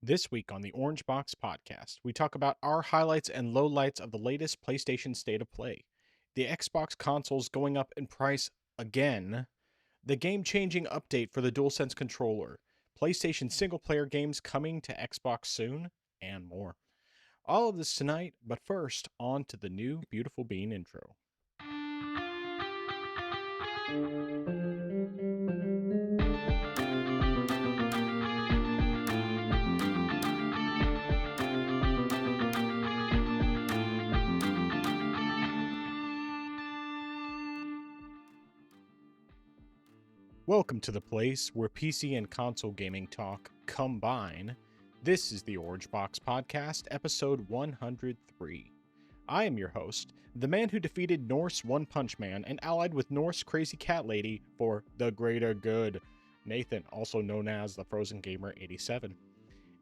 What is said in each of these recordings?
This week on the Orange Box Podcast, we talk about our highlights and lowlights of the latest PlayStation State of Play, the Xbox consoles going up in price again, the game-changing update for the DualSense controller, PlayStation single-player games coming to Xbox soon, and more. All of this tonight, but first, on to the new Beautiful Bean intro. Welcome to the place where PC and console gaming talk combine. This is the Orange Box Podcast, episode 103. I am your host, the man who defeated Norse One Punch Man and allied with Norse Crazy Cat Lady for the greater good, Nathan, also known as the Frozen Gamer 87.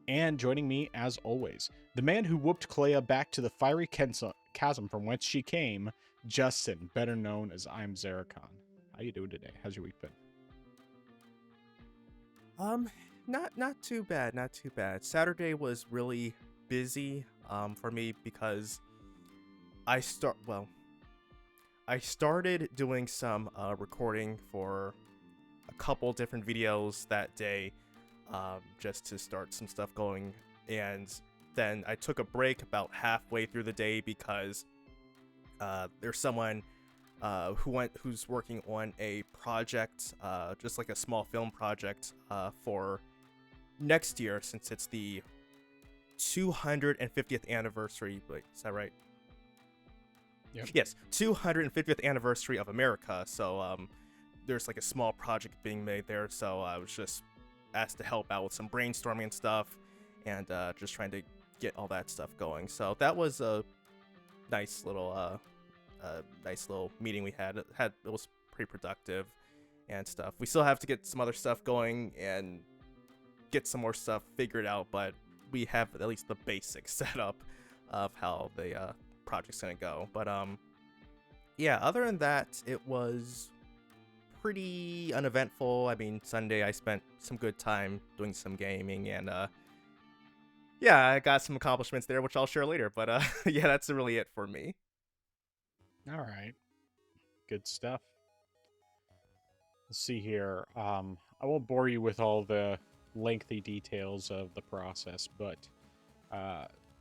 And joining me, as always, the man who whooped Clea back to the fiery chasm from whence she came, Justin, better known as I'm Zaracon. How you doing today? How's your week been? Not too bad, not too bad. Saturday was really busy for me because I started doing some recording for a couple different videos that day, just to start some stuff going, and then I took a break about halfway through the day because there's someone who's working on a project, just like a small film project, for next year, since it's the 250th anniversary. Wait, is that right? Yep. Yes, 250th anniversary of America. So there's like a small project being made there. So I was just asked to help out with some brainstorming and stuff, and just trying to get all that stuff going. So that was a nice little meeting we had. It was pretty productive and stuff. We still have to get some other stuff going and get some more stuff figured out, but we have at least the basics set up of how the project's gonna go. But yeah, other than that, it was pretty uneventful. I mean, Sunday I spent some good time doing some gaming, and yeah, I got some accomplishments there, which I'll share later. But yeah, that's really it for me. All right. Good stuff. Let's see here. I won't bore you with all the lengthy details of the process, but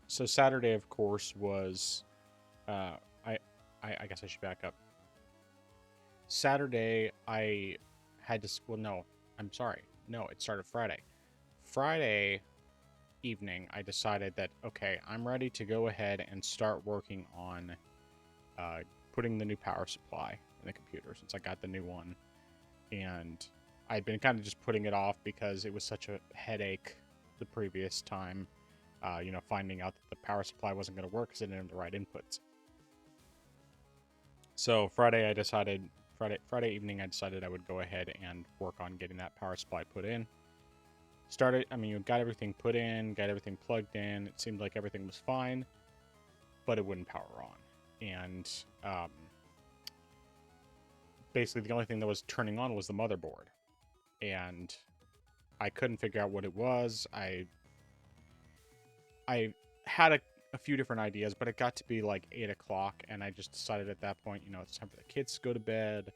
so Saturday, of course, was I guess I should back up. Saturday, I had to. Well, no, I'm sorry. No, it started Friday. Friday evening, I decided that okay, I'm ready to go ahead and start working on putting the new power supply in the computer since I got the new one. And I'd been kind of just putting it off because it was such a headache the previous time, finding out that the power supply wasn't going to work because it didn't have the right inputs. So Friday evening, I decided I would go ahead and work on getting that power supply put in. Got everything put in, got everything plugged in. It seemed like everything was fine, but it wouldn't power on. And basically the only thing that was turning on was the motherboard, and I couldn't figure out what it was. I had a few different ideas, but it got to be like 8 o'clock, and I just decided at that point, it's time for the kids to go to bed.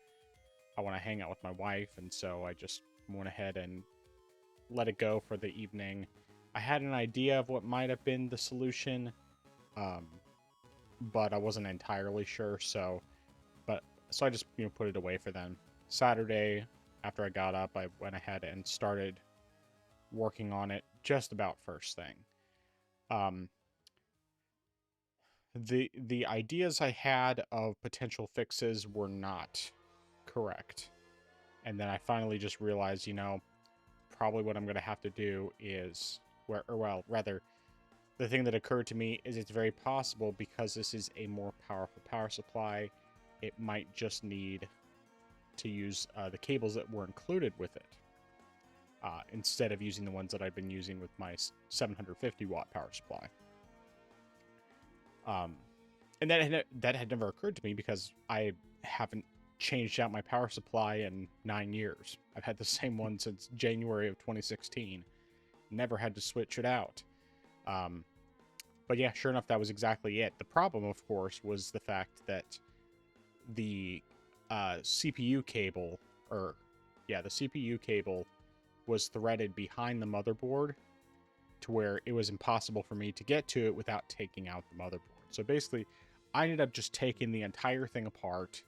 I want to hang out with my wife, and so I just went ahead and let it go for the evening. I had an idea of what might have been the solution, but I wasn't entirely sure, so I just put it away for them. Saturday, after I got up, I went ahead and started working on it just about first thing. The ideas I had of potential fixes were not correct, and then I finally just realized, probably what I'm going to have to do is, the thing that occurred to me is it's very possible, because this is a more powerful power supply, it might just need to use the cables that were included with it, instead of using the ones that I've been using with my 750 watt power supply. And that had never occurred to me because I haven't changed out my power supply in 9 years. I've had the same one since January of 2016. never had to switch it out. But yeah, sure enough, that was exactly it. The problem, of course, was the fact that the CPU cable, the CPU cable was threaded behind the motherboard to where it was impossible for me to get to it without taking out the motherboard. So basically, I ended up just taking the entire thing apart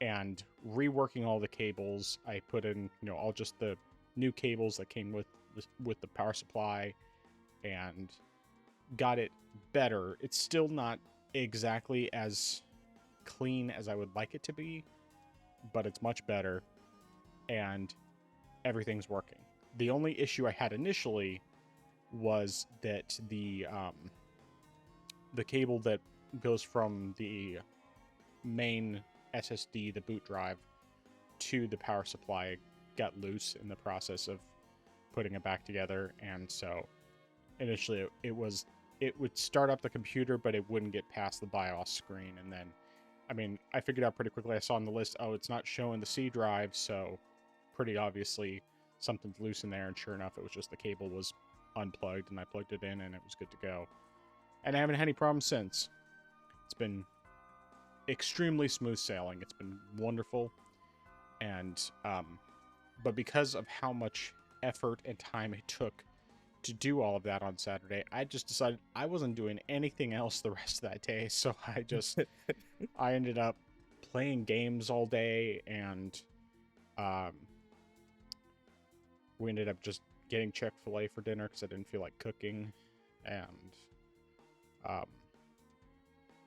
and reworking all the cables. I put in, all just the new cables that came with the power supply and got it better. It's still not exactly as clean as I would like it to be, but it's much better and everything's working. The only issue I had initially was that the cable that goes from the main SSD, the boot drive, to the power supply got loose in the process of putting it back together, and so initially it would start up the computer, but it wouldn't get past the BIOS screen. And then, I figured out pretty quickly. I saw on the list, it's not showing the C drive, so pretty obviously something's loose in there. And sure enough, it was just the cable was unplugged, and I plugged it in, and it was good to go. And I haven't had any problems since. It's been extremely smooth sailing. It's been wonderful. And but because of how much effort and time it took to do all of that on Saturday, I just decided I wasn't doing anything else the rest of that day. So I ended up playing games all day, and we ended up just getting Chick-fil-A for dinner because I didn't feel like cooking. And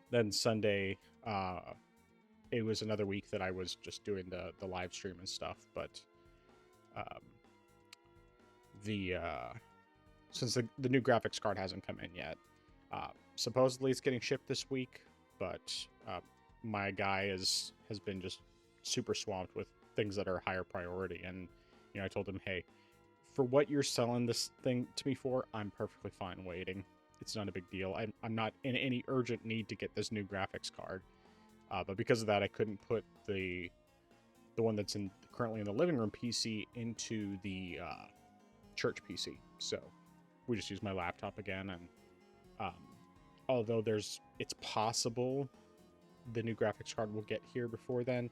then Sunday, it was another week that I was just doing the live stream and stuff. But since the new graphics card hasn't come in yet, supposedly it's getting shipped this week, but my guy has been just super swamped with things that are higher priority. And I told him, hey, for what you're selling this thing to me for, I'm perfectly fine waiting. It's not a big deal. I'm not in any urgent need to get this new graphics card. But because of that, I couldn't put the one that's currently in the living room PC into the church PC. So we just use my laptop again. And although it's possible the new graphics card will get here before then,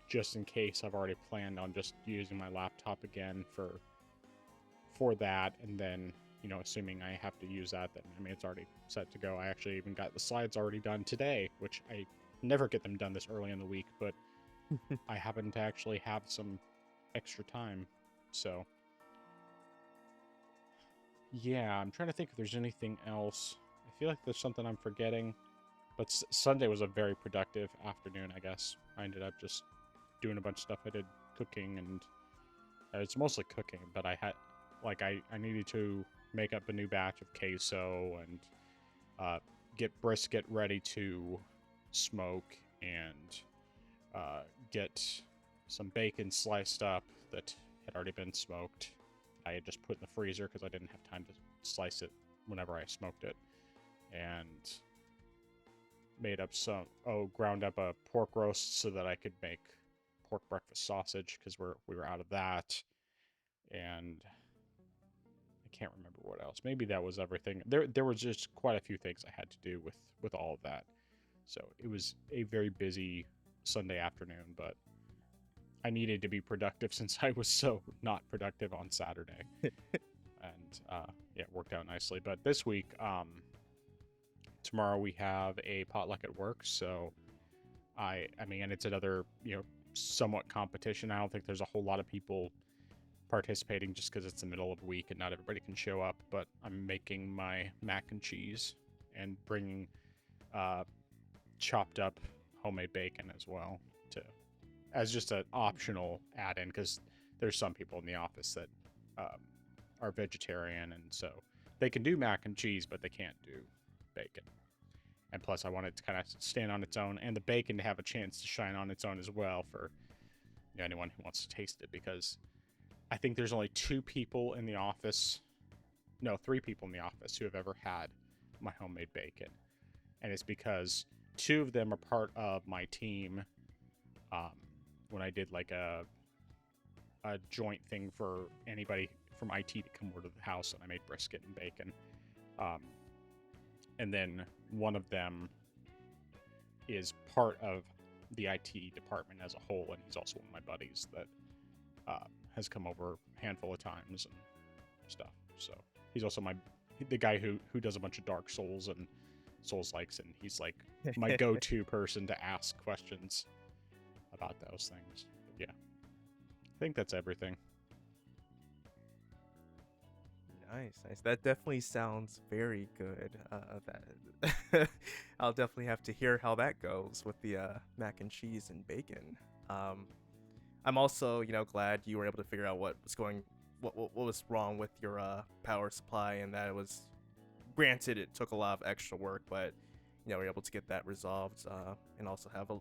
just in case, I've already planned on just using my laptop again for that. And then, assuming I have to use that, then it's already set to go. I actually even got the slides already done today, which I never get them done this early in the week, but I happen to actually have some extra time. So yeah, I'm trying to think if there's anything else. I feel like there's something I'm forgetting, but Sunday was a very productive afternoon, I guess. I ended up just doing a bunch of stuff. I did cooking, and it's mostly cooking, but I had I needed to make up a new batch of queso and get brisket ready to smoke, and get some bacon sliced up that had already been smoked. I had just put in the freezer because I didn't have time to slice it whenever I smoked it. And made up ground up a pork roast so that I could make pork breakfast sausage because we were out of that. And I can't remember what else. Maybe that was everything. There was just quite a few things I had to do with all of that. So it was a very busy Sunday afternoon, but I needed to be productive since I was so not productive on Saturday. And it worked out nicely. But this week, tomorrow we have a potluck at work, so and it's another, somewhat competition. I don't think there's a whole lot of people participating just because it's the middle of the week and not everybody can show up, but I'm making my mac and cheese and bringing chopped up homemade bacon as well, as just an optional add-in, because there's some people in the office that are vegetarian, and so they can do mac and cheese, but they can't do bacon. And plus, I want it to kind of stand on its own, and the bacon to have a chance to shine on its own as well for anyone who wants to taste it, because I think there's only 3 people in the office who have ever had my homemade bacon. And it's because 2 of them are part of my team when I did like a joint thing for anybody from IT to come over to the house, and I made brisket and bacon. And then one of them is part of the IT department as a whole, and he's also one of my buddies that has come over a handful of times and stuff. So he's also the guy who does a bunch of Dark Souls and Souls likes, and he's like my go-to person to ask questions about those things. But yeah, I think that's everything. Nice. That definitely sounds very good. That I'll definitely have to hear how that goes with the mac and cheese and bacon. I'm also, glad you were able to figure out what was wrong with your power supply, and that it was, granted, it took a lot of extra work, but we're able to get that resolved, and also have a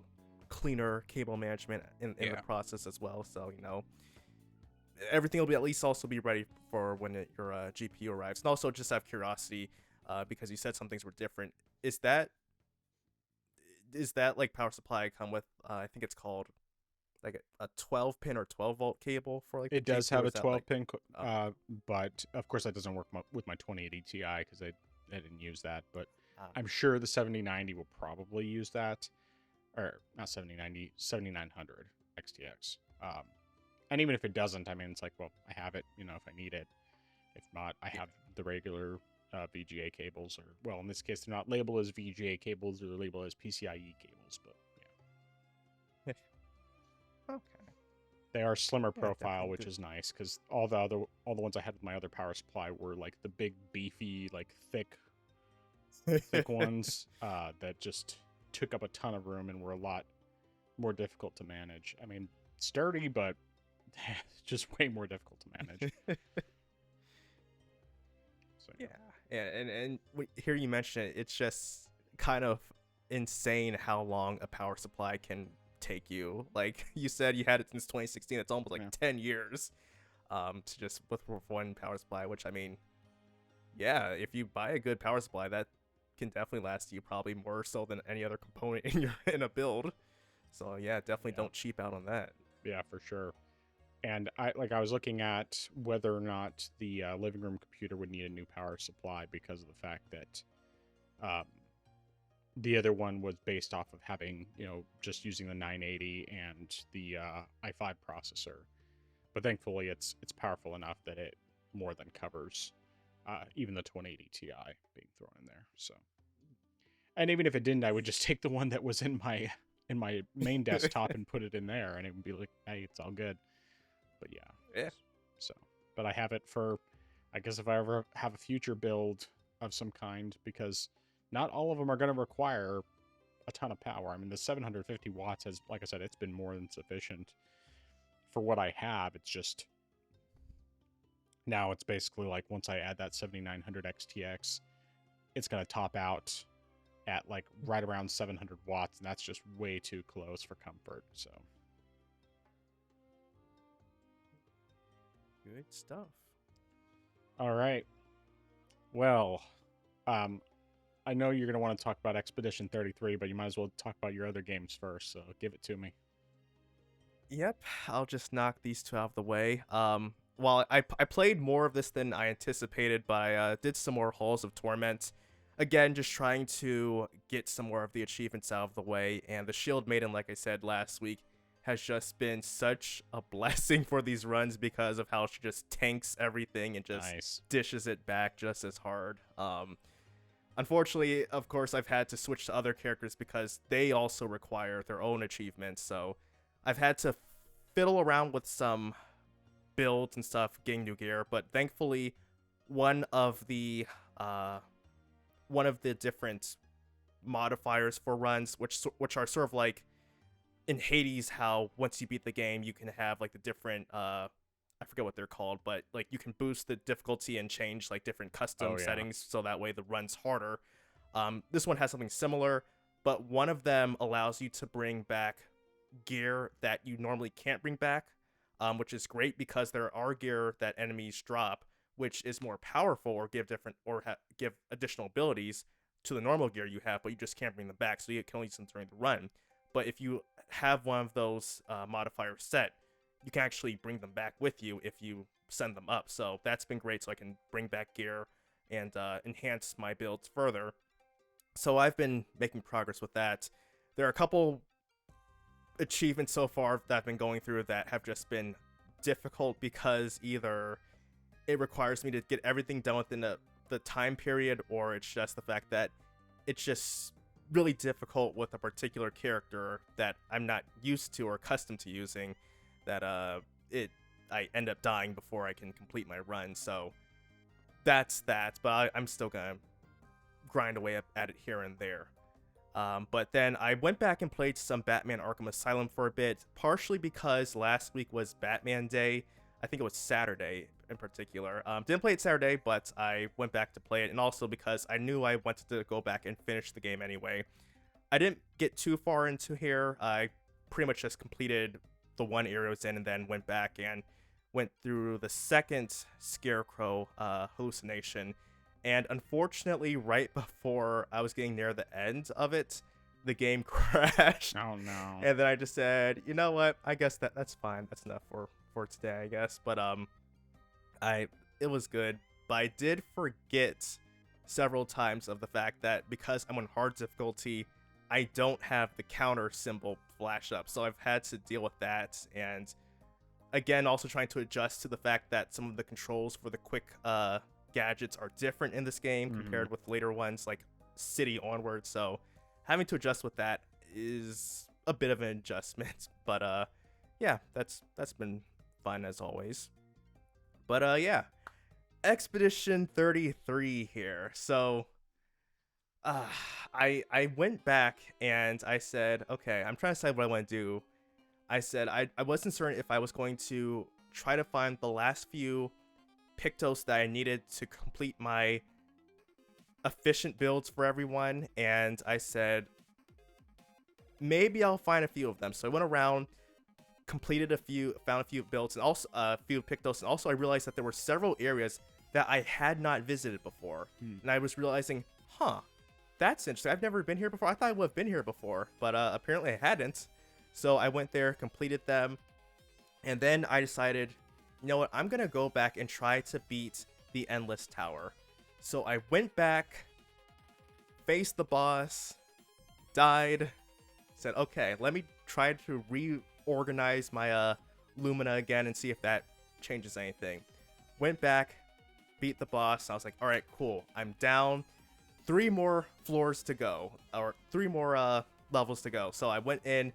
cleaner cable management in the process as well. So everything will be at least also be ready for when your GPU arrives. And also, just out of curiosity, because you said some things were different, is that like power supply come with I think it's called like a 12 pin or 12 volt cable for like it the does GPU, have a is that 12 like, pin but of course that doesn't work with my 2080 Ti because I didn't use that, but I'm sure the 7090 will probably use that, or not 7090, 7900 XTX. And even if it doesn't, I mean, it's like, well, I have it, if I need it. If not, I have the regular VGA cables, or, well, in this case, they're not labeled as VGA cables, they're labeled as PCIe cables, but yeah. Okay. They are slimmer profile, which is nice, because all the ones I had with my other power supply were like the big, beefy, like thick ones that just took up a ton of room and were a lot more difficult to manage. I mean, sturdy, but just way more difficult to manage. So, and here you mention it, it's just kind of insane how long a power supply can take you. Like you said, you had it since 2016. It's almost like 10 years to just with one power supply, which, I mean, if you buy a good power supply, that can definitely last you probably more so than any other component in a build. So definitely don't cheap out on that. Yeah, for sure. And I was looking at whether or not the living room computer would need a new power supply, because of the fact that the other one was based off of having, just using the 980 and the i5 processor. But thankfully, it's powerful enough that it more than covers even the 2080 Ti being thrown in there. So, and even if it didn't, I would just take the one that was in my main desktop and put it in there, and it would be like, hey, it's all good. But yeah. So, but I have it for, I guess, if I ever have a future build of some kind, because not all of them are going to require a ton of power. I mean, the 750 watts has, like I said, it's been more than sufficient for what I have. It's just, now it's basically like, once I add that 7900 XTX, it's going to top out at like right around 700 watts, and that's just way too close for comfort. So. Good stuff. All right. Well, I know you're going to want to talk about Expedition 33, but you might as well talk about your other games first, so give it to me. Yep, I'll just knock these two out of the way. While I played more of this than I anticipated, but I did some more Halls of Torment. Again, just trying to get some more of the achievements out of the way, and the Shield Maiden, like I said last week, has just been such a blessing for these runs because of how she just tanks everything and just dishes it back just as hard. Unfortunately, of course, I've had to switch to other characters because they also require their own achievements, so I've had to fiddle around with some builds and stuff, getting new gear, but thankfully one of the different modifiers for runs, which are sort of like in Hades, how once you beat the game, you can have like the different, I forget what they're called, but like you can boost the difficulty and change like different custom settings so that way the run's harder. This one has something similar, but one of them allows you to bring back gear that you normally can't bring back, which is great because there are gear that enemies drop, which is more powerful or give additional abilities to the normal gear you have, but you just can't bring them back, so you can only use them during the run. But if you have one of those modifiers set, you can actually bring them back with you if you send them up. So that's been great. So I can bring back gear and enhance my builds further. So I've been making progress with that. There are a couple achievements so far that I've been going through that have just been difficult because either it requires me to get everything done within the time period, or it's just the fact that it's just really difficult with a particular character that I'm not used to or accustomed to using, that I end up dying before I can complete my run. So that's that, but I'm still gonna grind away at it here and there. But then I went back and played some Batman Arkham Asylum for a bit, partially because last week was Batman Day. I think it was Saturday in particular. Didn't play it Saturday, but I went back to play it, and also because I knew I wanted to go back and finish the game anyway. I didn't get too far into here. I pretty much just completed the one area I was in, and then went back and went through the second Scarecrow hallucination. And unfortunately, right before I was getting near the end of it, the game crashed. Oh no. And then I just said, you know what? I guess that's fine. That's enough for today, I guess. But it was good. But I did forget several times of the fact that because I'm on hard difficulty, I don't have the counter symbol flash up. So I've had to deal with that. And again, also trying to adjust to the fact that some of the controls for the quick gadgets are different in this game compared with later ones like City onward. So having to adjust with that is a bit of an adjustment. But yeah, that's been fun as always. But yeah, Expedition 33 here. So I went back and I said, okay, I'm trying to decide what I want to do. I said I wasn't certain if I was going to try to find the last few Pictos that I needed to complete my efficient builds for everyone, and I said maybe I'll find a few of them. So I went around, completed a few, found a few builds, and also a few Pictos, and also I realized that there were several areas that I had not visited before, and I was realizing, that's interesting. I've never been here before. I thought I would have been here before, but apparently I hadn't. So I went there, completed them, and then I decided, you know what, I'm gonna go back and try to beat the Endless Tower. So I went back, faced the boss, died, said, okay, let me try to reorganize my Lumina again and see if that changes anything. Went back, beat the boss. I was like, all right, cool. I'm down 3 more floors to go, or 3 more levels to go. So I went in,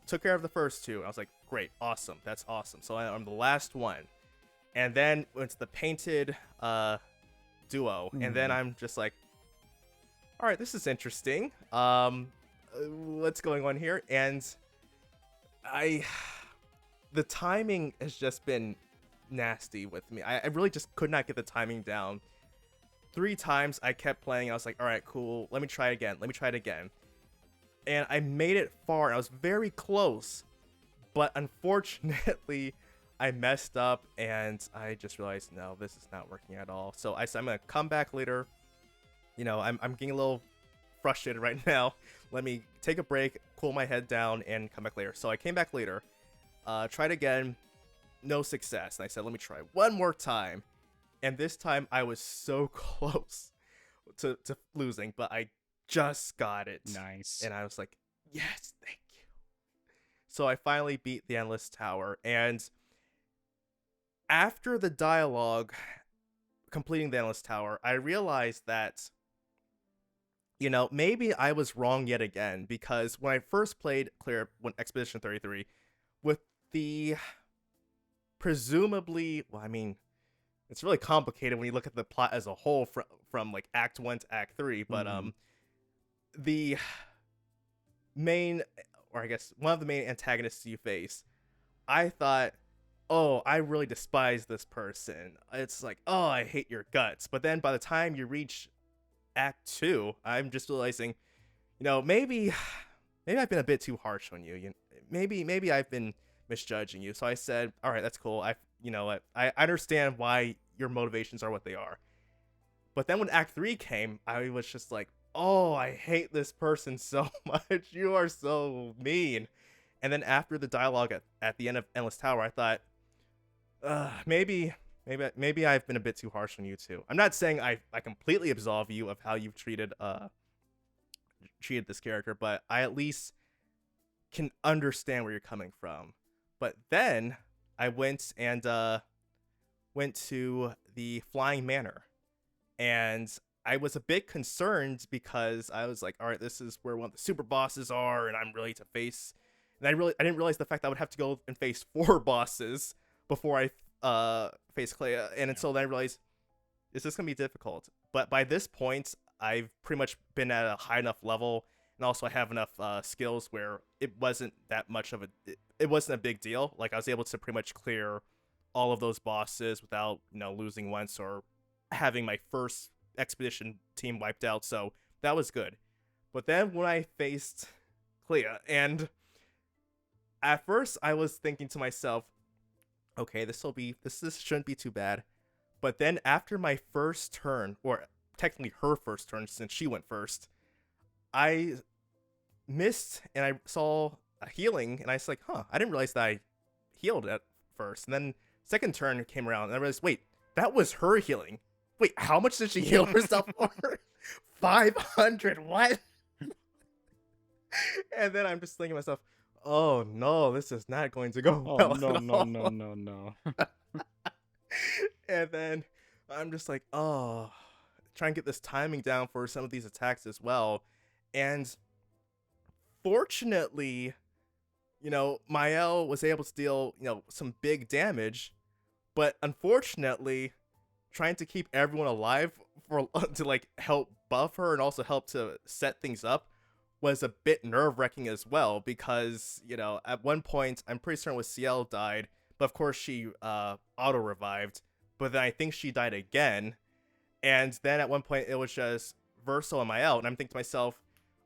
took care of the first 2. And I was like, great, awesome, that's awesome. So I'm the last one. And then it's the painted duo. And then I'm just like, all right, this is interesting. What's going on here? And the timing has just been nasty with me. I really just could not get the timing down. 3 times I kept playing. I was like, all right, cool. Let me try again. Let me try it again. And I made it far. I was very close. But unfortunately, I messed up and I just realized, no, this is not working at all. So I said, I'm going to come back later. You know, I'm getting a little frustrated right now. Let me take a break, cool my head down, and come back later. So I came back later, tried again, no success. And I said, let me try one more time. And this time I was so close to losing, but I just got it. Nice. And I was like, yes, thank you. So I finally beat the Endless Tower. And after the dialogue, completing the Endless Tower, I realized that, you know, maybe I was wrong yet again, because when I first played Expedition 33, with the presumably, well, I mean, it's really complicated when you look at the plot as a whole from like Act 1 to Act 3, but the main, or I guess one of the main antagonists you face, I thought, oh, I really despise this person. It's like, oh, I hate your guts. But then by the time you reach Act 2, I'm just realizing, you know, maybe I've been a bit too harsh on you. Maybe I've been misjudging you. So I said, all right, that's cool. I understand why your motivations are what they are. But then when Act 3 came, I was just like, oh, I hate this person so much. You are so mean. And then after the dialogue at the end of Endless Tower, I thought, maybe Maybe I've been a bit too harsh on you too. I'm not saying I completely absolve you of how you've treated this character, but I at least can understand where you're coming from. But then I went to the Flying Manor, and I was a bit concerned because I was like, all right, this is where one of the super bosses are, and I'm ready to face. And I didn't realize the fact that I would have to go and face 4 bosses before I face Clea, and until then I realized, is this gonna be difficult? But by this point, I've pretty much been at a high enough level, and also I have enough skills where it wasn't that much of it wasn't a big deal. Like I was able to pretty much clear all of those bosses without losing once or having my first expedition team wiped out. So that was good. But then when I faced Clea, and at first I was thinking to myself, okay, this shouldn't be too bad. But then after my first turn, or technically her first turn since she went first, I missed and I saw a healing, and I was like, I didn't realize that I healed at first. And then second turn came around, and I realized, wait, that was her healing. Wait, how much did she heal herself for? 500, what? And then I'm just thinking to myself, oh no, this is not going to go well no, at no, all. no, no, no. And then I'm just like, oh, try and get this timing down for some of these attacks as well. And fortunately, Mael was able to deal, some big damage, but unfortunately, trying to keep everyone alive to like help buff her and also help to set things up was a bit nerve-wracking as well, because at one point I'm pretty certain CL died, but of course she auto revived, but then I think she died again, and then at one point it was just Verso and Mael, and I'm thinking to myself,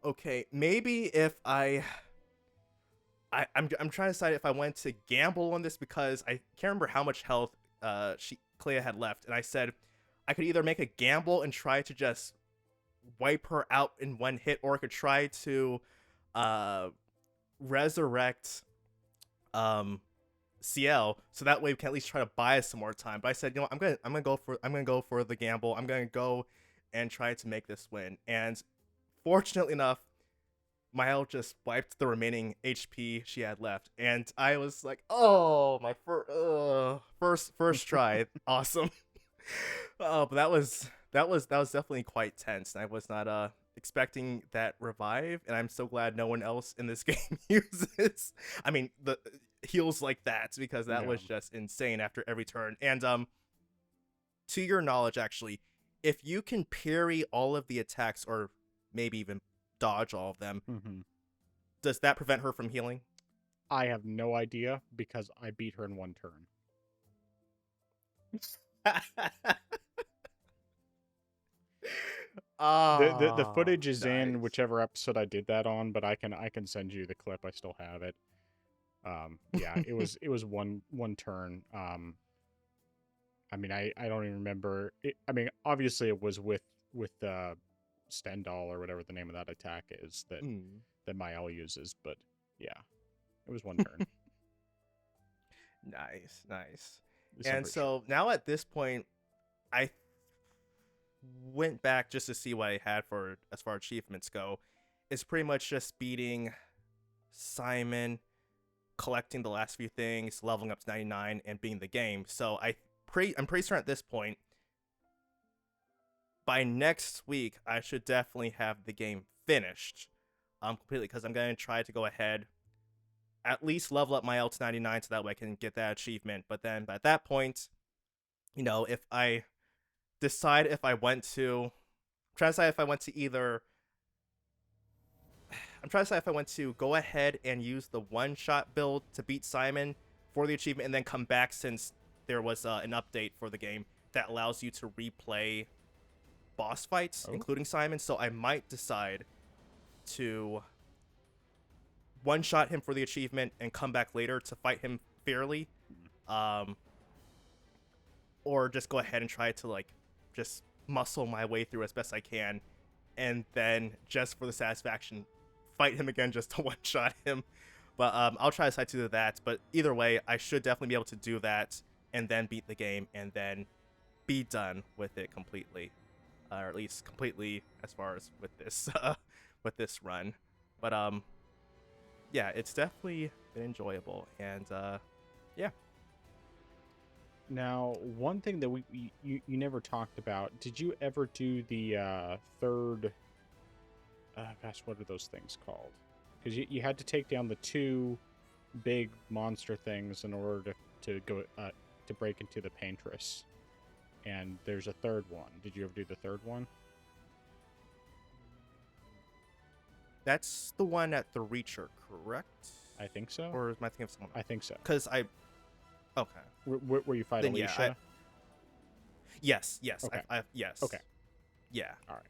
okay, maybe if I'm trying to decide if I wanted to gamble on this, because I can't remember how much health Clea had left, and I said I could either make a gamble and try to just wipe her out in one hit, or I could try to resurrect CL, so that way we can at least try to buy us some more time. But I said, I'm gonna go for the gamble. I'm gonna go and try to make this win. And fortunately enough, Mael just wiped the remaining HP she had left, and I was like, "Oh, my first try, awesome!" But that was definitely quite tense. I was not expecting that revive, and I'm so glad no one else in this game uses. I mean, the heals like that, because that was just insane after every turn. And to your knowledge, actually, if you can parry all of the attacks, or maybe even dodge all of them, does that prevent her from healing? I have no idea, because I beat her in one turn. The footage is nice. in whichever episode I did that on, but I can send you the clip. I still have it. Yeah, it was one turn. I mean, I don't even remember it. I mean, obviously it was with Stendhal, or whatever the name of that attack is that Mael uses, but yeah, it was one turn. Nice. And so now at this point, I went back just to see what I had for as far as achievements go. It's pretty much just beating Simon, collecting the last few things, leveling up to 99, and beating the game. So I'm pretty certain at this point, by next week, I should definitely have the game finished completely, because I'm going to try to go ahead, at least level up my L to 99, so that way I can get that achievement. But then by that point, if I decide if I went to... I'm trying to decide if I went to either... I'm trying to decide if I went to go ahead and use the one-shot build to beat Simon for the achievement, and then come back, since there was an update for the game that allows you to replay boss fights, including Simon. So I might decide to one-shot him for the achievement and come back later to fight him fairly, or just go ahead and try to just muscle my way through as best I can, and then just for the satisfaction fight him again just to one-shot him. But I'll try to decide to do that. But either way, I should definitely be able to do that and then beat the game, and then be done with it completely, or at least completely as far as with this with this run. But yeah, it's definitely been enjoyable, and yeah. Now, one thing that you never talked about, did you ever do the third, gosh, what are those things called? Because you had to take down the two big monster things in order to go to break into the Paintress. And there's a third one. Did you ever do the third one? That's the one at the Reacher, correct? I think so. Or am I thinking of someone else? I think so. Because I... Okay. Where you fight Then, Alicia? Yes. Okay. Yes. Okay. Yeah. All right.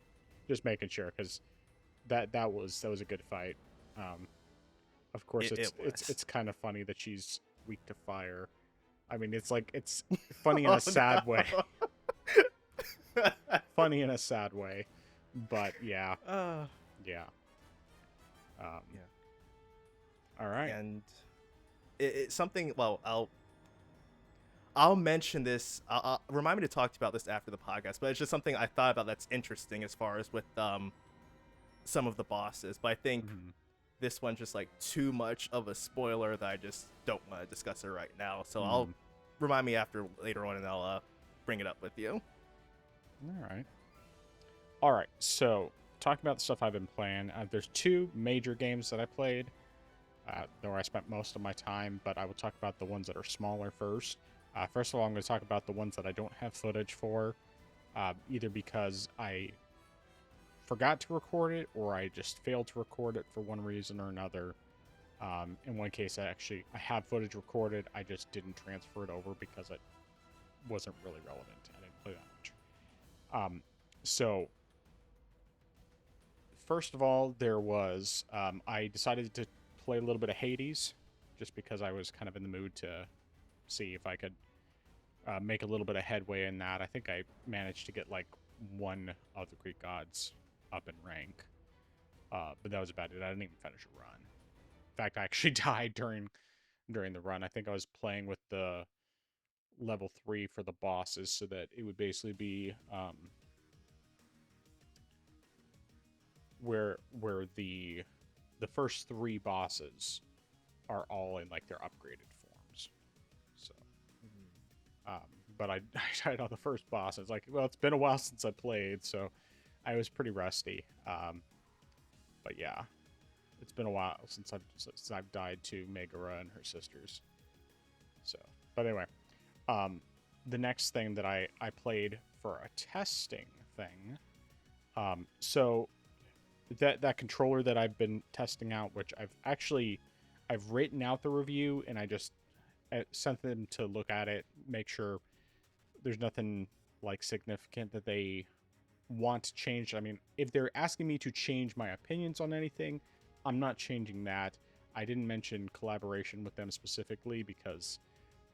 Just making sure, because that was a good fight. Of course, it's kind of funny that she's weak to fire. I mean, it's funny in a sad way. Funny in a sad way, but yeah. Yeah. Yeah. All right. And it's something. Well, I'll mention this. I'll remind me to talk to you about this after the podcast. But it's just something I thought about that's interesting as far as with some of the bosses. But I think this one's just like too much of a spoiler that I just don't want to discuss it right now. So I'll remind me later on, and I'll bring it up with you. All right. So talking about the stuff I've been playing, there's two major games that I played. Where I spent most of my time, but I will talk about the ones that are smaller first. First of all, I'm going to talk about the ones that I don't have footage for, either because I forgot to record it or I just failed to record it for one reason or another. In one case, I have footage recorded, I just didn't transfer it over because it wasn't really relevant. I didn't play that much. So, first of all, there was, I decided to play a little bit of Hades, just because I was kind of in the mood to see if I could make a little bit of headway in that. I think I managed to get like one of the Greek gods up in rank, but that was about it. I didn't even finish a run. In fact, I actually died during the run. I think I was playing with the level 3 for the bosses, so that it would basically be where the first 3 bosses are all in like their upgraded forms. So, but I died on the first boss. It's like, well, it's been a while since I played, so I was pretty rusty. But yeah, it's been a while since I've died to Megara and her sisters. So, but anyway, the next thing that I played for a testing thing, so that controller that I've been testing out, which I've written out the review, and I just sent them to look at it, make sure there's nothing like significant that they want to change. I mean, if they're asking me to change my opinions on anything, I'm not changing that. I didn't mention collaboration with them specifically because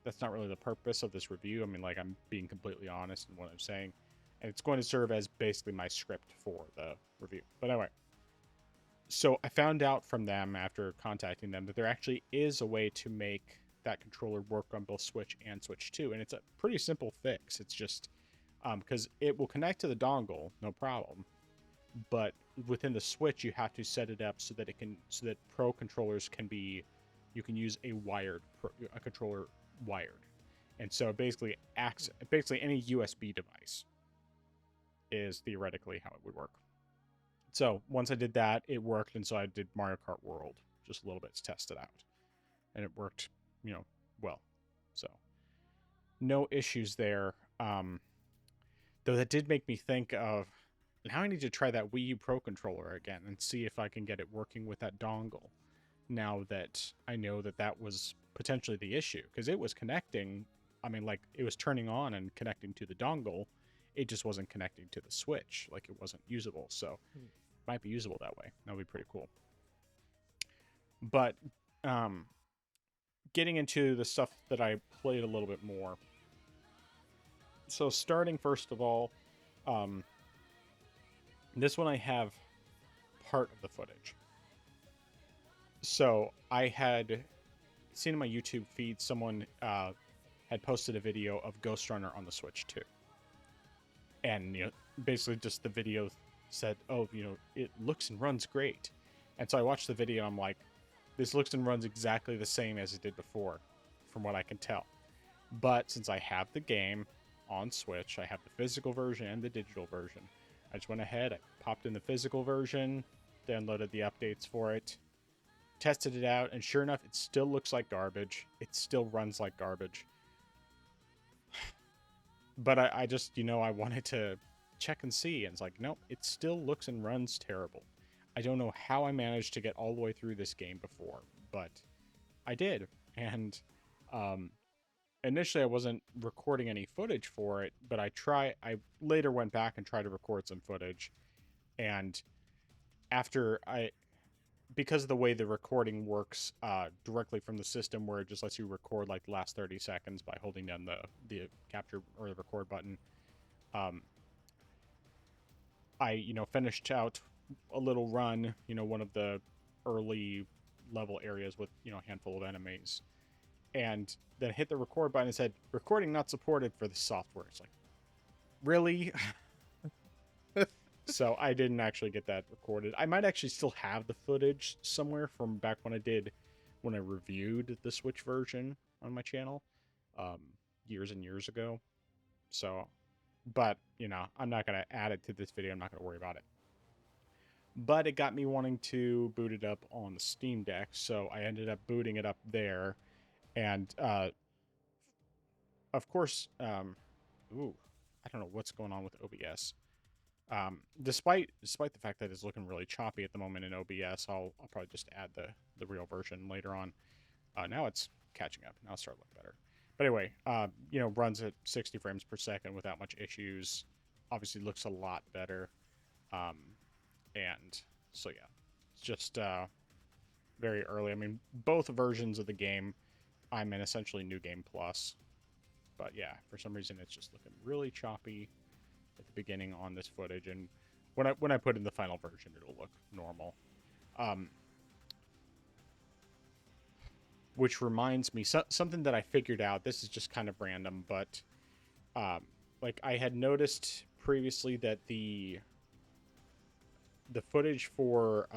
that's not really the purpose of this review. I mean, like, I'm being completely honest in what I'm saying, and it's going to serve as basically my script for the review. But anyway, so I found out from them after contacting them that there actually is a way to make that controller work on both Switch and Switch 2, and it's a pretty simple fix. It's just because it will connect to the dongle, no problem, but within the Switch you have to set it up so that Pro controllers you can use a controller wired, and so basically any USB device is theoretically how it would work. So once I did that, it worked, and so I did Mario Kart World just a little bit to test it out, and it worked, well. So no issues there. Though that did make me think of, now I need to try that Wii U Pro controller again and see if I can get it working with that dongle. Now that I know that was potentially the issue, because it was connecting. I mean, like, it was turning on and connecting to the dongle. It just wasn't connecting to the Switch. Like, it wasn't usable. So it might be usable that way. That would be pretty cool. But getting into the stuff that I played a little bit more. So starting first of all, this one I have part of the footage. So I had seen in my YouTube feed someone had posted a video of Ghost Runner on the Switch 2. And, basically just the video said, oh, it looks and runs great. And so I watched the video, and I'm like, this looks and runs exactly the same as it did before, from what I can tell. But since I have the game on Switch, I have the physical version and the digital version. I just went ahead, I popped in the physical version, downloaded the updates for it, tested it out, and sure enough, it still looks like garbage. It still runs like garbage. But I just, I wanted to check and see, and it's like, nope, it still looks and runs terrible. I don't know how I managed to get all the way through this game before, but I did. And initially I wasn't recording any footage for it, but I later went back and tried to record some footage. And because of the way the recording works directly from the system, where it just lets you record like the last 30 seconds by holding down the capture or the record button, I finished out a little run, one of the early level areas with a handful of enemies, and then hit the record button and said, recording not supported for the software. It's like, really? So I didn't actually get that recorded. I might actually still have the footage somewhere from back when I reviewed the Switch version on my channel years and years ago. So, but I'm not going to add it to this video. I'm not going to worry about it. But it got me wanting to boot it up on the Steam Deck, so I ended up booting it up there. And of course, I don't know what's going on with OBS. Despite the fact that it's looking really choppy at the moment in OBS, I'll probably just add the real version later on. Now it's catching up. Now it's starting to look better. But anyway, runs at 60 frames per second without much issues. Obviously looks a lot better. And so yeah, it's just very early. I mean, both versions of the game, I'm in essentially New Game Plus. But yeah, for some reason it's just looking really choppy at the beginning on this footage, and when I put in the final version, it'll look normal. Which reminds me, something that I figured out. This is just kind of random, but like I had noticed previously that the footage for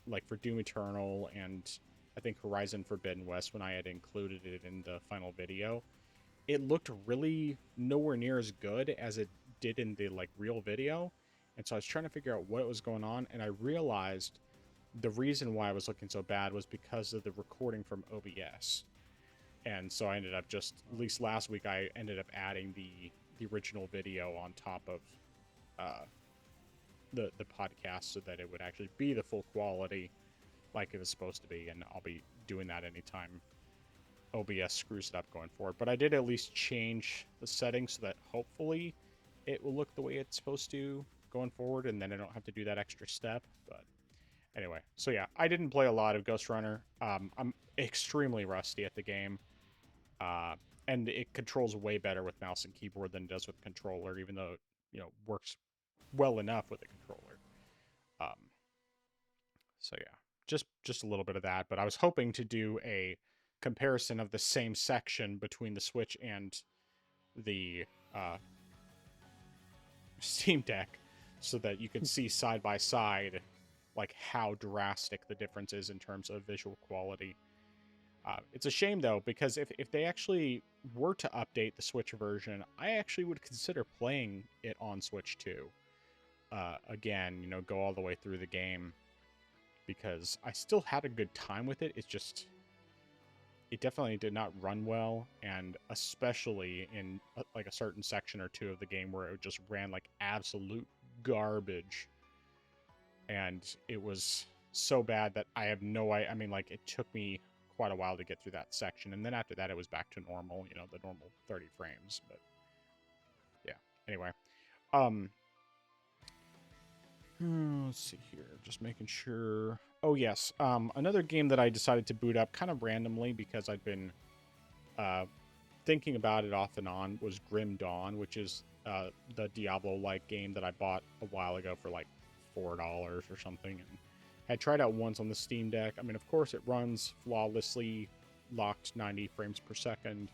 like for Doom Eternal and I think Horizon Forbidden West, when I had included it in the final video, it looked really nowhere near as good as it did in the like real video. And so I was trying to figure out what was going on, and I realized the reason why I was looking so bad was because of the recording from OBS. And so I ended up at least last week, I ended up adding the original video on top of the podcast so that it would actually be the full quality like it was supposed to be. And I'll be doing that anytime OBS screws it up going forward. But I did at least change the settings so that hopefully it will look the way it's supposed to going forward, and then I don't have to do that extra step. But anyway, so yeah, I didn't play a lot of Ghost Runner. I'm extremely rusty at the game, and it controls way better with mouse and keyboard than it does with controller, even though it works well enough with a controller. So yeah, just a little bit of that. But I was hoping to do a comparison of the same section between the Switch and the Steam Deck, so that you can see side by side like how drastic the difference is in terms of visual quality. It's a shame though, because if they actually were to update the Switch version, I actually would consider playing it on Switch 2. Again, go all the way through the game, because I still had a good time with it. It's just, it definitely did not run well, and especially in like a certain section or two of the game where it just ran like absolute garbage. And it was so bad that I have no idea. I mean, like, it took me quite a while to get through that section, and then after that it was back to normal, the normal 30 frames. But yeah, anyway, let's see here, just making sure. Oh yes, another game that I decided to boot up kind of randomly because I'd been thinking about it off and on was Grim Dawn, which is the Diablo-like game that I bought a while ago for like $4 or something, and had tried out once on the Steam Deck. I mean, of course, it runs flawlessly, locked 90 frames per second.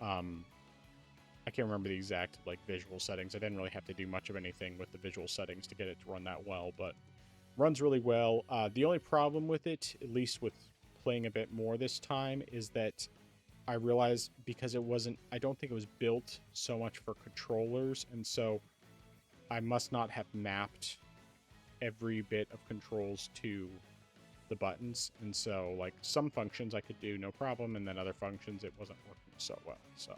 I can't remember the exact like visual settings. I didn't really have to do much of anything with the visual settings to get it to run that well, but runs really well. The only problem with it, at least with playing a bit more this time, is that I realized because I don't think it was built so much for controllers, and so I must not have mapped every bit of controls to the buttons. And so, like, some functions I could do no problem, and then other functions it wasn't working so well. So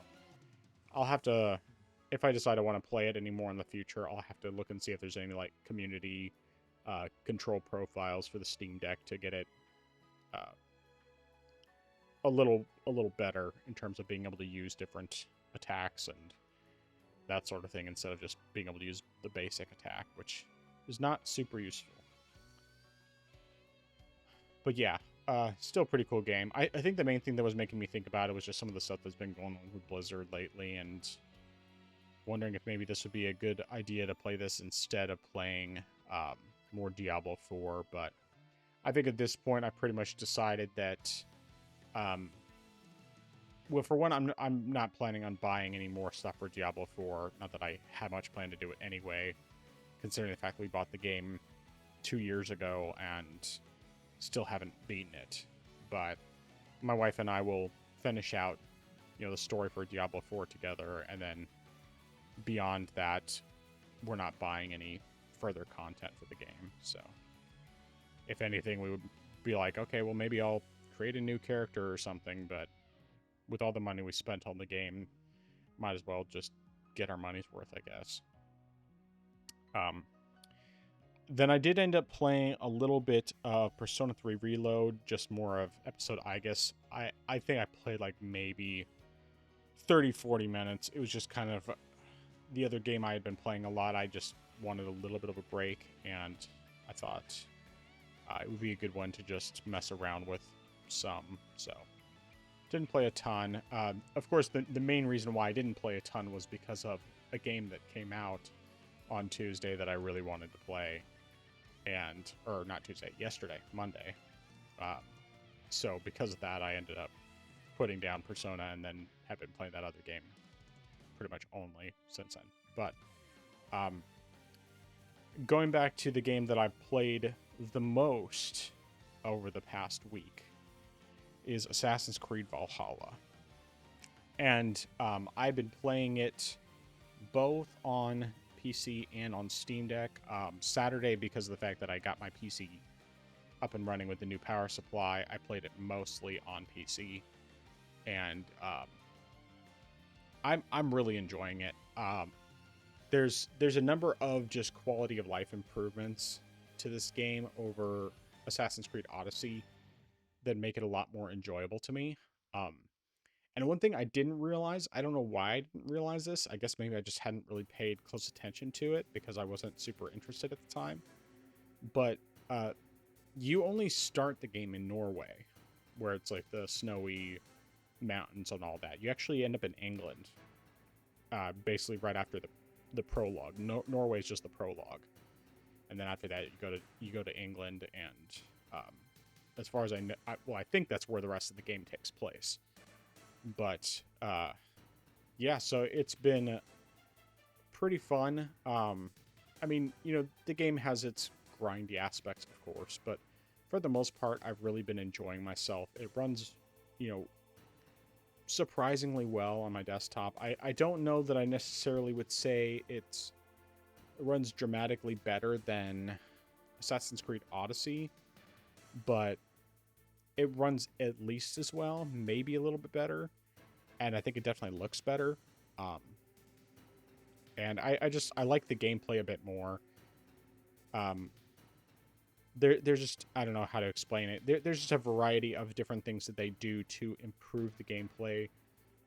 I'll have to, if I decide I want to play it anymore in the future, I'll have to look and see if there's any, like, community control profiles for the Steam Deck to get it uh, a little better in terms of being able to use different attacks and that sort of thing instead of just being able to use the basic attack, which is not super useful. But yeah, still a pretty cool game. I think the main thing that was making me think about it was just some of the stuff that's been going on with Blizzard lately, and wondering if maybe this would be a good idea to play this instead of playing more Diablo 4. But I think at this point I pretty much decided that well, for one, I'm not planning on buying any more stuff for Diablo 4. Not that I had much plan to do it anyway, considering the fact that we bought the game 2 years ago and still haven't beaten it. But my wife and I will finish out, the story for Diablo 4 together, and then beyond that, we're not buying any further content for the game. So, if anything, we would be like, okay, well, maybe I'll create a new character or something, but with all the money we spent on the game, might as well just get our money's worth, I guess. Then I did end up playing a little bit of Persona 3 Reload, just more of episode I guess. I think I played like maybe 30-40 minutes. It was just kind of the other game I had been playing a lot. I just wanted a little bit of a break, and I thought it would be a good one to just mess around with some. So didn't play a ton. Of course, the main reason why I didn't play a ton was because of a game that came out on Tuesday that I really wanted to play. Or not Tuesday, yesterday, Monday. So because of that, I ended up putting down Persona and then have been playing that other game pretty much only since then. But going back to the game that I played the most over the past week is Assassin's Creed Valhalla. And I've been playing it both on PC and on Steam Deck. Saturday, because of the fact that I got my PC up and running with the new power supply, I played it mostly on PC. And I'm really enjoying it. There's a number of just quality of life improvements to this game over Assassin's Creed Odyssey that make it a lot more enjoyable to me. And one thing I didn't realize, I don't know why I didn't realize this. I guess maybe I just hadn't really paid close attention to it because I wasn't super interested at the time. But you only start the game in Norway, where it's like the snowy mountains and all that. You actually end up in England, basically right after the prologue. Norway is just the prologue, and then after that you go to England, and as far as I know, I think that's where the rest of the game takes place. But yeah, so it's been pretty fun. I mean, the game has its grindy aspects, of course, but for the most part, I've really been enjoying myself. It runs, surprisingly well on my desktop. I don't know that I necessarily would say it runs dramatically better than Assassin's Creed Odyssey, but it runs at least as well, maybe a little bit better, and I think it definitely looks better. And I like the gameplay a bit more. There's just, I don't know how to explain it. There's just a variety of different things that they do to improve the gameplay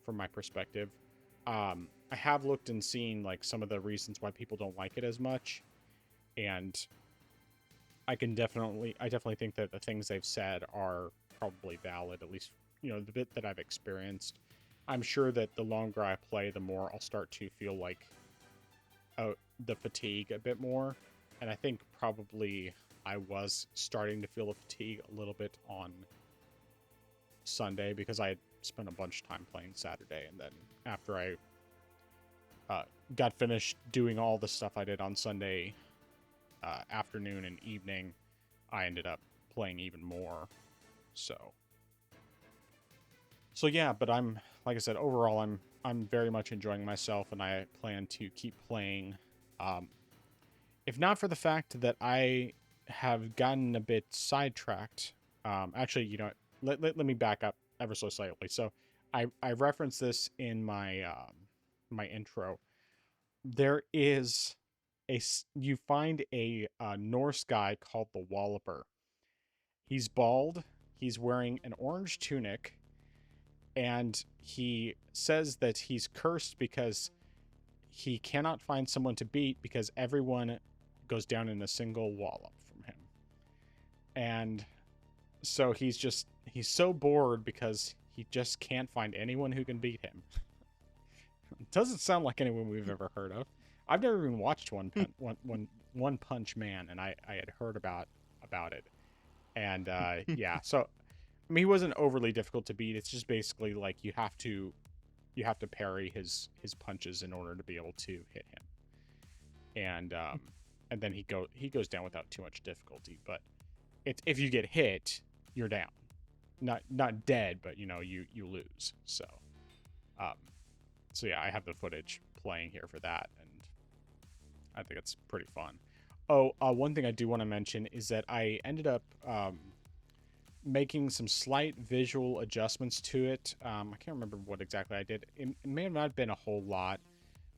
from my perspective. I have looked and seen like some of the reasons why people don't like it as much, and I definitely think that the things they've said are probably valid, at least, the bit that I've experienced. I'm sure that the longer I play, the more I'll start to feel like the fatigue a bit more. And I think probably I was starting to feel the fatigue a little bit on Sunday because I spent a bunch of time playing Saturday, and then after I got finished doing all the stuff I did on Sunday afternoon and evening, I ended up playing even more. So yeah, but like I said, overall I'm very much enjoying myself, and I plan to keep playing. If not for the fact that I have gotten a bit sidetracked. Actually, let me back up ever so slightly. So I referenced this in my my intro. There is you find a Norse guy called the Walloper. He's bald. He's wearing an orange tunic, and he says that he's cursed because he cannot find someone to beat because everyone goes down in a single wallop from him. And so he's so bored because he just can't find anyone who can beat him. It doesn't sound like anyone we've ever heard of. I've never even watched One Punch Man, and I had heard about it. And yeah, so I mean, he wasn't overly difficult to beat. It's just basically like you have to parry his punches in order to be able to hit him. And then he goes down without too much difficulty. But if you get hit, you're down. Not dead, but you lose. So yeah, I have the footage playing here for that, and I think it's pretty fun. One thing I do want to mention is that I ended up making some slight visual adjustments to it. I can't remember what exactly I did. It may have not been a whole lot,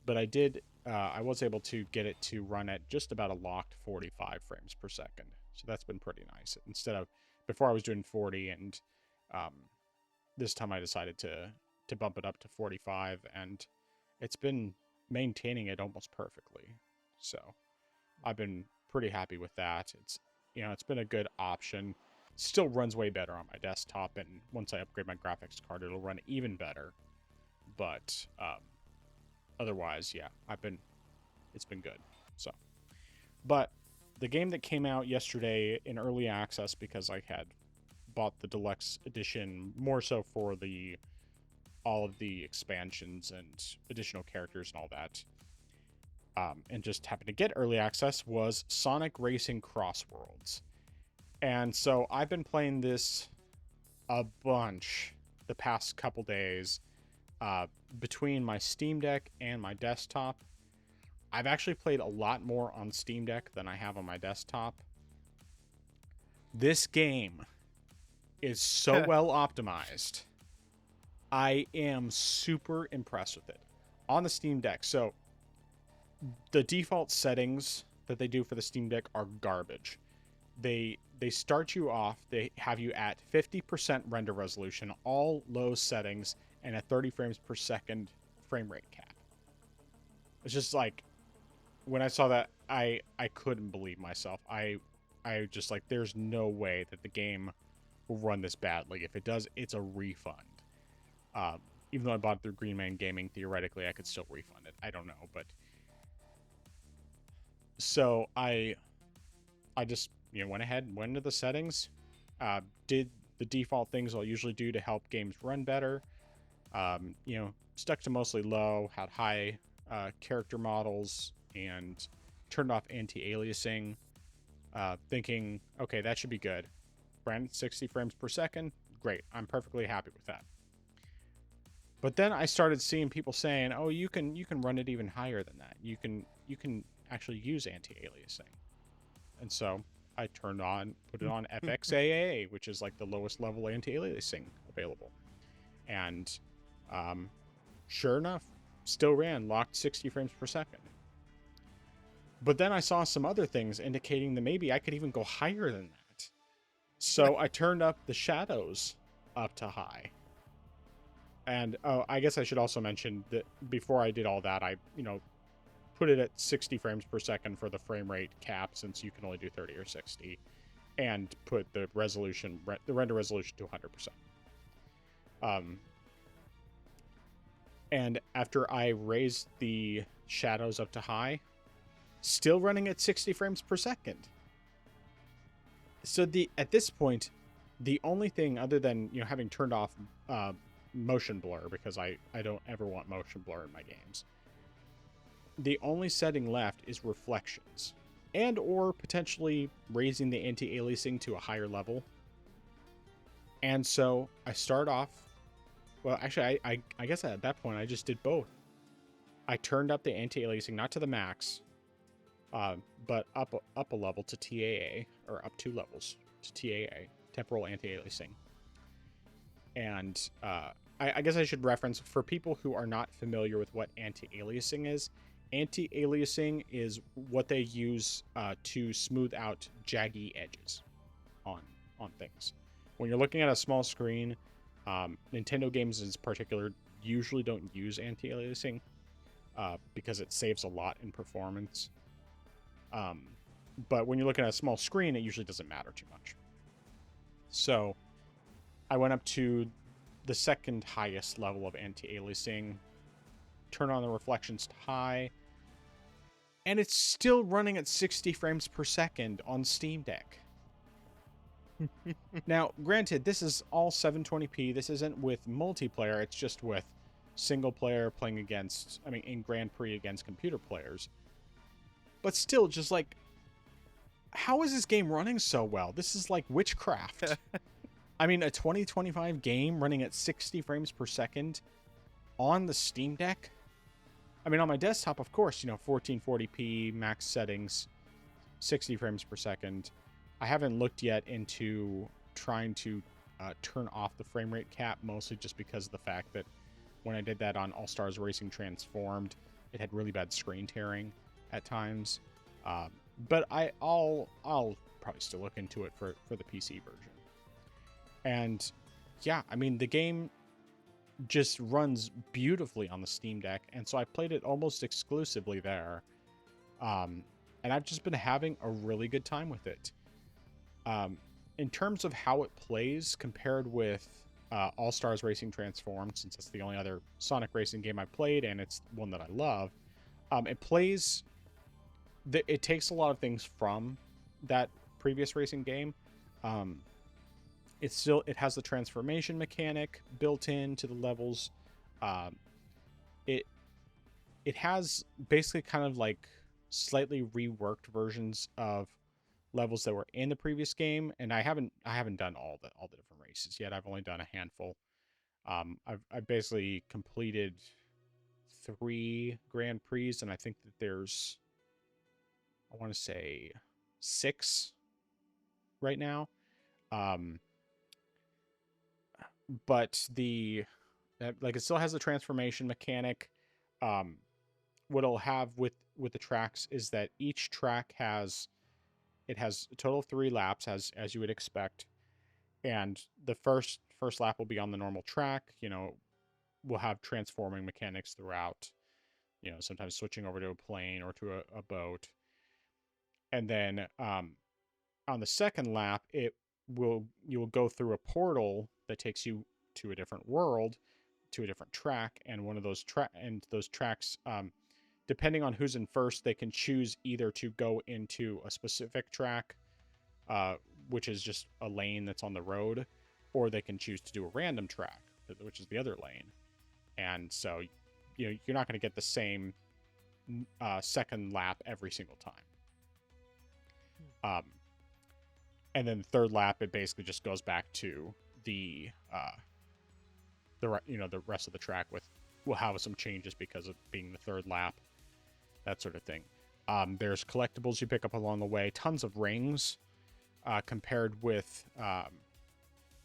but I did. I was able to get it to run at just about a locked 45 frames per second. So that's been pretty nice. Instead of before I was doing 40, and this time I decided to bump it up to 45, and it's been maintaining it almost perfectly. So I've been pretty happy with that. It's been a good option. Still runs way better on my desktop, and once I upgrade my graphics card, it'll run even better. But otherwise, yeah, it's been good. So, but the game that came out yesterday in early access, because I had bought the deluxe edition more so for all of the expansions and additional characters and all that, and just happened to get early access, was Sonic Racing Cross Worlds. And so I've been playing this a bunch the past couple days between my Steam Deck and my desktop. I've actually played a lot more on Steam Deck than I have on my desktop. This game is so well optimized. I am super impressed with it. On the Steam Deck, so the default settings that they do for the Steam Deck are garbage. They start you off, they have you at 50% render resolution, all low settings, and a 30 frames per second frame rate cap. It's just like, when I saw that, I couldn't believe myself. I just like, there's no way that the game will run this badly. If it does, it's a refund. Even though I bought it through Green Man Gaming, theoretically I could still refund it. I don't know, but so I just went ahead and went into the settings, did the default things I'll usually do to help games run better. Stuck to mostly low, had high character models, and turned off anti-aliasing, thinking, okay, that should be good. Ran 60 frames per second, great. I'm perfectly happy with that. But then I started seeing people saying, "Oh, you can run it even higher than that. You can actually use anti-aliasing." And so I put it on FXAA, which is like the lowest level anti-aliasing available. And sure enough, still ran locked 60 frames per second. But then I saw some other things indicating that maybe I could even go higher than that. So I turned up the shadows up to high. And I guess I should also mention that before I did all that, I put it at 60 frames per second for the frame rate cap, since you can only do 30 or 60, and put the render resolution to 100%. And after I raised the shadows up to high, still running at 60 frames per second. So at this point, the only thing other than having turned off motion blur, because I don't ever want motion blur in my games. The only setting left is reflections, and or potentially raising the anti-aliasing to a higher level. And so I start off, well, actually, I guess at that point I just did both. I turned up the anti-aliasing, not to the max, but up a level to TAA, or up 2 levels to TAA, temporal anti-aliasing. And I guess I should reference, for people who are not familiar with what anti-aliasing is, anti-aliasing is what they use to smooth out jaggy edges on things. When you're looking at a small screen, Nintendo games in particular usually don't use anti-aliasing because it saves a lot in performance. But when you're looking at a small screen, it usually doesn't matter too much. So I went up to the second highest level of anti-aliasing, turn on the reflections to high, and it's still running at 60 frames per second on Steam Deck. Now, granted, this is all 720p. This isn't with multiplayer. It's just with single player playing against, in Grand Prix against computer players. But still, just like, how is this game running so well? This is like witchcraft. A 2025 game running at 60 frames per second on the Steam Deck. On my desktop, of course, 1440p max settings, 60 frames per second. I haven't looked yet into trying to turn off the frame rate cap, mostly just because of the fact that when I did that on All Stars Racing Transformed, it had really bad screen tearing at times. But I'll probably still look into it for the PC version. And yeah, the game just runs beautifully on the Steam Deck, and so I played it almost exclusively there. And I've just been having a really good time with it. In terms of how it plays compared with All Stars Racing Transformed, since it's the only other Sonic racing game I played, and it's one that I love, it plays... It takes a lot of things from that previous racing game. It has the transformation mechanic built into the levels. It has basically kind of like slightly reworked versions of levels that were in the previous game, and I haven't done all the different races yet. I've only done a handful. I've basically completed 3 Grand Prix, and I think that there's, I want to say, 6 right now. But it still has the transformation mechanic. What it'll have with the tracks is that each track has a total of 3 laps, as you would expect. And the first lap will be on the normal track. We'll have transforming mechanics throughout. Sometimes switching over to a plane or to a boat. And then on the second lap, you will go through a portal that takes you to a different world, to a different track, and one of those tracks, depending on who's in first, they can choose either to go into a specific track, which is just a lane that's on the road, or they can choose to do a random track, which is the other lane. And so, you're not going to get the same second lap every single time. And then the third lap, it basically just goes back to the rest of the track will have some changes because of being the third lap, that sort of thing. There's collectibles you pick up along the way, tons of rings, compared with, I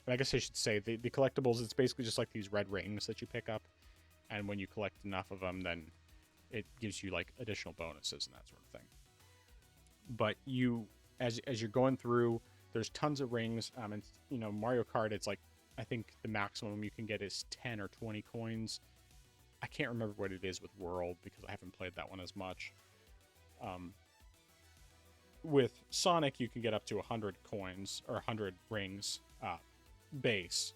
guess I should say the collectibles. It's basically just like these red rings that you pick up, and when you collect enough of them, then it gives you like additional bonuses and that sort of thing. But as you're going through, there's tons of rings. And Mario Kart, it's like, I think the maximum you can get is 10 or 20 coins. I can't remember what it is with World because I haven't played that one as much. With Sonic, you can get up to 100 coins or 100 rings base.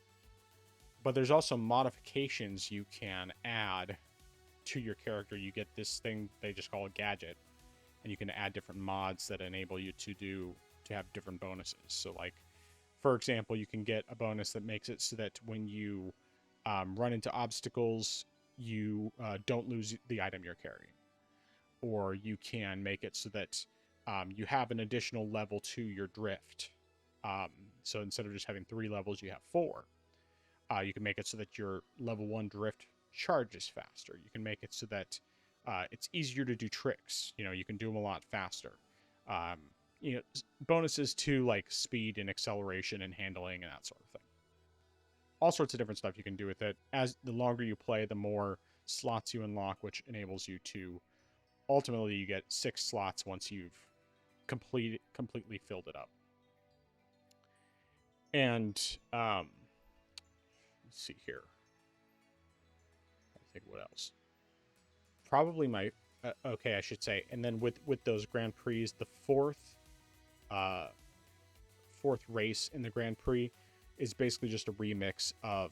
But there's also modifications you can add to your character. You get this thing they just call a gadget, and you can add different mods that enable you to have different bonuses. So, like, for example, you can get a bonus that makes it so that when you run into obstacles, you don't lose the item you're carrying. Or you can make it so that you have an additional level to your drift. So instead of just having 3 levels, you have 4. You can make it so that your level 1 drift charges faster. You can make it so that it's easier to do tricks. You can do them a lot faster. Um, Bonuses to like speed and acceleration and handling and that sort of thing. All sorts of different stuff you can do with it. As the longer you play, the more slots you unlock, which enables you to ultimately you get 6 slots once you've completely filled it up. And let's see here. I think what else? Probably my okay, I should say. And then with those Grand Prix, the fourth race in the Grand Prix is basically just a remix of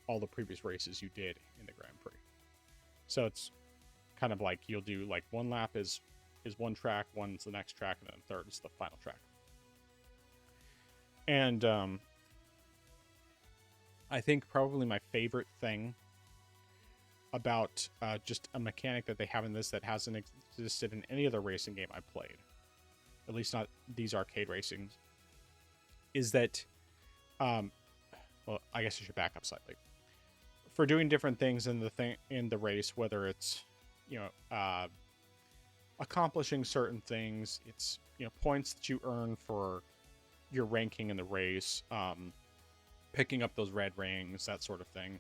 all the previous races you did in the Grand Prix. So it's kind of like you'll do like one lap is one track, one's the next track, and then third is the final track. And I think probably my favorite thing about just a mechanic that they have in this that hasn't existed in any other racing game I've played, at least not these arcade racings, is that, well, I guess I should back up slightly. For doing different things in the race, whether it's accomplishing certain things, it's points that you earn for your ranking in the race, picking up those red rings, that sort of thing.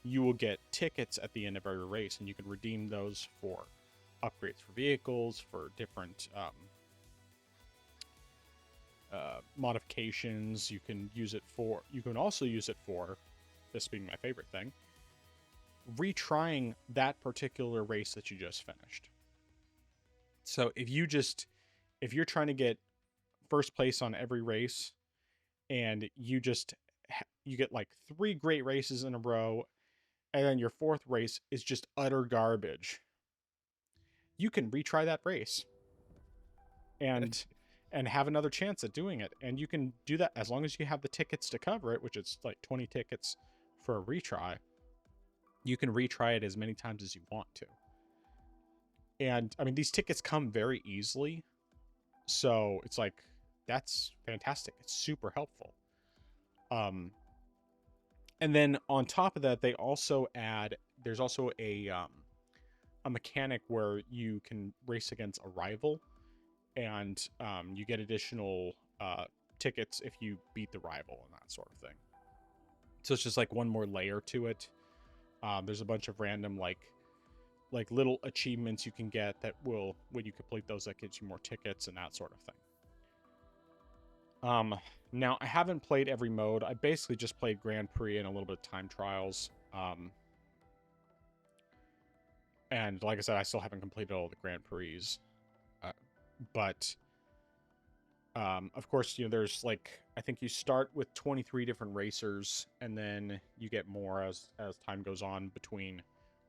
You will get tickets at the end of every race, and you can redeem those for upgrades for vehicles, for different modifications. You can also use it for, this being my favorite thing, retrying that particular race that you just finished. So if you're trying to get first place on every race, and you get like 3 great races in a row, and then your 4th race is just utter garbage, you can retry that race and have another chance at doing it. And you can do that as long as you have the tickets to cover it, which is like 20 tickets for a retry. You can retry it as many times as you want to. And I mean, these tickets come very easily, so it's like, that's fantastic. It's super helpful. And then on top of that, there's also a mechanic where you can race against a rival, and you get additional tickets if you beat the rival and that sort of thing. So it's just like one more layer to it. There's a bunch of random like little achievements you can get that will, when you complete those, that gives you more tickets and that sort of thing. Now, I haven't played every mode. I basically just played Grand Prix and a little bit of time trials. And like I said, I still haven't completed all the Grand Prix. But of course, there's like, I think you start with 23 different racers, and then you get more as time goes on between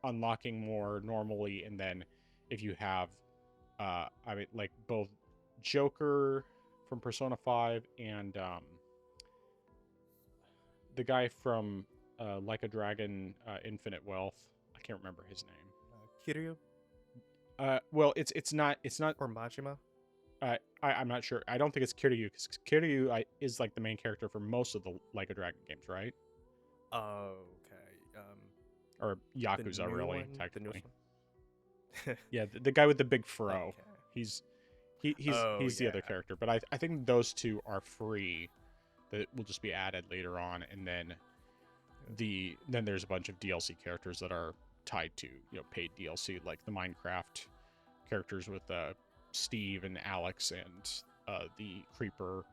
unlocking more normally, and then if you have, like both Joker from Persona 5 and the guy from Like a Dragon, Infinite Wealth. I can't remember his name. Kiryu? Well, it's not. Or Majima? I'm not sure. I don't think it's Kiryu, because Kiryu is like the main character for most of the Like a Dragon games, right? Okay. Or Yakuza, really, one, technically. Yeah, the guy with the big fro. Okay. He's the other character, but I think those two are free. That will just be added later on, and then then there's a bunch of DLC characters that are tied to paid DLC, like the Minecraft characters with Steve and Alex and the Creeper,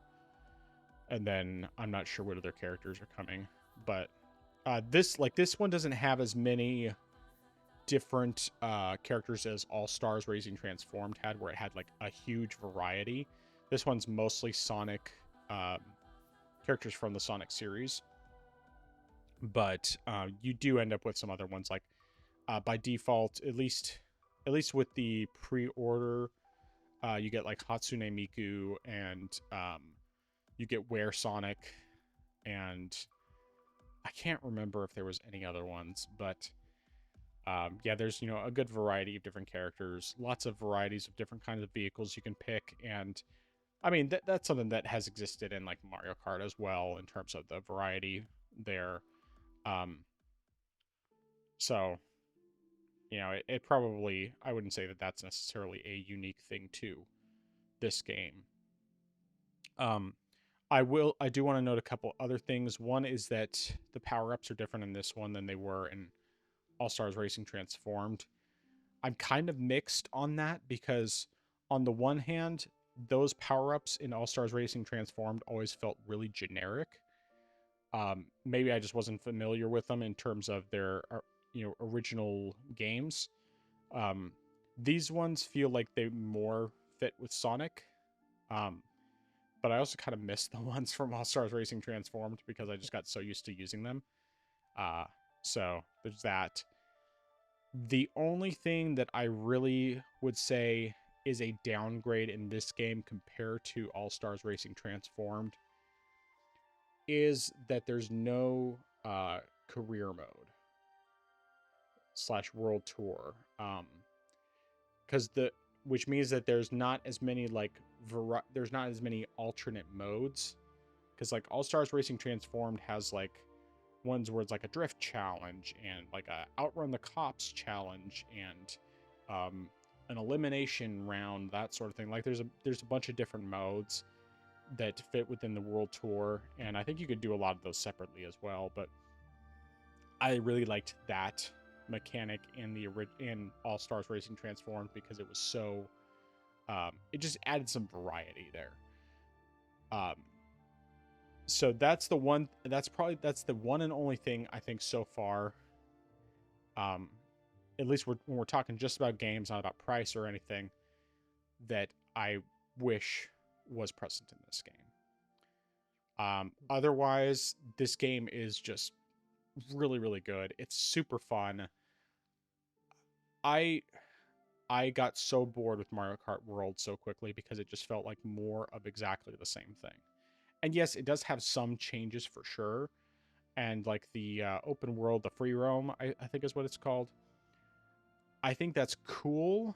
and then I'm not sure what other characters are coming, but this one doesn't have as many different characters as All Stars Racing Transformed had, where it had like a huge variety. This one's mostly Sonic characters from the Sonic series, but you do end up with some other ones, like by default, at least with the pre-order, you get like Hatsune Miku, and you get Were Sonic, and I can't remember if there was any other ones, but yeah, there's a good variety of different characters, lots of varieties of different kinds of vehicles you can pick, and I mean that's something that has existed in like Mario Kart as well in terms of the variety there. Um, so it probably, I wouldn't say that that's necessarily a unique thing to this game. Um, I do want to note a couple other things. One is that the power ups are different in this one than they were in All Stars Racing Transformed. I'm kind of mixed on that because, on the one hand, those power ups in All Stars Racing Transformed always felt really generic. Maybe I just wasn't familiar with them in terms of their original games. Um, these ones feel like they more fit with Sonic. Um, but I also kind of missed the ones from All Stars Racing Transformed because I just got so used to using them. Uh, so there's that. The only thing that I really would say is a downgrade in this game compared to All Stars Racing Transformed is that there's no career mode slash world tour. Because which means that there's not as many there's not as many alternate modes. Because like All Stars Racing Transformed has like ones where it's like a drift challenge and like a outrun the cops challenge and an elimination round, that sort of thing. Like there's a bunch of different modes that fit within the world tour, and I think you could do a lot of those separately as well. But I really liked that mechanic in All Stars Racing Transformed because it was so it just added some variety there. Um, so that's the one. That's the one and only thing I think so far. Um, at least when we're talking just about games, not about price or anything, that I wish was present in this game. Otherwise, this game is just really, really good. It's super fun. I I got so bored with Mario Kart World so quickly because it just felt like more of exactly the same thing. And yes, it does have some changes for sure. And like the open world, the free roam, I think is what it's called. I think that's cool,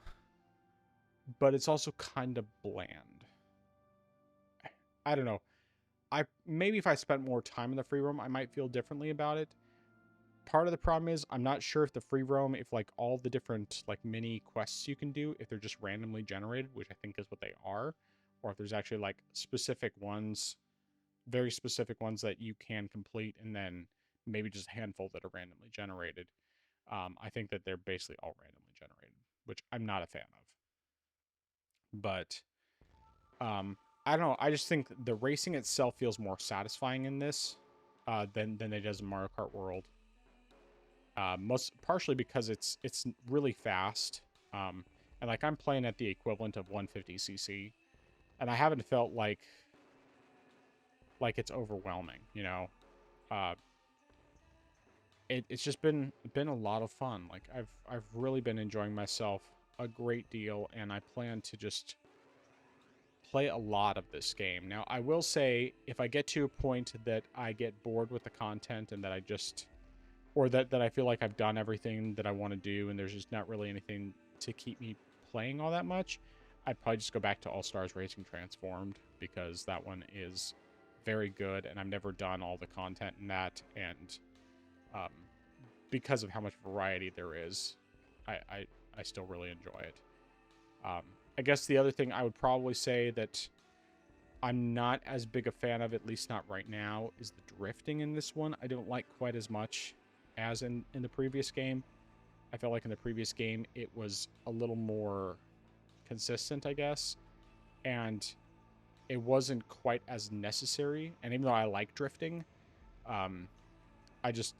but it's also kind of bland. I don't know. I maybe if I spent more time in the free roam, I might feel differently about it. Part of the problem is I'm not sure if the free roam, if like all the different like mini quests you can do, if they're just randomly generated, which I think is what they are, or if there's actually like specific ones, very specific ones that you can complete, and then maybe just a handful that are randomly generated. I think that they're basically all randomly generated, which I'm not a fan of. But I don't know. I just think the racing itself feels more satisfying in this than it does in Mario Kart World. Most partially because it's really fast, and like I'm playing at the equivalent of 150cc, and I haven't felt like it's overwhelming. Uh, it's just been a lot of fun. Like I've really been enjoying myself a great deal, and I plan to just play a lot of this game. Now, I will say if I get to a point that I get bored with the content and that I just or that I feel like I've done everything that I want to do and there's just not really anything to keep me playing all that much, I'd probably just go back to All Stars Racing Transformed because that one is very good and I've never done all the content in that, and um, because of how much variety there is, I still really enjoy it. Um, I guess the other thing I would probably say that I'm not as big a fan of, at least not right now, is the drifting in this one. I don't like quite as much as in the previous game. I felt like in the previous game it was a little more consistent, I guess, and it wasn't quite as necessary. And even though I like drifting, um, I just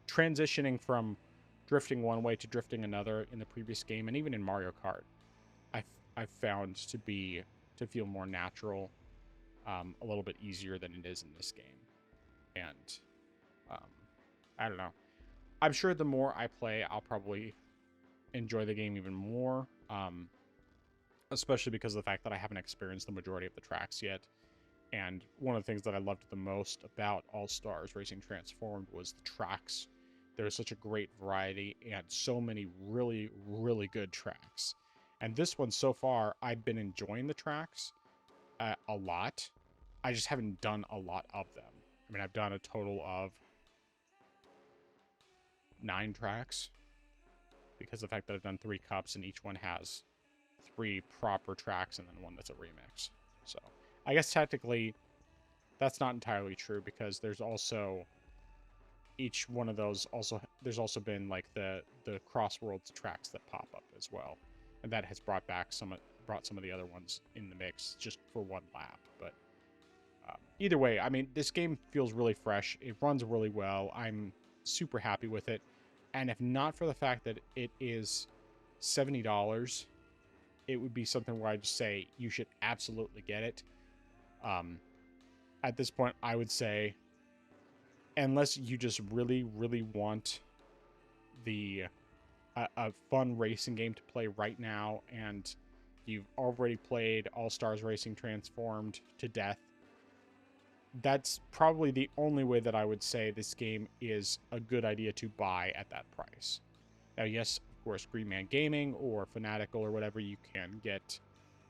transitioning from drifting one way to drifting another in the previous game, and even in Mario Kart, I've found to feel more natural, a little bit easier than it is in this game. And um, I don't know. I'm sure the more I play, I'll probably enjoy the game even more, especially because of the fact that I haven't experienced the majority of the tracks yet. And one of the things that I loved the most about All Stars Racing Transformed was the tracks. There's such a great variety and so many really, really good tracks. And this one, so far, I've been enjoying the tracks a lot. I just haven't done a lot of them. I mean, I've done a total of 9 tracks because of the fact that I've done 3 cups and each one has 3 proper tracks and then one that's a remix. So I guess technically that's not entirely true because there's also each one of those also there's also been like the Crossworlds tracks that pop up as well, and that has brought some of the other ones in the mix just for one lap. But either way, I mean, this game feels really fresh. It runs really well. I'm super happy with it, and if not for the fact that it is $70, it would be something where I'd say you should absolutely get it. At this point, I would say, unless you just really, really want a fun racing game to play right now, and you've already played All Stars Racing Transformed to death, that's probably the only way that I would say this game is a good idea to buy at that price. Now, yes, of course, Green Man Gaming or Fanatical or whatever, you can get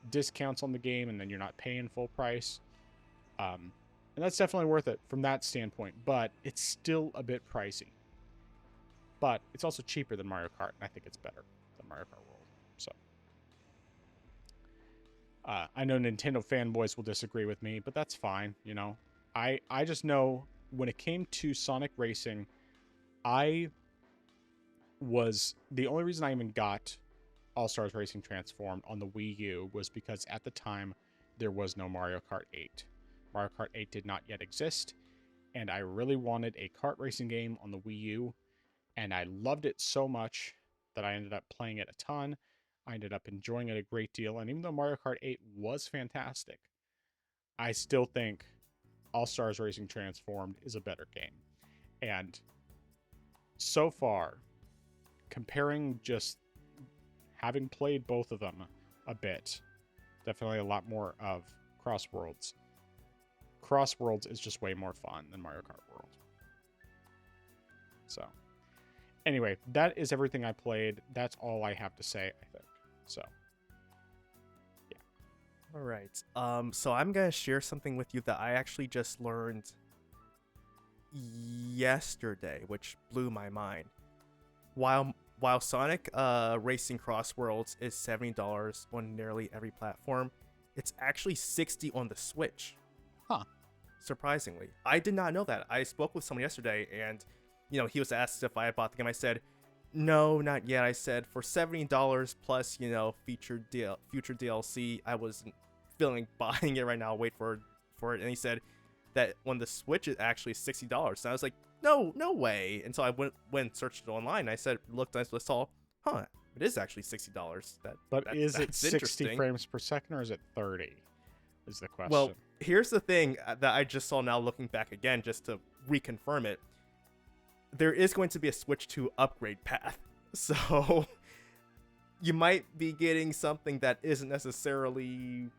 discounts on the game, and then you're not paying full price. And that's definitely worth it from that standpoint, but it's still a bit pricey. But it's also cheaper than Mario Kart, and I think it's better than Mario Kart World. So I know Nintendo fanboys will disagree with me, but that's fine. You know, I just know when it came to Sonic Racing, I was the only reason I even got All Stars Racing Transformed on the Wii U was because at the time there was no Mario Kart 8. Mario Kart 8 did not yet exist, and I really wanted a kart racing game on the Wii U, and I loved it so much that I ended up playing it a ton. I ended up enjoying it a great deal, and even though Mario Kart 8 was fantastic, I still think All Stars Racing Transformed is a better game. And so far, comparing just having played both of them a bit, definitely a lot more of Crossworlds. Crossworlds is just way more fun than Mario Kart World. So, anyway, that is everything I played. That's all I have to say, I think. So, yeah. All right. So I'm gonna share something with you that I actually just learned yesterday, which blew my mind. While Sonic Racing Crossworlds is $70 on nearly every platform, it's actually $60 on the Switch. Huh. Surprisingly, I did not know that. I spoke with someone yesterday, and he was asked if I had bought the game. I said, no, not yet. I said for $70 plus future DLC, I wasn't feeling buying it right now. I'll wait for it. And he said that on the Switch it actually is $60. And I was like, no way. And so I went and searched it online. And I said, looked, I saw, it is actually $60. But is it 60 frames per second or is it 30? Is the question. Well, here's the thing that I just saw now looking back again, just to reconfirm it. There is going to be a Switch 2 upgrade path. So you might be getting something that isn't necessarily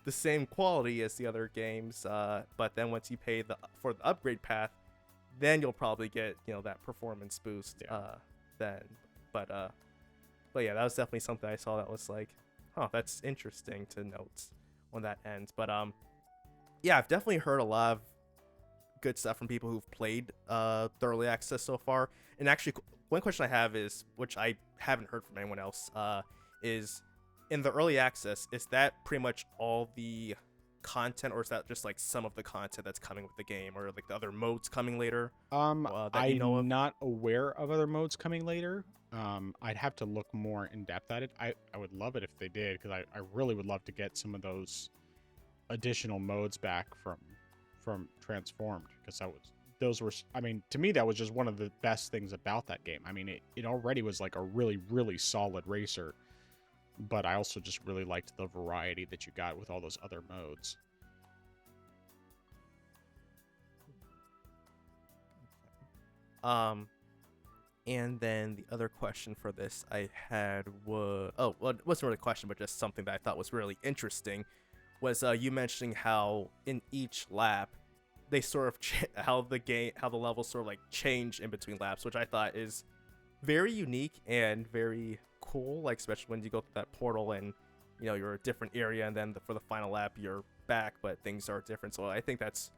the same quality as the other games. But then once you pay for the upgrade path, then you'll probably get, that performance boost. Yeah. But yeah, that was definitely something I saw that was like, that's interesting to note on that end. But yeah, I've definitely heard a lot of good stuff from people who've played the early access so far. And actually, one question I have is, which I haven't heard from anyone else, is in the early access, is that pretty much all the content, or is that just like some of the content that's coming with the game, or like the other modes coming later? I'm not aware of other modes coming later. I'd have to look more in depth at it. I would love it if they did, because I really would love to get some of those additional modes back from Transformed, because those were, I mean, to me that was just one of the best things about that game. I mean, it already was like a really, really solid racer, but I also just really liked the variety that you got with all those other modes. And then the other question for this I had was, well, it wasn't really a question, but just something that I thought was really interesting, was you mentioning how in each lap they sort of how the levels sort of like change in between laps, which I thought is very unique and very cool. Like especially when you go through that portal and you're a different area, and then for the final lap you're back, but things are different. So I think that's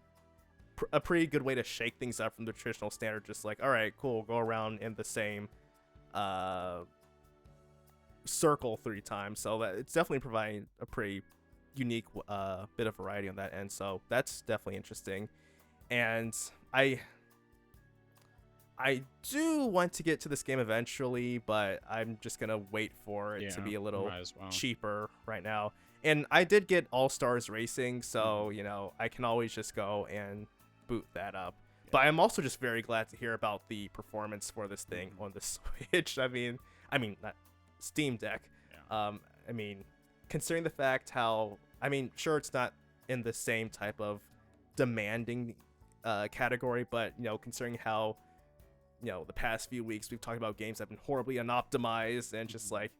a pretty good way to shake things up from the traditional standard. Just like, all right, cool, go around in the same circle 3 times. So that it's definitely providing a pretty unique bit of variety on that end. So that's definitely interesting. And I do want to get to this game eventually, but I'm just gonna wait for it to be a little cheaper right now. And I did get All Stars Racing, so I can always just go and boot that up. But I'm also just very glad to hear about the performance for this thing on the Switch. I mean, not Steam Deck. Yeah. I mean, considering the fact how, sure, it's not in the same type of demanding category, but considering how the past few weeks we've talked about games that have been horribly unoptimized, and just like,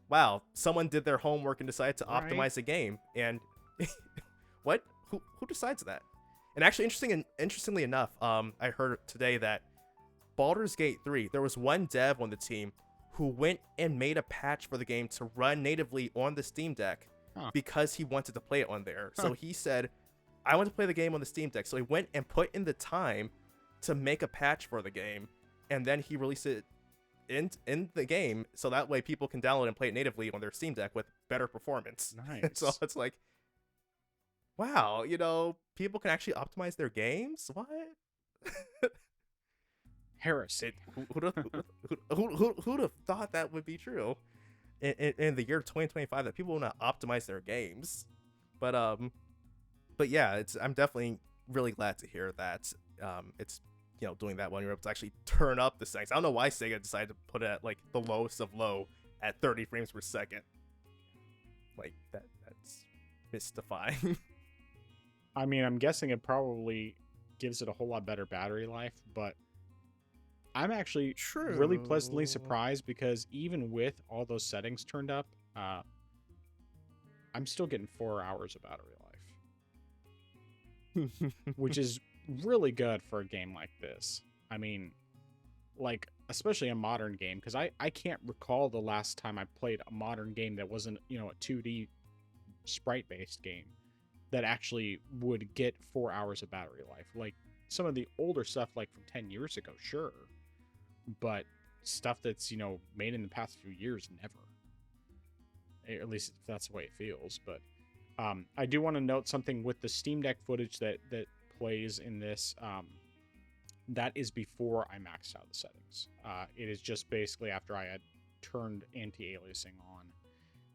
wow, someone did their homework and decided to optimize a game. And what? Who decides that? And actually, interestingly enough, I heard today that Baldur's Gate 3, there was one dev on the team who went and made a patch for the game to run natively on the Steam Deck because he wanted to play it on there. So he said, I want to play the game on the Steam Deck. So he went and put in the time to make a patch for the game, and then he released it in the game, so that way people can download and play it natively on their Steam Deck with better performance. Nice. So it's like, wow, people can actually optimize their games. What? Heresy. Who'd have thought that would be true in the year 2025, that people will not optimize their games? But yeah, I'm definitely really glad to hear that it's doing that when you're able to actually turn up the settings. I don't know why Sega decided to put it at like the lowest of low at 30 frames per second. Like that's mystifying. I'm guessing it probably gives it a whole lot better battery life, but I'm actually really pleasantly surprised, because even with all those settings turned up, I'm still getting 4 hours of battery life, which is really good for a game like this. Especially a modern game, because I can't recall the last time I played a modern game that wasn't a 2D sprite-based game that actually would get 4 hours of battery life. Like some of the older stuff, like from 10 years ago, sure, but stuff that's made in the past few years, never. At least that's the way it feels. But I do want to note something with the Steam Deck footage that plays in this. That is before I maxed out the settings. It is just basically after I had turned anti-aliasing on,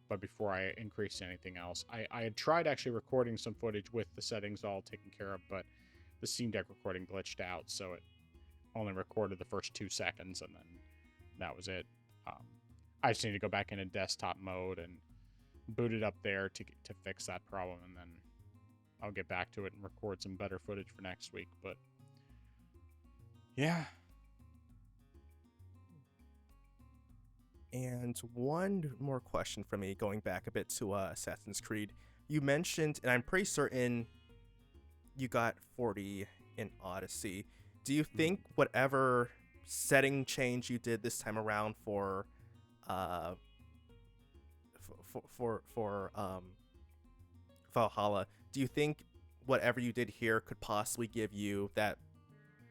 but before I increased anything else. I had tried actually recording some footage with the settings all taken care of, but the Steam Deck recording glitched out, so it only recorded the first 2 seconds, and then that was it. I just need to go back into desktop mode and boot it up there to fix that problem, and then I'll get back to it and record some better footage for next week. But yeah. And one more question from me, going back a bit to Assassin's Creed. You mentioned, and I'm pretty certain you got 40 in Odyssey. Do you think whatever setting change you did this time around for Valhalla, do you think whatever you did here could possibly give you that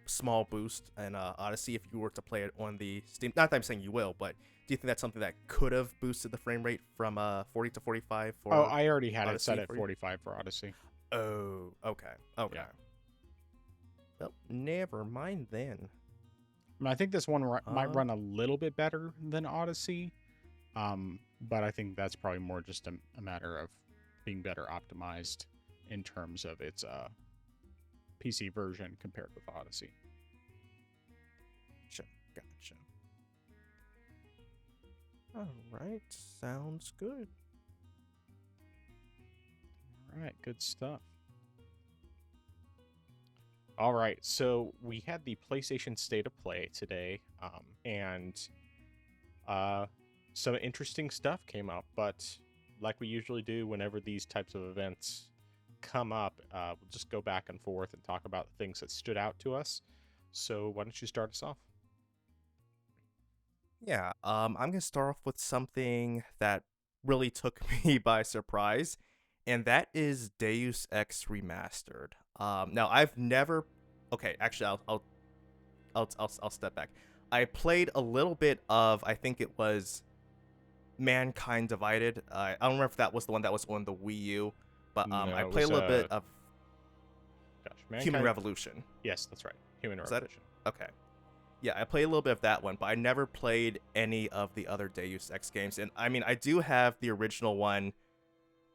small boost in Odyssey if you were to play it on the Steam? Not that I'm saying you will, but do you think that's something that could have boosted the frame rate from 40 to 45 for I already had Odyssey it set at 45 for Odyssey. Oh, okay. Yeah. Well, never mind then. I think this one might run a little bit better than Odyssey, but I think that's probably more just a matter of being better optimized in terms of its PC version compared with Odyssey. Gotcha. All right, sounds good. All right, good stuff. All right, so we had the PlayStation State of Play today, and some interesting stuff came up, but like we usually do whenever these types of events come up, we'll just go back and forth and talk about the things that stood out to us. So why don't you start us off? Yeah, I'm gonna start off with something that really took me by surprise, and that is Deus Ex Remastered. Now I've never. Okay, actually, I'll step back. I played a little bit of. I think it was Mankind Divided. I don't remember if that was the one that was on the Wii U, but I No, it played a was little bit of gosh, Human mankind. Revolution. Yes, that's right. Human Was that it? Revolution. Okay. Yeah, I played a little bit of that one, but I never played any of the other Deus Ex games. And I mean, I do have the original one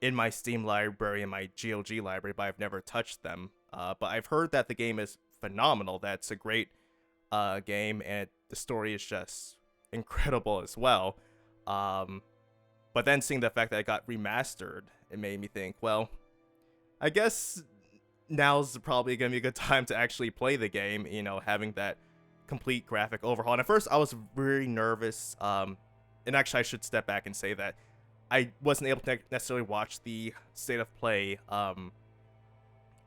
in my Steam library and my GOG library, but I've never touched them. But I've heard that the game is phenomenal. That's a great game, and the story is just incredible as well. Um, but then seeing the fact that it got remastered, it made me think, well, I guess now's probably gonna be a good time to actually play the game. Having that complete graphic overhaul. And at first, I was very nervous. And actually, I should step back and say that I wasn't able to necessarily watch the state of play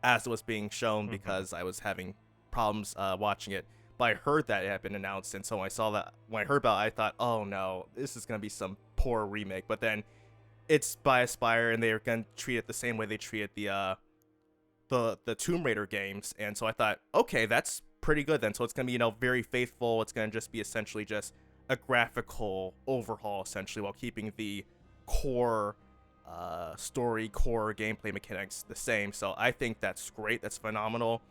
as it was being shown because I was having problems watching it. But I heard that it had been announced, and so when I heard about it, I thought, oh no, this is gonna be some poor remake. But then it's by Aspire, and they're gonna treat it the same way they treated the Tomb Raider games, and so I thought, okay, that's pretty good then. So it's gonna be very faithful. It's gonna just be essentially just a graphical overhaul, essentially, while keeping the core story, core gameplay mechanics the same. So I think that's great. That's phenomenal.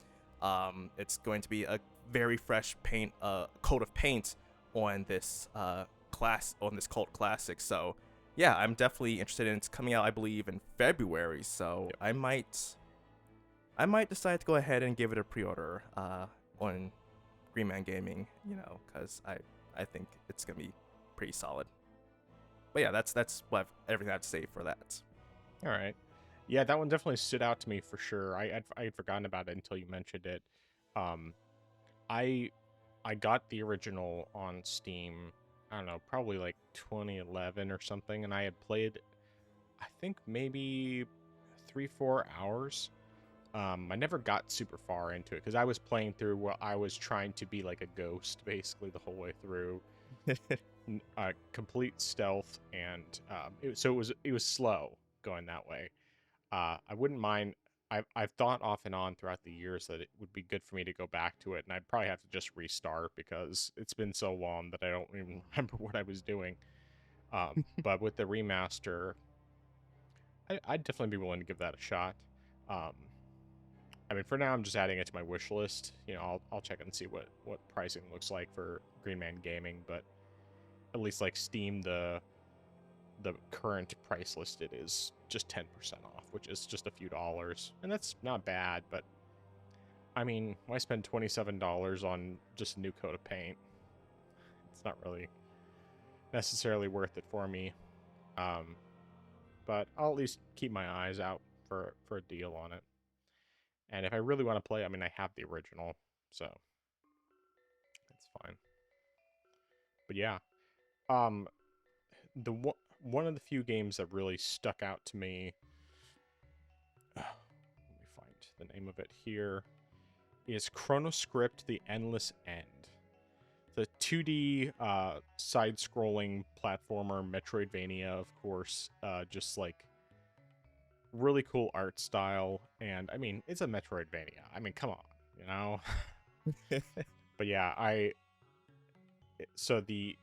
It's going to be a very fresh coat of paint on this cult classic. So yeah, I'm definitely interested in it. It's coming out, I believe, in February. So Yep. I might decide to go ahead and give it a pre-order on Green Man Gaming, because I think it's gonna be pretty solid. But yeah, that's everything I have to say for that. All right. Yeah, that one definitely stood out to me for sure. I had forgotten about it until you mentioned it. Um, I I got the original on Steam. I don't know, probably like 2011 or something, and I had played, I think maybe 3-4 hours. I never got super far into it because I was playing through what I was trying to be like a ghost basically the whole way through. Complete stealth, and so it was slow going that way. I wouldn't mind. I've thought off and on throughout the years that it would be good for me to go back to it, and I'd probably have to just restart because it's been so long that I don't even remember what I was doing. But with the remaster, I'd definitely be willing to give that a shot. Um, I mean, for now, I'm just adding it to my wish list. I'll check and see what pricing looks like for Green Man Gaming, but at least like Steam, the current price listed is just 10% off, which is just a few dollars, and that's not bad. But I mean, why spend $27 on just a new coat of paint? It's not really necessarily worth it for me. But I'll at least keep my eyes out for a deal on it. And if I really want to play, I mean, I have the original, so it's fine. But yeah, um, one of the few games that really stuck out to me. Let me find the name of it here. Is Chronoscript: The Endless End. The 2D side-scrolling platformer Metroidvania, of course, just like really cool art style, and I mean, it's a Metroidvania. I mean, come on. But yeah, so the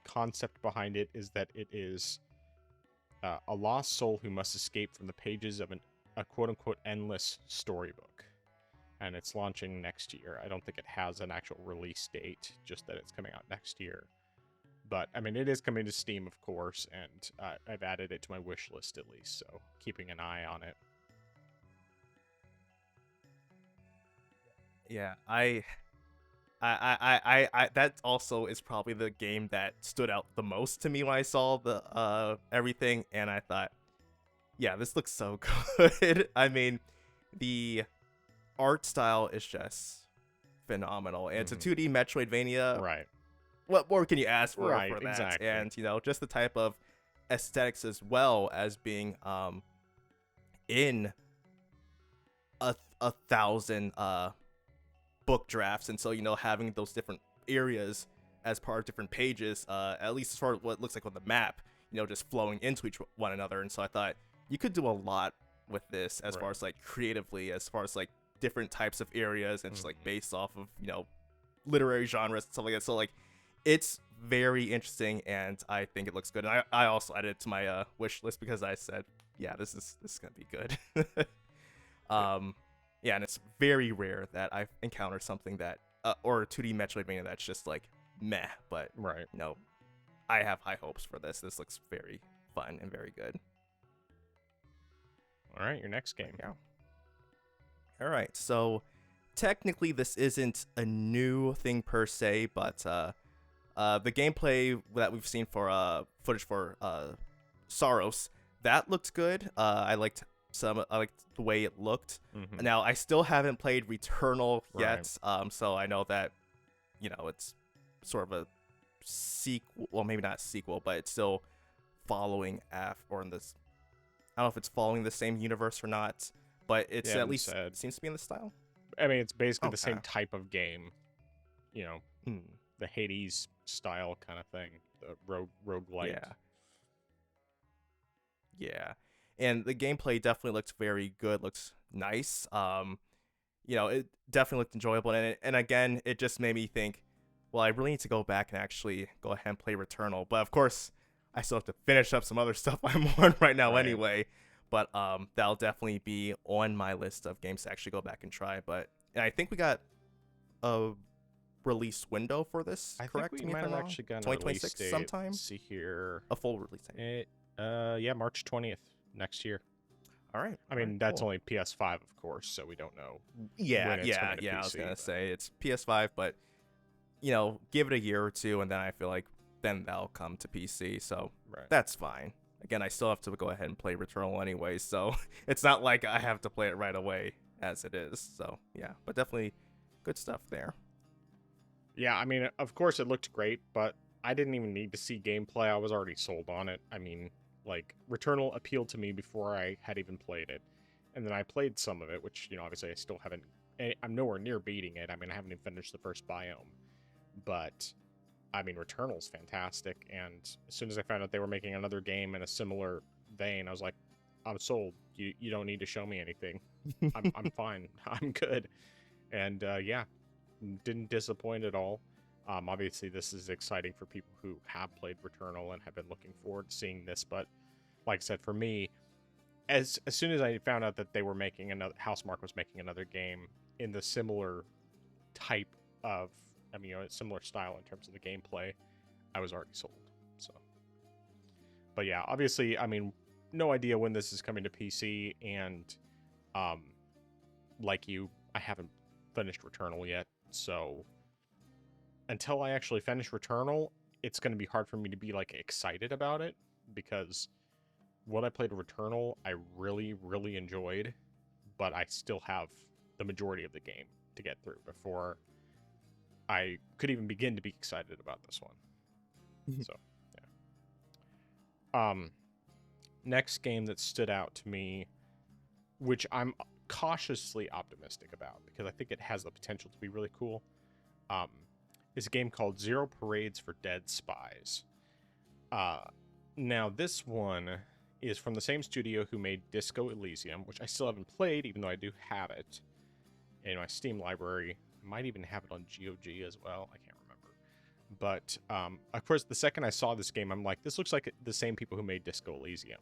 concept behind it is that it is a lost soul who must escape from the pages of a quote-unquote endless storybook, and it's launching next year. I don't think it has an actual release date, just that it's coming out next year. But I mean, it is coming to Steam, of course, and I've added it to my wish list at least, so keeping an eye on it. Yeah, that also is probably the game that stood out the most to me when I saw the everything, and I thought, yeah, this looks so good. I mean, the art style is just phenomenal, and it's a 2D Metroidvania. Right. What more can you ask for Right, that? exactly. And just the type of aesthetics as well as being in a thousand book drafts, and so having those different areas as part of different pages, at least as far as what it looks like on the map, just flowing into each one another. And so I thought you could do a lot with this as far as like creatively, as far as like different types of areas, and just like based off of literary genres and stuff like that. So like it's very interesting, and I think it looks good. And I also added it to my wish list because I said, yeah, this is gonna be good. Yeah, and it's very rare that I've encountered something that or a 2D Metroidvania that's just like meh, but Right. I have high hopes for this. This looks very fun and very good. All right, your next game. Yeah. All right, so technically this isn't a new thing per se, but the gameplay that we've seen for footage for Saros, that looked good. I liked the way it looked. Now I still haven't played Returnal yet, so I know that it's sort of a sequel. Well, maybe not a sequel, but it's still following or in this. I don't know if it's following the same universe or not, but it's at least seems to be in the style. I mean, it's basically the same type of game, the Hades style kind of thing, the roguelite. Yeah, and the gameplay definitely looks very good. Looks nice. It definitely looked enjoyable, and again, it just made me think, well, I really need to go back and actually go ahead and play Returnal. But of course, I still have to finish up some other stuff I'm on right now anyway. But that'll definitely be on my list of games to actually go back and try. And I think we got a release window for this, correct? Think we might have actually gotten 2026 sometime. Let's see here. A full release date. Yeah, March 20th next year. All right. I mean, that's only PS5, of course, so we don't know. Yeah. I was gonna say it's PS5, but give it a year or two, and then I feel like then that'll come to PC. So that's fine. Again, I still have to go ahead and play Returnal anyway, so it's not like I have to play it right away as it is. So yeah, but definitely good stuff there. Yeah, I mean, of course it looked great, but I didn't even need to see gameplay. I was already sold on it. I mean, like, Returnal appealed to me before I had even played it. And then I played some of it, which, obviously I still haven't... I'm nowhere near beating it. I mean, I haven't even finished the first biome. But, I mean, Returnal's fantastic. And as soon as I found out they were making another game in a similar vein, I was like, I'm sold. You don't need to show me anything. I'm fine. I'm good. And, yeah, didn't disappoint at all. Obviously, this is exciting for people who have played Returnal and have been looking forward to seeing this. But like I said, for me, as soon as I found out that they were making Housemarque was making another game in the similar type of, a similar style in terms of the gameplay, I was already sold. So, but yeah, obviously, I mean, no idea when this is coming to PC, and like you, I haven't finished Returnal yet, so until I actually finish Returnal, it's going to be hard for me to be like excited about it, because what I played Returnal, I really, really enjoyed, but I still have the majority of the game to get through before I could even begin to be excited about this one. So, yeah. Next game that stood out to me, which I'm cautiously optimistic about because I think it has the potential to be really cool, is a game called Zero Parades for Dead Spies. Now, this one is from the same studio who made Disco Elysium, which I still haven't played, even though I do have it in my Steam library. I might even have it on GOG as well. I can't remember. But, of course, the second I saw this game, I'm like, this looks like the same people who made Disco Elysium.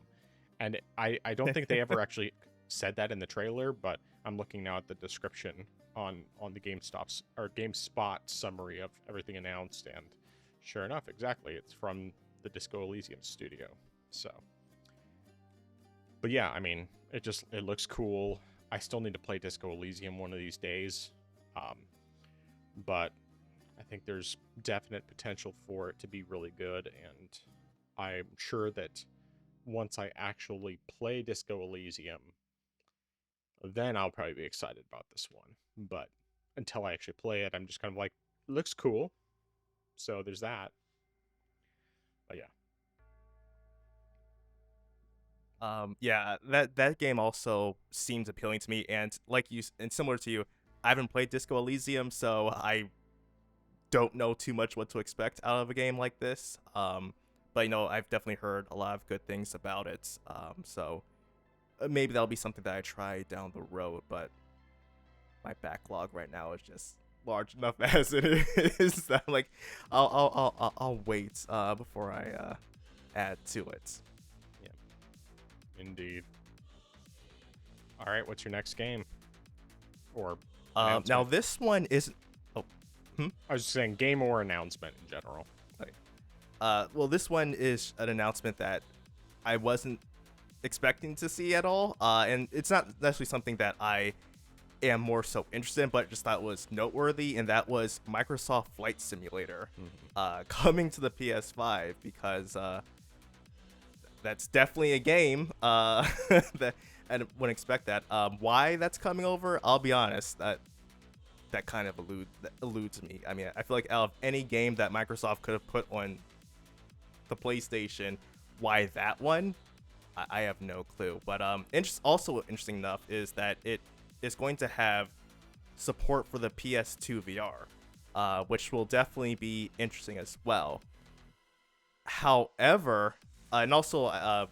And I don't think they ever actually said that in the trailer, but I'm looking now at the description on the GameSpot summary of everything announced, and sure enough, exactly, it's from the Disco Elysium studio. So, but yeah, I mean, it looks cool. I still need to play Disco Elysium one of these days, but I think there's definite potential for it to be really good, and I'm sure that once I actually play Disco Elysium, then I'll probably be excited about this one. But until I actually play it, I'm just kind of like, it looks cool. So there's that. But yeah. Yeah, that game also seems appealing to me, and and similar to you, I haven't played Disco Elysium, so I don't know too much what to expect out of a game like this. But I've definitely heard a lot of good things about it. So maybe that'll be something that I try down the road. But my backlog right now is just large enough as it is that like I'll wait before I add to it. Yeah, indeed. All right, what's your next game or Now announcement? this one is. Oh, I was just saying game or announcement in general. okay. Well, this one is an announcement that I wasn't expecting to see at all, and it's not necessarily something that I am more so interested in, but just thought was noteworthy, and that was Microsoft Flight Simulator coming to the PS5 because that's definitely a game that I wouldn't expect that. Why that's coming over, I'll be honest, that kind of eludes me. I mean, I feel like out of any game that Microsoft could have put on the PlayStation, why that one? I have no clue. But also interesting enough is that it is going to have support for the PS2 VR, which will definitely be interesting as well. However, and also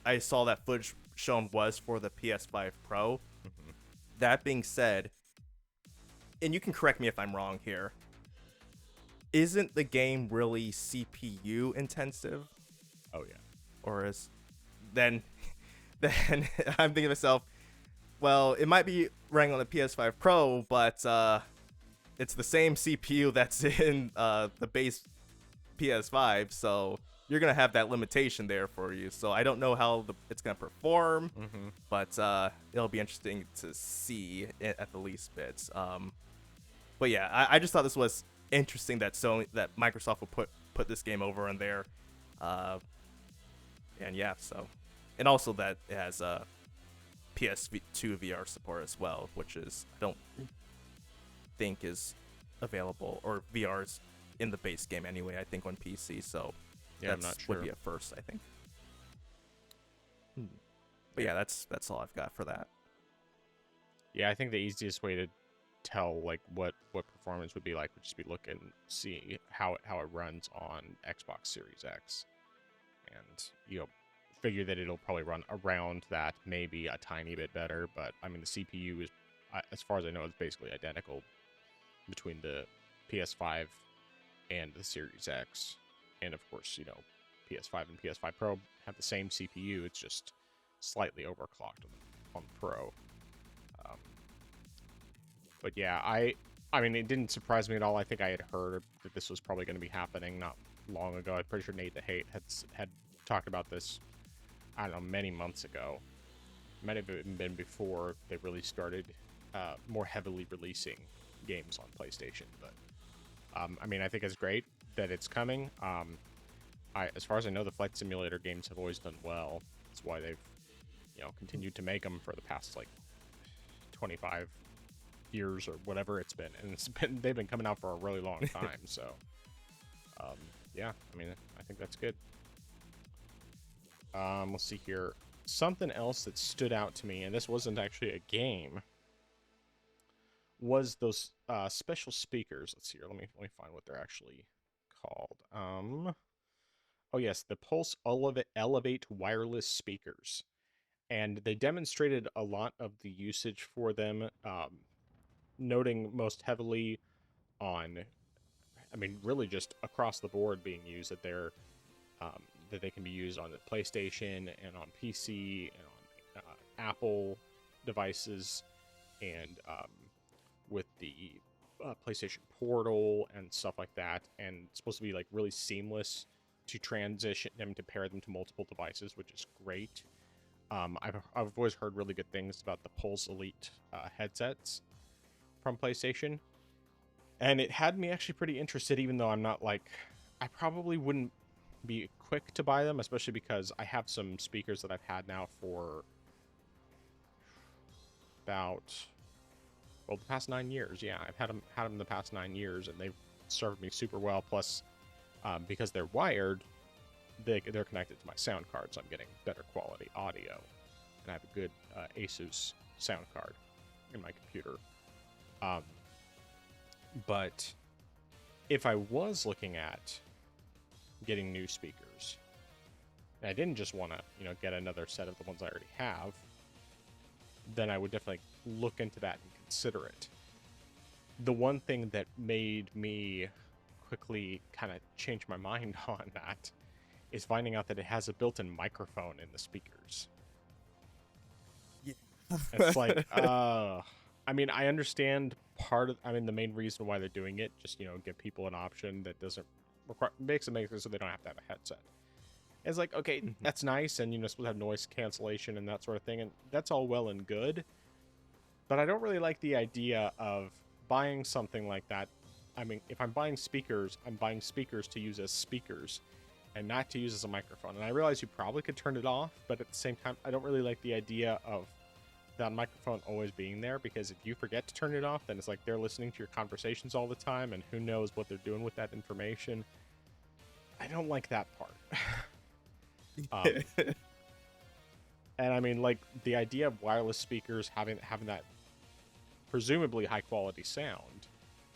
I saw that footage shown was for the PS5 Pro. Mm-hmm. That being said, and you can correct me if I'm wrong here, isn't the game really CPU intensive? Oh yeah. Or is then then I'm thinking to myself, well, it might be running on the PS5 Pro, but it's the same CPU that's in the base PS5, so you're gonna have that limitation there for you. So I don't know how it's gonna perform, Mm-hmm. but it'll be interesting to see it at the least bits. But yeah, I just thought this was interesting that Microsoft will put this game over on there, and yeah, so and also that it has PS2 VR support as well, which is I don't think is available, or VR's in the base game anyway. I think on PC, so Yeah, I'm not sure. would be a first, I think. But yeah, that's all I've got for that. Yeah, I think the easiest way to tell like what performance would be like would just be look and see how it runs on Xbox Series X, and figure that it'll probably run around that, maybe a tiny bit better. But I mean, the CPU is, as far as I know, it's basically identical between the PS5 and the Series X, and of course, PS5 and PS5 Pro have the same CPU. It's just slightly overclocked on the Pro. But yeah, I mean, it didn't surprise me at all. I think I had heard that this was probably going to be happening not long ago. I'm pretty sure Nate the Hate had talked about this, I don't know, many months ago. It might have even been before they really started more heavily releasing games on PlayStation. But I mean, I think it's great that it's coming. As far as I know, the Flight Simulator games have always done well. That's why they've continued to make them for the past like 25 years or whatever it's been, and they've been coming out for a really long time. So yeah, I mean, I think that's good. Let's see here. Something else that stood out to me, and this wasn't actually a game, was those special speakers. Let's see here. Let me find what they're actually called. Oh yes, the Pulse Elevate wireless speakers, and they demonstrated a lot of the usage for them, noting most heavily on, I mean, really just across the board being used, that that they can be used on the PlayStation and on PC and on Apple devices, and with the PlayStation Portal and stuff like that. And it's supposed to be like really seamless to transition them, to pair them to multiple devices, which is great. I've always heard really good things about the Pulse Elite headsets from PlayStation, and it had me actually pretty interested, even though I'm not like, I probably wouldn't be quick to buy them, especially because I have some speakers that I've had now for about, well, the past 9 years. Yeah, I've had them the past 9 years, and they've served me super well. Plus, because they're wired, they're connected to my sound card, so I'm getting better quality audio, and I have a good Asus sound card in my computer. But if I was looking at getting new speakers, and I didn't just want to, get another set of the ones I already have, then I would definitely look into that and consider it. The one thing that made me quickly kind of change my mind on that is finding out that it has a built-in microphone in the speakers. Yeah. It's like, I mean, I understand the main reason why they're doing it, just, give people an option that doesn't require, makes it so they don't have to have a headset. It's like, okay, that's nice, and, supposed to have noise cancellation and that sort of thing, and that's all well and good, but I don't really like the idea of buying something like that. I mean, if I'm buying speakers, I'm buying speakers to use as speakers and not to use as a microphone. And I realize you probably could turn it off, but at the same time, I don't really like the idea of that microphone always being there, because if you forget to turn it off, then it's like they're listening to your conversations all the time, and who knows what they're doing with that information. I don't like that part. And I mean, like, the idea of wireless speakers having that presumably high quality sound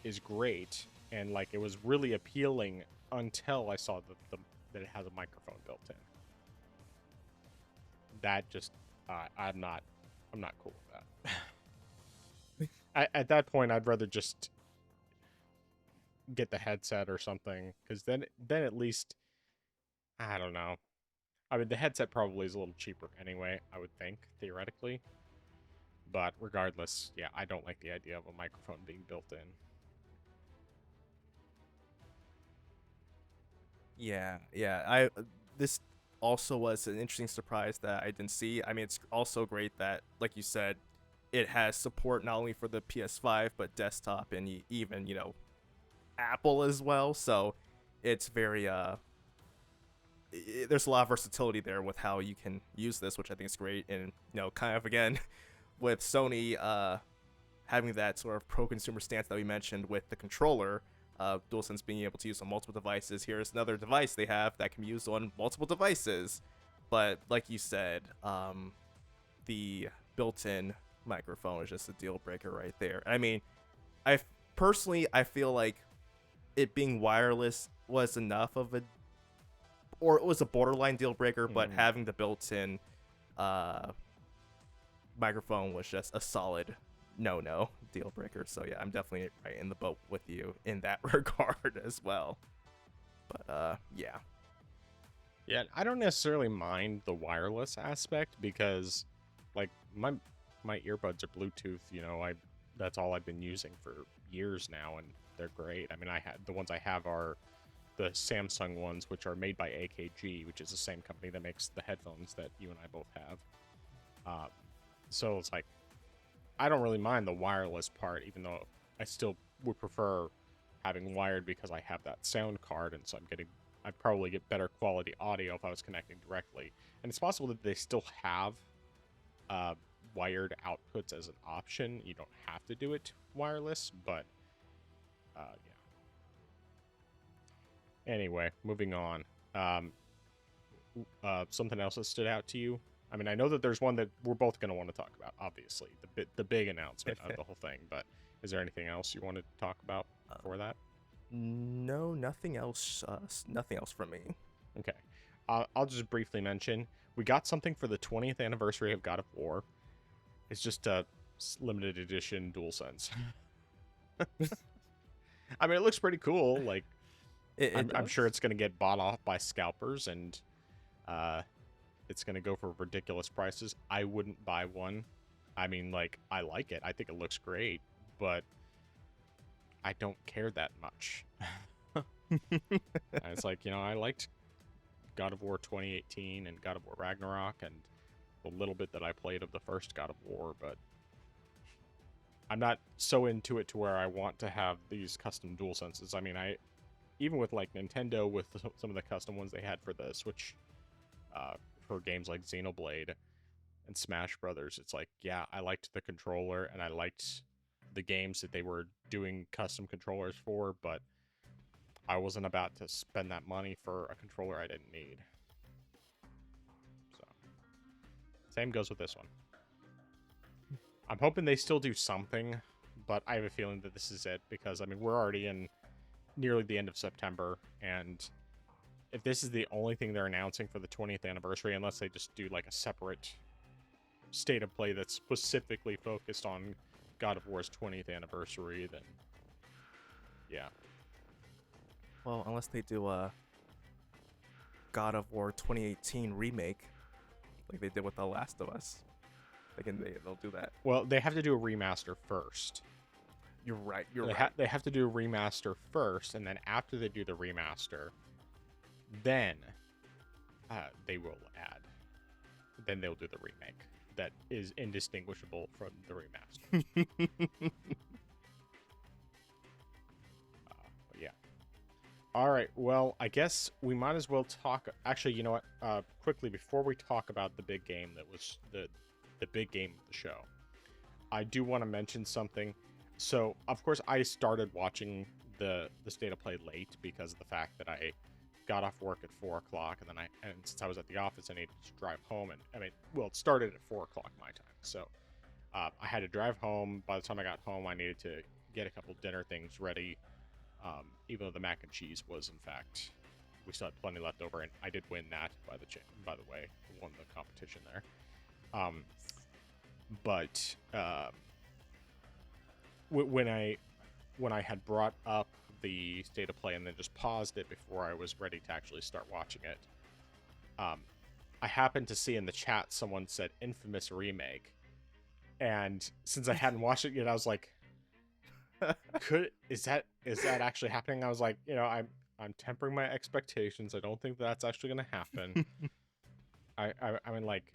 is great, and like it was really appealing until I saw that it has a microphone built in. That just I'm not cool with that. At that point, I'd rather just get the headset or something, because then at least, I don't know. I mean, the headset probably is a little cheaper anyway, I would think, theoretically. But regardless, yeah, I don't like the idea of a microphone being built in. Yeah. This also was an interesting surprise that I didn't see. I mean, it's also great that, like you said, it has support not only for the PS5 but desktop and even Apple as well. So it's very there's a lot of versatility there with how you can use this, which I think is great. And kind of again with Sony having that sort of pro-consumer stance that we mentioned with the controller, DualSense being able to use on multiple devices. Here's another device they have that can be used on multiple devices. But like you said, the built-in microphone is just a deal breaker right there. I mean, I personally feel like it being wireless was enough of a, or it was a borderline deal breaker, but having the built-in microphone was just a solid no deal breaker. So yeah, I'm definitely right in the boat with you in that regard as well. But yeah, I don't necessarily mind the wireless aspect, because like my earbuds are Bluetooth. That's all I've been using for years now, and they're great. I mean, the ones I have are the Samsung ones, which are made by AKG, which is the same company that makes the headphones that you and I both have. So it's like, I don't really mind the wireless part, even though I still would prefer having wired, because I have that sound card, and so I'd probably get better quality audio if I was connecting directly. And it's possible that they still have wired outputs as an option. You don't have to do it wireless, but yeah. Anyway, moving on. Something else that stood out to you? I mean, I know that there's one that we're both going to want to talk about, obviously, the big announcement of the whole thing, but is there anything else you wanted to talk about for that? No, nothing else. Nothing else from me. Okay. I'll just briefly mention, we got something for the 20th anniversary of God of War. It's just a limited edition DualSense. I mean, it looks pretty cool. Like, I'm sure it's going to get bought off by scalpers, and it's going to go for ridiculous prices. I wouldn't buy one. I mean, like, I like it. I think it looks great, but I don't care that much. It's like, I liked God of War 2018 and God of War Ragnarok, and the little bit that I played of the first God of War, but I'm not so into it to where I want to have these custom DualSenses. I mean, even with like Nintendo, with some of the custom ones they had for the Switch, for games like Xenoblade and Smash Brothers, it's like, yeah, I liked the controller and I liked the games that they were doing custom controllers for, but I wasn't about to spend that money for a controller I didn't need. So, same goes with this one. I'm hoping they still do something, but I have a feeling that this is it because, I mean, we're already in nearly the end of September, and if this is the only thing they're announcing for the 20th anniversary, unless they just do like a separate state of play that's specifically focused on God of War's 20th anniversary, then yeah. Well, unless they do a God of War 2018 remake, like they did with The Last of Us, they'll do that. Well, they have to do a remaster first. You're right. They have to do a remaster first, and then after they do the remaster, then they will add. Then they'll do the remake that is indistinguishable from the remaster. But yeah. All right. Well, I guess we might as well talk. Actually, you know what? Quickly before we talk about the big game that was the big game of the show, I do want to mention something. So, of course, I started watching the state of play late because of the fact that I got off work at 4 o'clock, and then since I was at the office, I needed to drive home, and I mean, well, it started at 4 o'clock my time, so I had to drive home. By the time I got home, I needed to get a couple dinner things ready, even though the mac and cheese was, in fact, we still had plenty left over, and I did win that, by the way, won the competition there. But when I had brought up the state of play and then just paused it before I was ready to actually start watching it, I happened to see in the chat someone said Infamous Remake, and since I hadn't watched it yet, I was like, is that actually happening? I was like, I'm tempering my expectations. I don't think that's actually going to happen. I mean, like,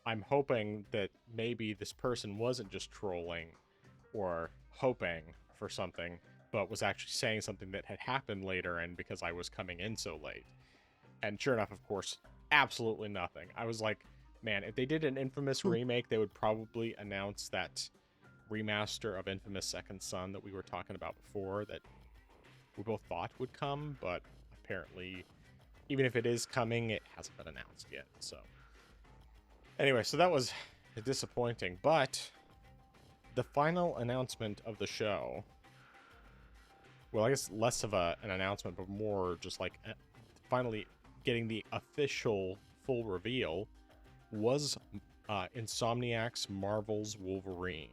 I'm hoping that maybe this person wasn't just trolling or hoping for something, but was actually saying something that had happened later, and because I was coming in so late. And sure enough, of course, absolutely nothing. I was like, man, if they did an Infamous remake, they would probably announce that remaster of Infamous Second Son that we were talking about before, that we both thought would come, but apparently, even if it is coming, it hasn't been announced yet. So anyway, so that was disappointing, but the final announcement of the show, well, I guess less of an announcement, but more just like finally getting the official full reveal, was Insomniac's Marvel's Wolverine.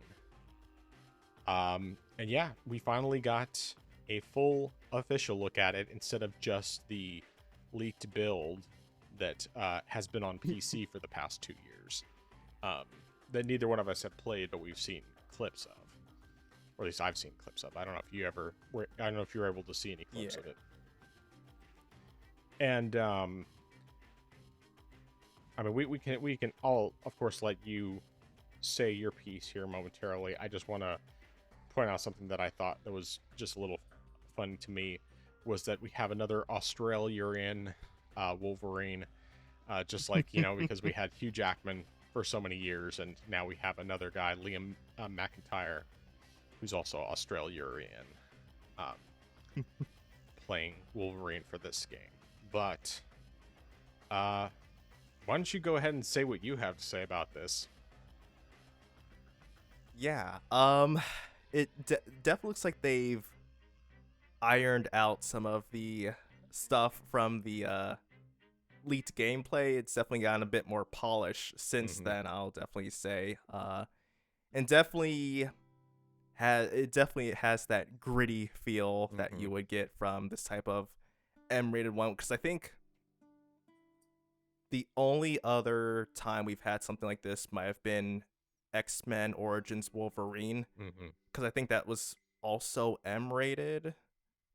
And yeah, we finally got a full official look at it instead of just the leaked build that has been on PC for the past 2 years. That neither one of us have played, but we've seen clips of, or at least I've seen clips of. I don't know if you were able to see any clips of it. And I mean, we can all, of course, let you say your piece here momentarily. I just want to point out something that I thought that was just a little funny to me, was that we have another Australiarverine Wolverine, just like, because we had Hugh Jackman for so many years, and now we have another guy, Liam McIntyre, who's also Australiarverine, playing Wolverine for this game. But why don't you go ahead and say what you have to say about this? Yeah, it definitely looks like they've ironed out some of the stuff from the leaked gameplay. It's definitely gotten a bit more polished since then, I'll definitely say. And definitely has that gritty feel that you would get from this type of M-rated one, because I think the only other time we've had something like this might have been X-Men Origins Wolverine, because I think that was also M-rated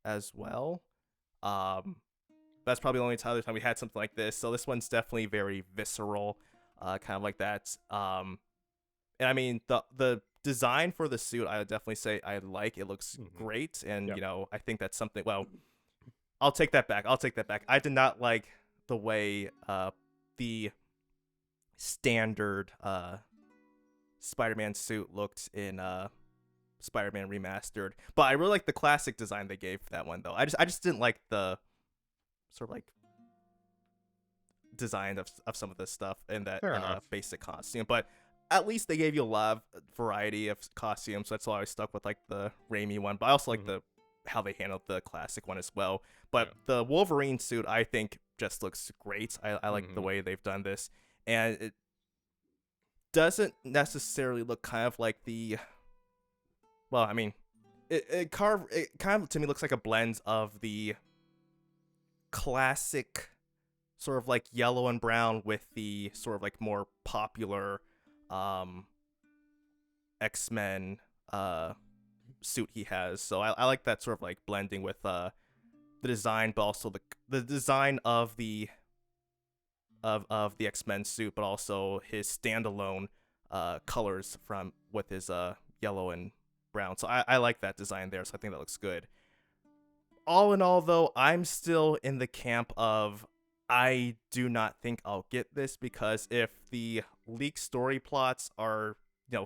as well. That's probably the only other time we had something like this. So this one's definitely very visceral, kind of like that. And I mean, the design for the suit, I would definitely say I like. It looks great, and I think that's something. Well, I'll take that back. I did not like the way the standard Spider-Man suit looked in Spider-Man Remastered. But I really like the classic design they gave for that one, though. I just didn't like the sort of like design of some of this stuff in that Fair enough. basic costume. But at least they gave you a lot of variety of costumes. So that's why I stuck with like the Raimi one. But I also like the how they handled the classic one as well. But the Wolverine suit, I think, just looks great. I like the way they've done this, and it doesn't necessarily look kind of like the. Well, I mean, it kind of to me looks like a blend of the classic sort of like yellow and brown with the sort of like more popular X-Men suit he has. So I like that sort of like blending with the design, but also the design of the X-Men suit, but also his standalone colors from with his yellow and brown. So I like that design there. So I think that looks good. All in all, though, I'm still in the camp of I do not think I'll get this, because if the leaked story plots are,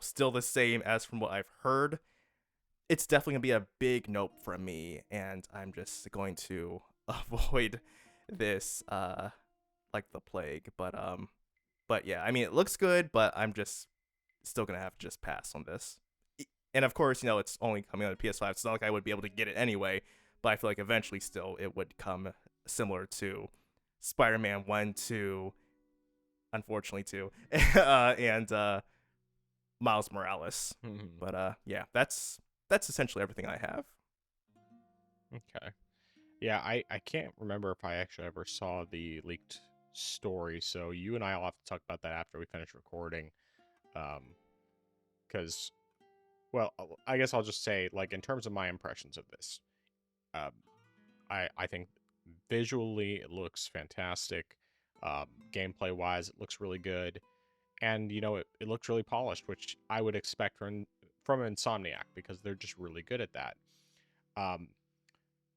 still the same as from what I've heard, it's definitely gonna be a big nope from me, and I'm just going to avoid this like the plague. But yeah, I mean, it looks good, but I'm just still gonna have to just pass on this. And of course, it's only coming on the PS5. It's not like I would be able to get it anyway. But I feel like eventually still it would come similar to Spider-Man 1, 2, unfortunately 2, and Miles Morales. But yeah, that's essentially everything I have. Okay. Yeah, I can't remember if I actually ever saw the leaked story, so you and I will have to talk about that after we finish recording. Because, well, I guess I'll just say, like, in terms of my impressions of this, um, I think visually it looks fantastic. Gameplay wise, it looks really good, and it looks really polished, which I would expect from Insomniac, because they're just really good at that.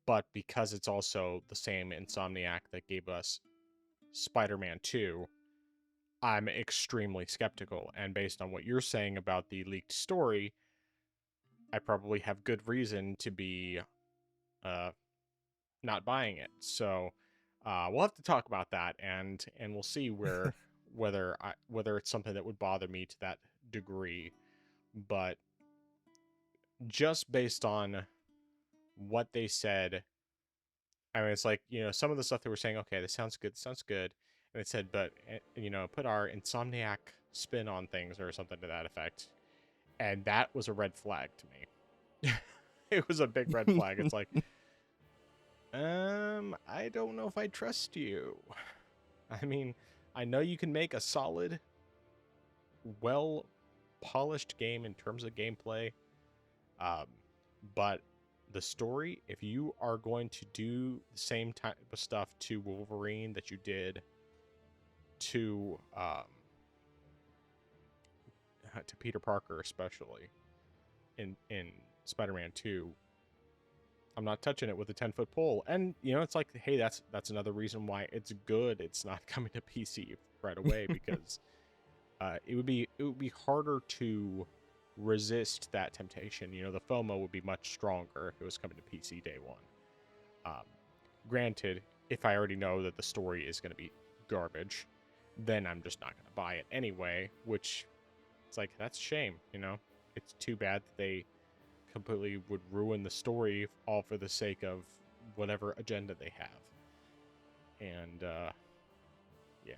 But because it's also the same Insomniac that gave us Spider-Man 2, I'm extremely skeptical. And based on what you're saying about the leaked story, I probably have good reason to be not buying it. So we'll have to talk about that, and we'll see whether it's something that would bother me to that degree. But just based on what they said, I mean, it's like, some of the stuff they were saying, okay, this sounds good. And it said, but, put our Insomniac spin on things or something to that effect. And that was a red flag to me. It was a big red flag. It's like, I don't know if I trust you. I mean, I know you can make a solid, well-polished game in terms of gameplay, but the story, if you are going to do the same type of stuff to Wolverine that you did to Peter Parker, especially in Spider-Man 2, I'm not touching it with a 10-foot pole. And it's like, hey, that's another reason why it's good it's not coming to PC right away, because it would be harder to resist that temptation. The FOMO would be much stronger if it was coming to PC day one. Granted, if I already know that the story is going to be garbage, then I'm just not going to buy it anyway, which it's like, that's a shame. It's too bad that they completely would ruin the story all for the sake of whatever agenda they have. And yeah.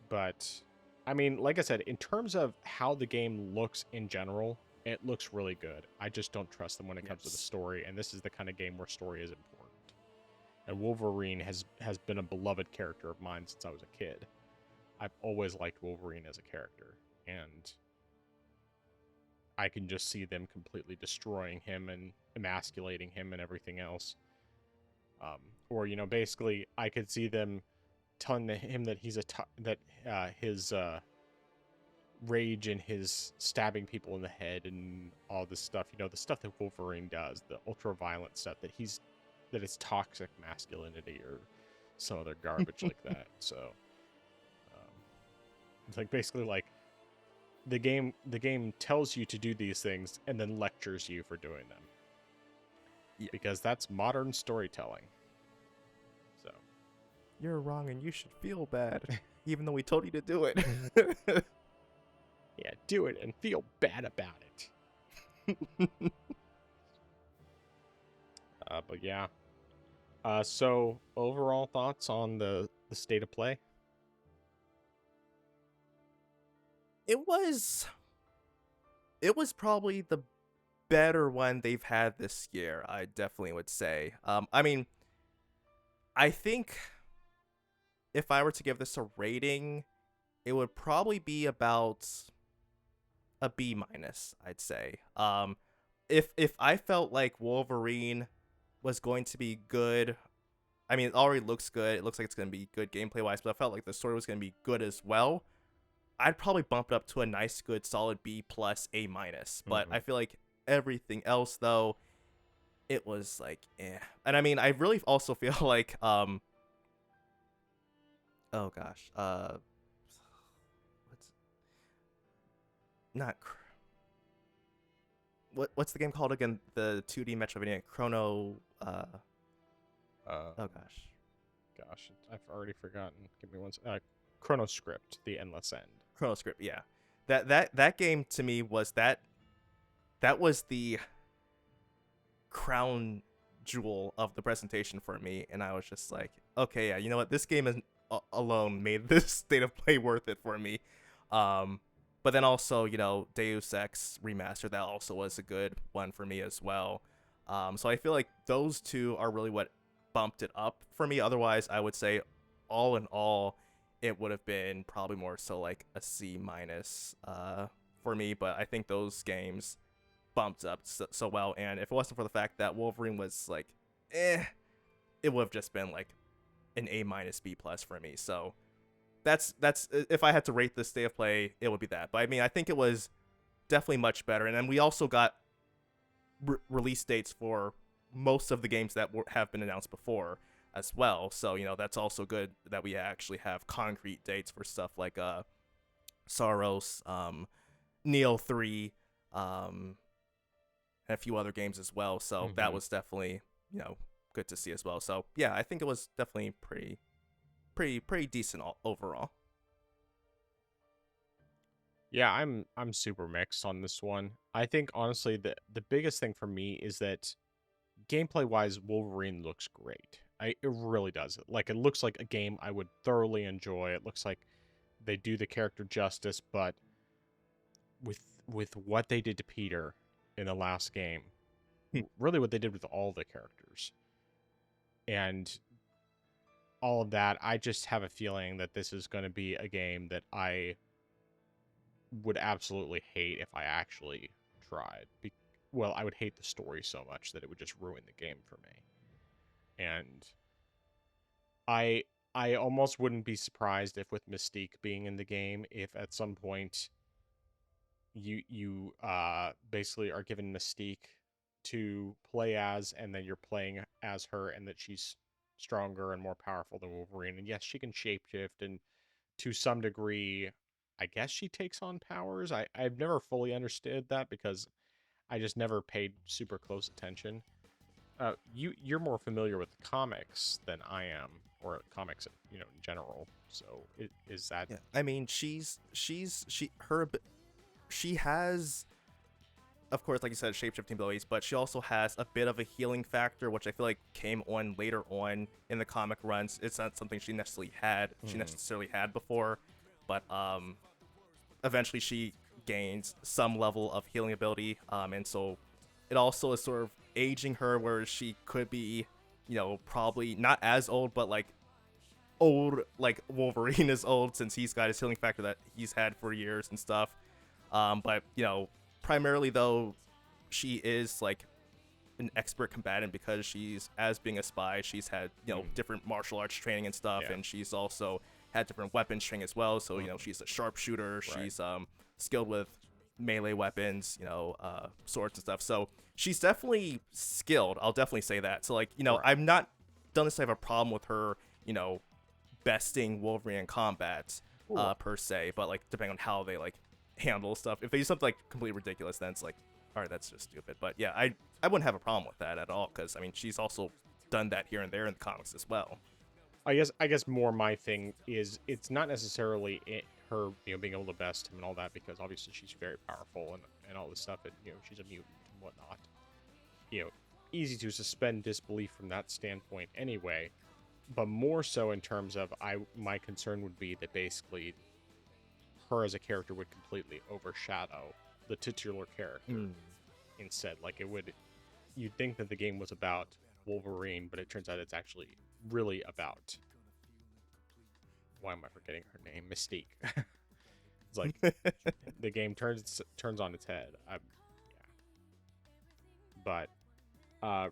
But I mean, like I said, in terms of how the game looks in general, it looks really good. I just don't trust them when it comes to the story, and this is the kind of game where story is important. And Wolverine has been a beloved character of mine since I was a kid. I've always liked Wolverine as a character, and I can just see them completely destroying him and emasculating him and everything else. Or basically, I could see them telling him that he's his rage and his stabbing people in the head and all this stuff, the stuff that Wolverine does, the ultra violent stuff, that it's toxic masculinity or some other garbage like that. So it's like, basically, like, the game tells you to do these things and then lectures you for doing them. Yeah. Because that's modern storytelling. So You're wrong and you should feel bad, even though we told you to do it. yeah, do it and feel bad about it. But yeah. So overall thoughts on the state of play? It was probably the better one they've had this year, I definitely would say. I mean, I think if I were to give this a rating, it would probably be about a B minus, I'd say. If I felt like Wolverine was going to be good, I mean, it already looks good. It looks like it's going to be good gameplay wise, but I felt like the story was going to be good as well. I'd probably bump it up to a nice, good, solid B plus, A minus. But I feel like everything else, though, it was like, eh. And I mean, I really also feel like, oh gosh, what's not, what's the game called again? The 2D Metroidvania, oh gosh, I've already forgotten. Give me one second. Chronoscript, The Endless End. Chronoscript, yeah. That game to me was that was the crown jewel of the presentation for me, and I was just like, okay, yeah, you know what, this game is alone made this state of play worth it for me. But then also, you know, Deus Ex Remastered, that also was a good one for me as well. So I feel like those two are really what bumped it up for me. Otherwise, I would say all in all, it would have been probably more so like a C minus for me. But I think those games bumped up so well, and if it wasn't for the fact that Wolverine was like, it would have just been like an A minus B plus for me. So that's if I had to rate this state of play, it would be that. But I mean, I think it was definitely much better, and then we also got release dates for most of the games that have been announced before as well. So, you know, that's also good that we actually have concrete dates for stuff like Saros, Neo 3, and a few other games as well. So that was definitely, you know, good to see as well. So yeah, I think it was definitely pretty decent overall. Yeah, I'm super mixed on this one. I think honestly the biggest thing for me is that gameplay wise, Wolverine looks great. It really does. Like, it looks like a game I would thoroughly enjoy. It looks like they do the character justice, but with what they did to Peter in the last game, really what they did with all the characters, and all of that, I just have a feeling that this is going to be a game that I would absolutely hate if I actually tried. Well, I would hate the story so much that it would just ruin the game for me. And I almost wouldn't be surprised if with Mystique being in the game, if at some point you basically are given Mystique to play as, and then you're playing as her, and that she's stronger and more powerful than Wolverine. And yes, she can shapeshift, and to some degree, I guess she takes on powers. I've never fully understood that because I just never paid super close attention. You're more familiar with comics than I am, or comics, you know, in general. So is that? Yeah, I mean, she has, of course, like you said, shapeshifting abilities, but she also has a bit of a healing factor, which I feel like came on later on in the comic runs. It's not something she necessarily had before, but eventually she gains some level of healing ability, and so it also is sort of aging her where she could be, you know, probably not as old, but like old, like Wolverine is old, since he's got his healing factor that he's had for years and stuff. But, you know, primarily though, she is like an expert combatant because as being a spy, she's had, you know, different martial arts training and stuff, and she's also had different weapons training as well. So, you know, she's a sharpshooter. Right. She's skilled with melee weapons, you know, swords and stuff. So she's definitely skilled. I'll definitely say that. So, like, you know, right. I'm not don't necessarily have a problem with her, you know, besting Wolverine in combat per se, but like depending on how they like handle stuff. If they do something like completely ridiculous, then it's like, all right, that's just stupid. But yeah, I wouldn't have a problem with that at all, because I mean, she's also done that here and there in the comics as well. I guess more my thing is it's not necessarily her being able to best him and all that, because obviously she's very powerful and all this stuff, and she's a mutant and whatnot. Easy to suspend disbelief from that standpoint anyway. But more so in terms of my concern would be that basically her as a character would completely overshadow the titular character instead. Like you'd think that the game was about Wolverine, but it turns out it's actually really about, why am I forgetting her name? Mystique. It's like the game turns on its head. Yeah. But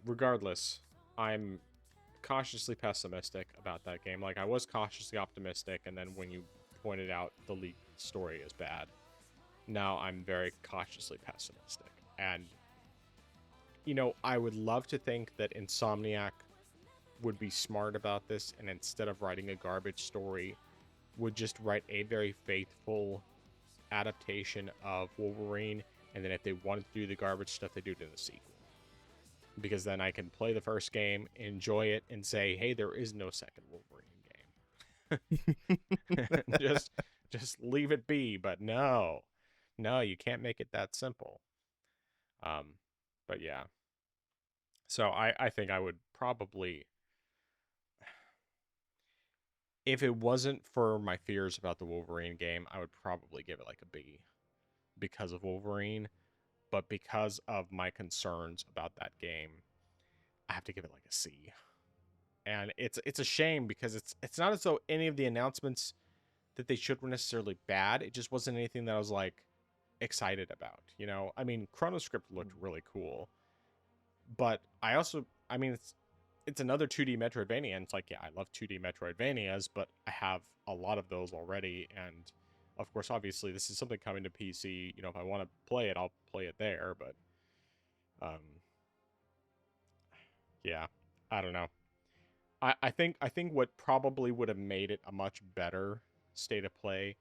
regardless, I'm cautiously pessimistic about that game. Like, I was cautiously optimistic, and then when you pointed out the leaked story is bad, now I'm very cautiously pessimistic. And I would love to think that Insomniac would be smart about this, and instead of writing a garbage story, would just write a very faithful adaptation of Wolverine, and then if they wanted to do the garbage stuff, they do it in the sequel. Because then I can play the first game, enjoy it, and say, hey, there is no second Wolverine game. just leave it be. But no, you can't make it that simple. But yeah. So I think I would probably, if it wasn't for my fears about the Wolverine game, I would probably give it like a B because of Wolverine. But because of my concerns about that game, I have to give it like a C. And it's a shame, because it's not as though any of the announcements that they showed were necessarily bad. It just wasn't anything that I was like excited about. I mean, Chronoscript looked really cool, but I mean, it's another 2D Metroidvania, and it's like, yeah, I love 2D Metroidvanias, but I have a lot of those already, and of course, obviously, this is something coming to PC. If I want to play it, I'll play it there, but yeah, I don't know. I think what probably would have made it a much better state of play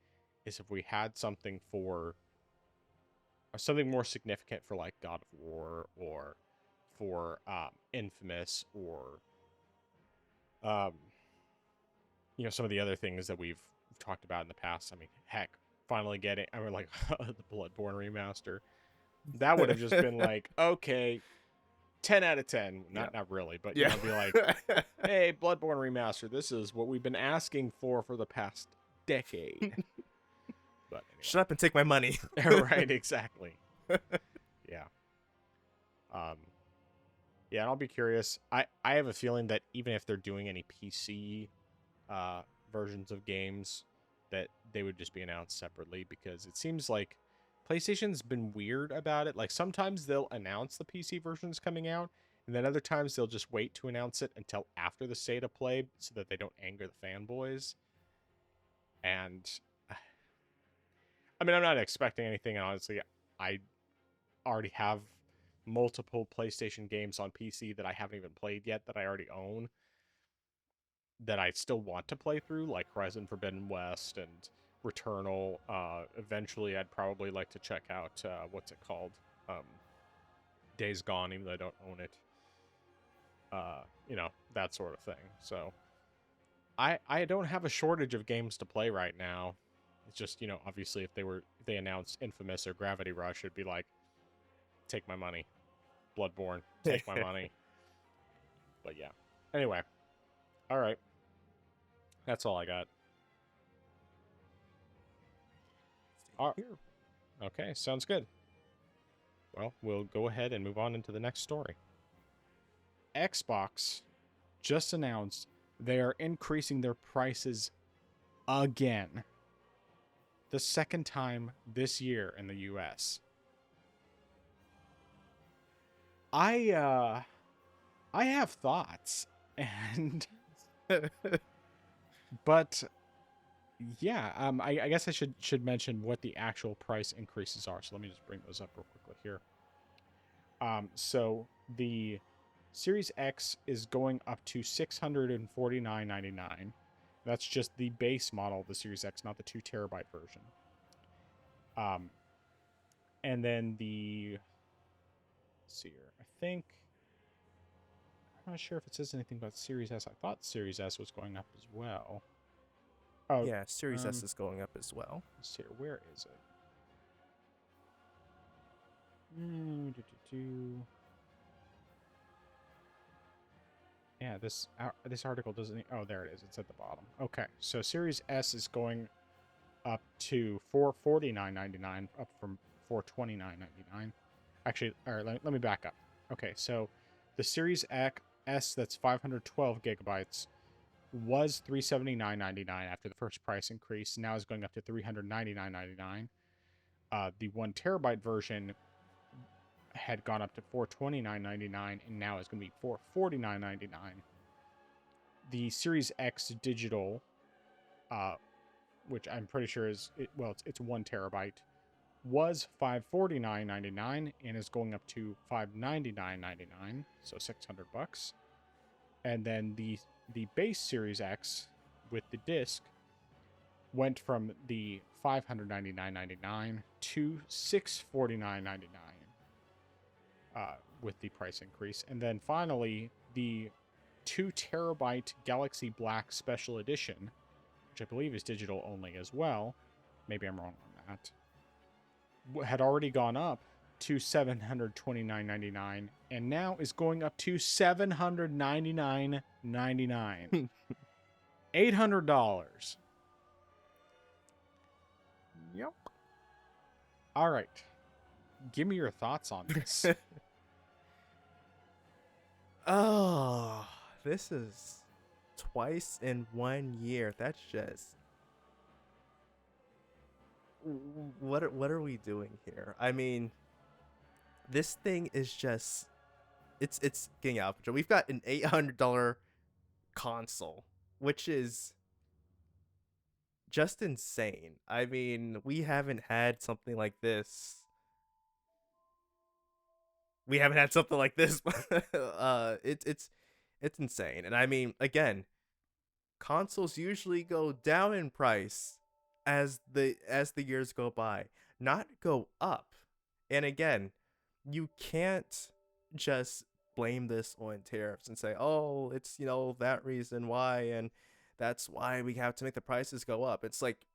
is if we had something or something more significant for like God of War, or for Infamous, or some of the other things that we've talked about in the past. I mean, heck, finally getting, I mean, like the Bloodborne remaster. That would have just been like, okay, 10 out of 10. Not really, but yeah. Be like, hey, Bloodborne remaster, this is what we've been asking for the past decade. But anyway. Shut up and take my money. Right, exactly. Yeah. Yeah, and I'll be curious. I have a feeling that even if they're doing any PC versions of games, that they would just be announced separately, because it seems like PlayStation's been weird about it. Like, sometimes they'll announce the PC versions coming out, and then other times they'll just wait to announce it until after the state of play so that they don't anger the fanboys. And I mean, I'm not expecting anything, and honestly, I already have multiple PlayStation games on PC that I haven't even played yet that I already own, that I still want to play through, like Horizon Forbidden West and Returnal. Eventually, I'd probably like to check out, what's it called? Days Gone, even though I don't own it. That sort of thing. So, I don't have a shortage of games to play right now. It's just, obviously, if they announced Infamous or Gravity Rush, it'd be like, take my money. Bloodborne, take my money. But yeah. Anyway. All right. That's all I got. Here. Okay, sounds good. Well, we'll go ahead and move on into the next story. Xbox just announced they are increasing their prices again. The second time this year in the US. I have thoughts, and but yeah, I guess I should mention what the actual price increases are. So let me just bring those up real quickly here. So the Series X is going up to $649.99. That's just the base model of the Series X, not the 2 terabyte version. Um, and then let's see here. I'm not sure if it says anything about Series S. I thought Series S was going up as well. Oh, Yeah, Series S is going up as well. let's see here. Where is it? Yeah, this article doesn't. Oh, there it is. It's at the bottom. Okay, so Series S is going up to $449.99, up from $429.99. Actually, all right. Let me back up. Okay, so the Series S that's 512 gigabytes was $379.99 after the first price increase. Now is going up to $399.99. The 1 terabyte version had gone up to $429.99 and now is going to be $449.99. The Series X digital, which I'm pretty sure it's 1 terabyte, was $549.99 and is going up to $599.99, so $600. And then the base Series X with the disc went from the $599.99 to $649.99 with the price increase. And then finally, the 2 terabyte Galaxy Black Special Edition, which I believe is digital only as well, maybe I'm wrong on that, had already gone up to $729.99 and now is going up to $799.99. $800. Yep. All right. Give me your thoughts on this. Oh, this is twice in 1 year. That's just what are we doing here? I mean, this thing is just it's getting out of control. We've got an $800 console, which is just insane. I mean, we haven't had something like this. We haven't had something like this. It's insane. And I mean, again, consoles usually go down in price as the years go by, not go up. And again, you can't just blame this on tariffs and say, "Oh, it's, that reason why, and that's why we have to make the prices go up." It's like,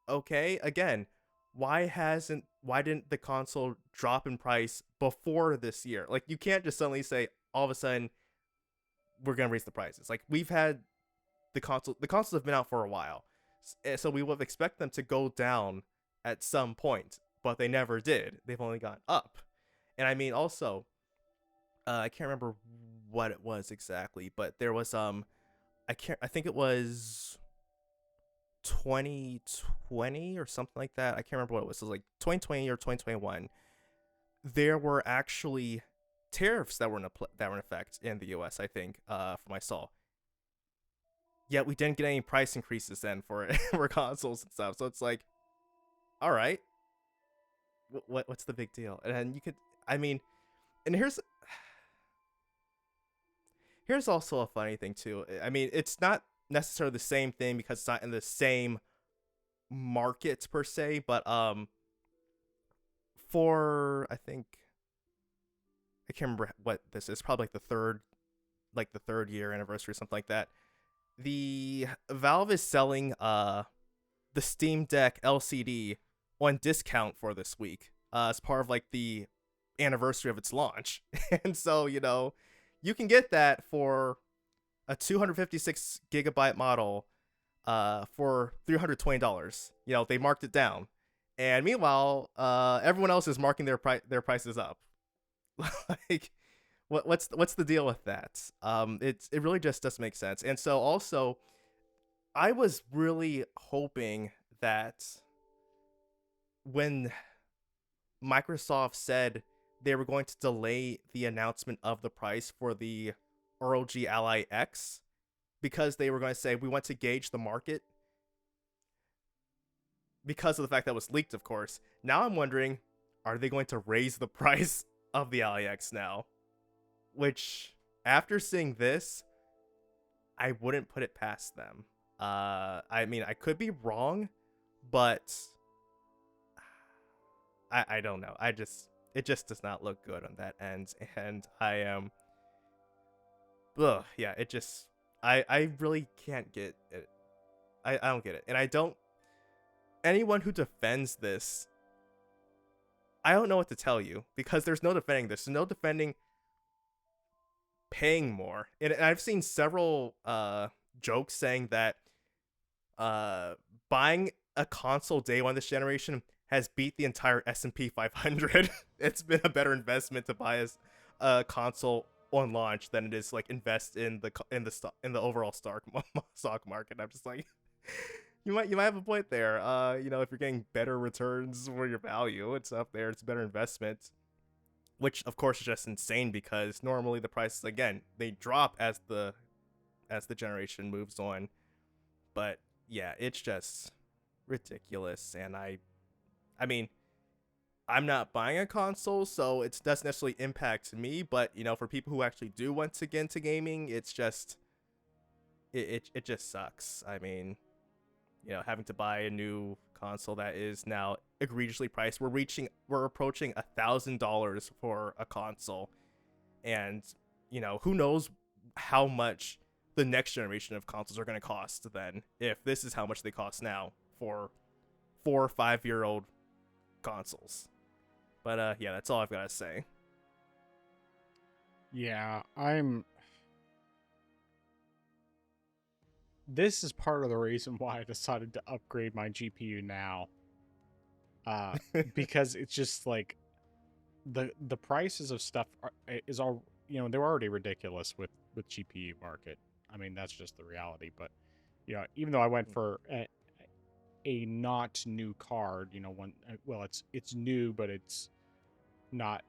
okay, again, why didn't the console drop in price before this year? Like, you can't just suddenly say all of a sudden we're gonna raise the prices. Like, we've had the consoles have been out for a while, so we would expect them to go down at some point, but they never did. They've only gone up. And I mean, also, I can't remember what it was exactly, but there was I think it was 2020 or something like that. I can't remember what it was. It was like 2020 or 2021. There were actually tariffs that were in effect in the U.S. I think, from what I saw. Yet we didn't get any price increases then for for consoles and stuff. So it's like, all right, what's the big deal? And you could, I mean, and here's also a funny thing too. I mean, it's not necessarily the same thing because it's not in the same market per se, but for I think I can't remember what this is. Probably like the third year anniversary or something like that. The Valve is selling the Steam Deck LCD on discount for this week as part of like the anniversary of its launch. And so, you can get that for a 256 gigabyte model for $320. They marked it down. And meanwhile, everyone else is marking their prices up. Like, what's the deal with that? It really just doesn't make sense. And so also, I was really hoping that when Microsoft said they were going to delay the announcement of the price for the ROG Ally X, because they were going to say we want to gauge the market because of the fact that it was leaked, of course. Now I'm wondering, are they going to raise the price of the Ally X now? Which, after seeing this, I wouldn't put it past them. I mean, I could be wrong, but I don't know. It just does not look good on that end, and I am ugh, yeah, it just I really can't get it. I don't get it. And I don't anyone who defends this, I don't know what to tell you because there's no defending this. There's no defending paying more. And I've seen several jokes saying that uh buying a console day one this generation has beat the entire S&P 500. It's been a better investment to buy a console on launch than it is like invest in the overall stock market. I'm just like you might have a point there. If you're getting better returns for your value, it's up there. It's a better investment, which of course is just insane because normally the prices again they drop as the generation moves on. But yeah, it's just ridiculous. And I mean, I'm not buying a console, so it doesn't necessarily impact me. But for people who actually do want to get into gaming, it's just it just sucks. I mean, having to buy a new console that is now egregiously priced. We're approaching $1,000 for a console, and who knows how much the next generation of consoles are going to cost then if this is how much they cost now for 4 or 5 year old consoles. But yeah, that's all I've got to say. Yeah, this is part of the reason why I decided to upgrade my GPU now. Because it's just like the prices of stuff is all they're already ridiculous with GPU market. I mean, that's just the reality. But even though I went for a not new card, one well, it's new, but it's not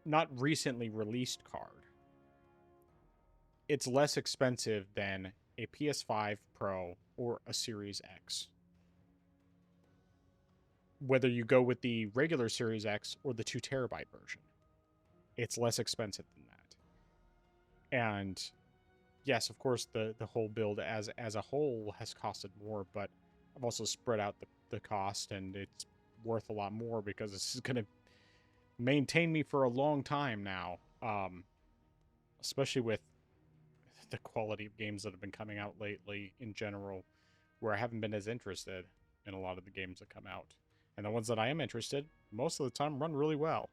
not recently released card. It's less expensive than a PS5 Pro or a Series X. Whether you go with the regular Series X or the 2 terabyte version, it's less expensive than that. And yes, of course, the whole build as a whole has costed more, but I've also spread out the cost, and it's worth a lot more because this is going to maintain me for a long time now. Especially with the quality of games that have been coming out lately in general, where I haven't been as interested in a lot of the games that come out. And the ones that I am interested, most of the time run really well.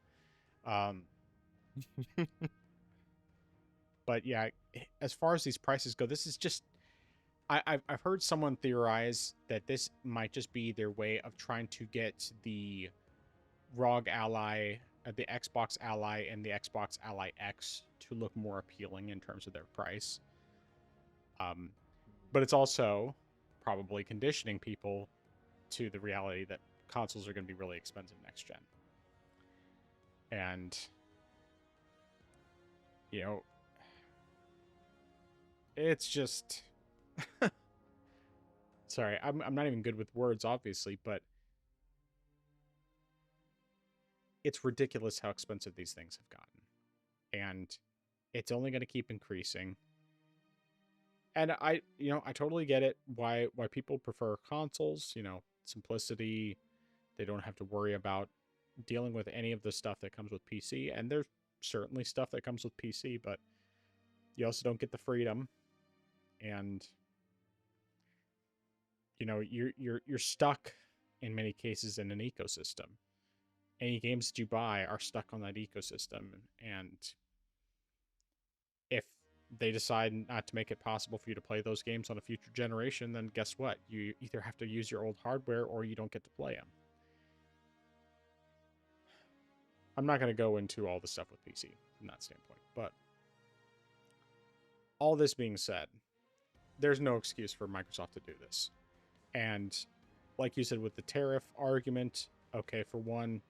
But yeah, as far as these prices go, this is just I've heard someone theorize that this might just be their way of trying to get the ROG Ally, the Xbox Ally, and the Xbox Ally X to look more appealing in terms of their price. But it's also probably conditioning people to the reality that consoles are going to be really expensive next gen. And it's just sorry, I'm not even good with words, obviously, but it's ridiculous how expensive these things have gotten. And it's only going to keep increasing. And I totally get it why people prefer consoles, simplicity. They don't have to worry about dealing with any of the stuff that comes with PC. And there's certainly stuff that comes with PC, but you also don't get the freedom. And you're stuck in many cases in an ecosystem. Any games that you buy are stuck on that ecosystem, and if they decide not to make it possible for you to play those games on a future generation, then guess what? You either have to use your old hardware or you don't get to play them. I'm not going to go into all the stuff with PC from that standpoint, but all this being said, there's no excuse for Microsoft to do this. And like you said, with the tariff argument, okay, for one,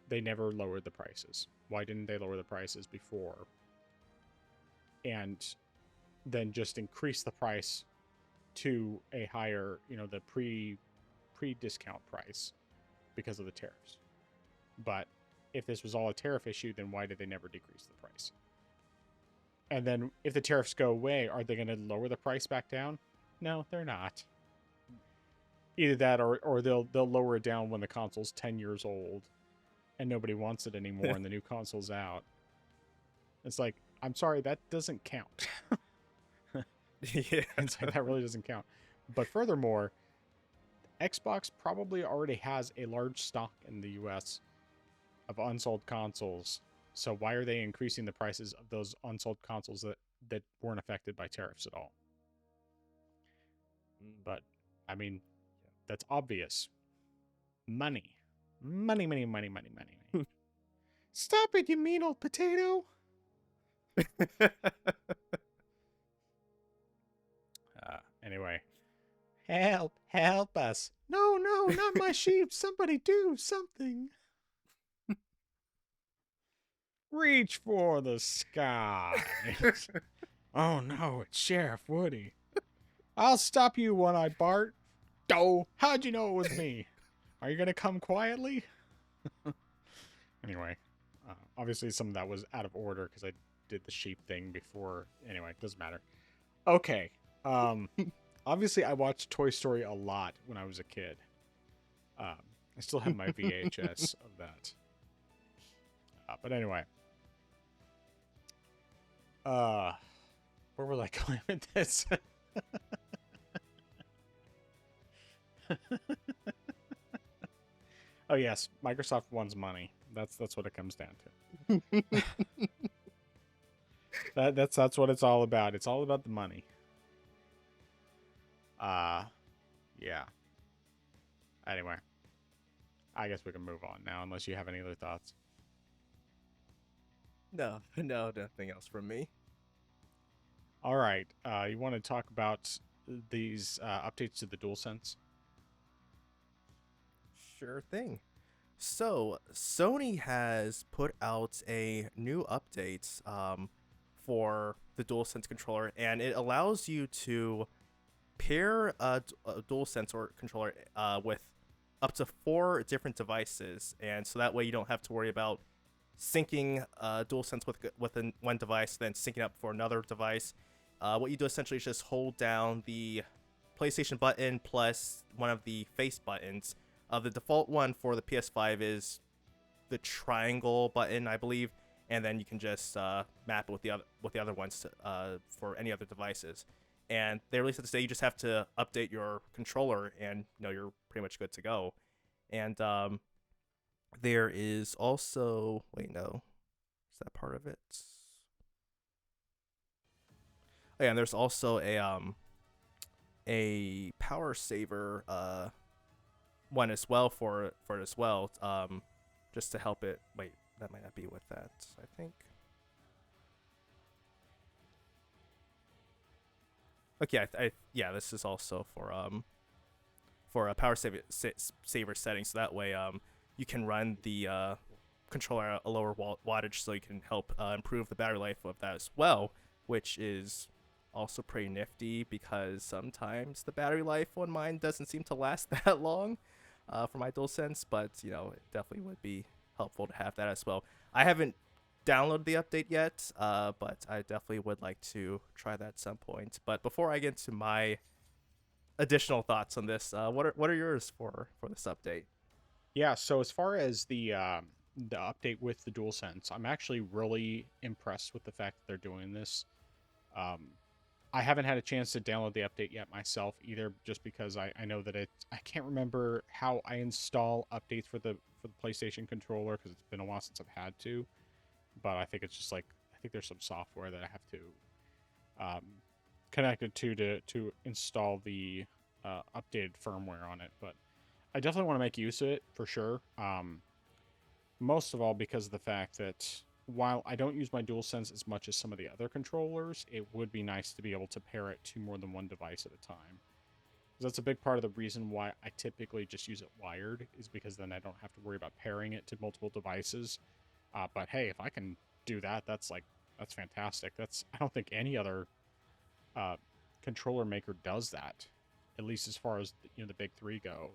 they never lowered the prices. Why didn't they lower the prices before? And then just increase the price to a higher, the pre-discount price because of the tariffs. But if this was all a tariff issue, then why did they never decrease the price? And then if the tariffs go away, are they going to lower the price back down? No, they're not. Either that, or they'll lower it down when the console's 10 years old and nobody wants it anymore, and the new console's out. It's like, I'm sorry, that doesn't count. Yeah. It's like, that really doesn't count. But furthermore, Xbox probably already has a large stock in the US of unsold consoles. So why are they increasing the prices of those unsold consoles that weren't affected by tariffs at all? But I mean, that's obvious. Money. Money, money, money, money, money, money. Stop it, you mean old potato. Anyway. Help us. No, not my sheep. Somebody do something. Reach for the sky. Oh no, it's Sheriff Woody. I'll stop you, One-Eyed Bart. Oh, how'd you know it was me? Are you gonna come quietly? Anyway, obviously some of that was out of order because I did the sheep thing before. Anyway, doesn't matter. Okay. Obviously I watched Toy Story a lot when I was a kid. I still have my VHS of that. But anyway. Where was I going with this? Oh yes, Microsoft wants money. That's what it comes down to. That's what it's all about. It's all about the money. Yeah. Anyway, I guess we can move on now, unless you have any other thoughts. No, nothing else from me. All right. You want to talk about these updates to the DualSense? Sure thing. So, Sony has put out a new update for the DualSense controller, and it allows you to pair a DualSense or controller with up to 4 different devices, and so that way you don't have to worry about syncing DualSense with one device, then syncing up for another device. What you do essentially is just hold down the PlayStation button plus one of the face buttons. The default one for the PS5 is the triangle button, I believe, and then you can just map it with the other ones for any other devices. And they released it to say you just have to update your controller, and you're pretty much good to go. And there is also is that part of it? Oh, yeah, and there's also a power saver one as well for it as well, just to help it. Wait, that might not be with that, I think. Okay, yeah, this is also for a power saver setting, so that way you can run the controller at a lower wattage, so you can help improve the battery life of that as well, which is also pretty nifty because sometimes the battery life on mine doesn't seem to last that long for my DualSense, but it definitely would be helpful to have that as well. I haven't downloaded the update yet, but I definitely would like to try that at some point. But before I get into my additional thoughts on this, what are yours for this update? Yeah. So as far as the update with the DualSense, I'm actually really impressed with the fact that they're doing this. I haven't had a chance to download the update yet myself either, just because I know that I can't remember how I install updates for the PlayStation controller because it's been a while since I've had to. But I think it's just like, I think there's some software that I have to connect it to install the updated firmware on it. But I definitely want to make use of it for sure. Most of all because of the fact that while I don't use my DualSense as much as some of the other controllers, it would be nice to be able to pair it to more than one device at a time. Because that's a big part of the reason why I typically just use it wired, is because then I don't have to worry about pairing it to multiple devices. But hey, if I can do that, that's fantastic. I don't think any other controller maker does that, at least as far as the big three go.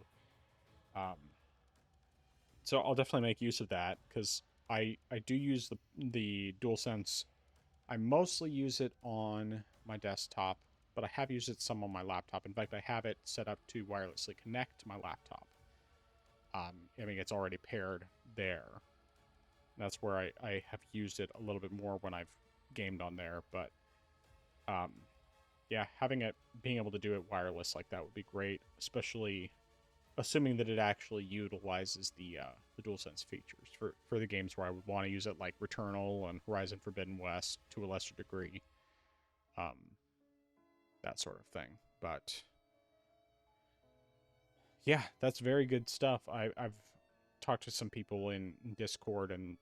So I'll definitely make use of that because I do use the DualSense. I mostly use it on my desktop, but I have used it some on my laptop. In fact, I have it set up to wirelessly connect to my laptop. I mean, it's already paired there. That's where I have used it a little bit more when I've gamed on there. But yeah, being able to do it wireless like that would be great, especially assuming that it actually utilizes the DualSense features for the games where I would want to use it, like Returnal and Horizon Forbidden West to a lesser degree, um, that sort of thing. But yeah, that's very good stuff. I've talked to some people in Discord, and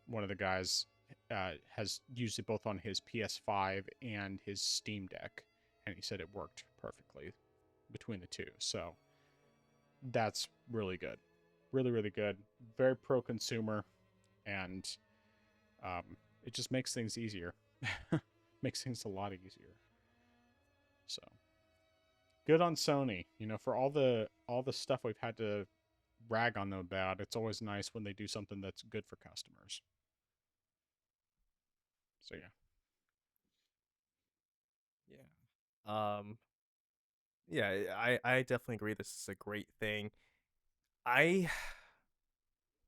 one of the guys has used it both on his PS5 and his Steam Deck, and he said it worked perfectly between the two. So that's really good. Really, really good. Very pro consumer, and it just makes things easier. Makes things a lot easier. So good on Sony. You know, for all the stuff we've had to rag on them about, it's always nice when they do something that's good for customers. So yeah. Yeah. Yeah, I definitely agree this is a great thing. I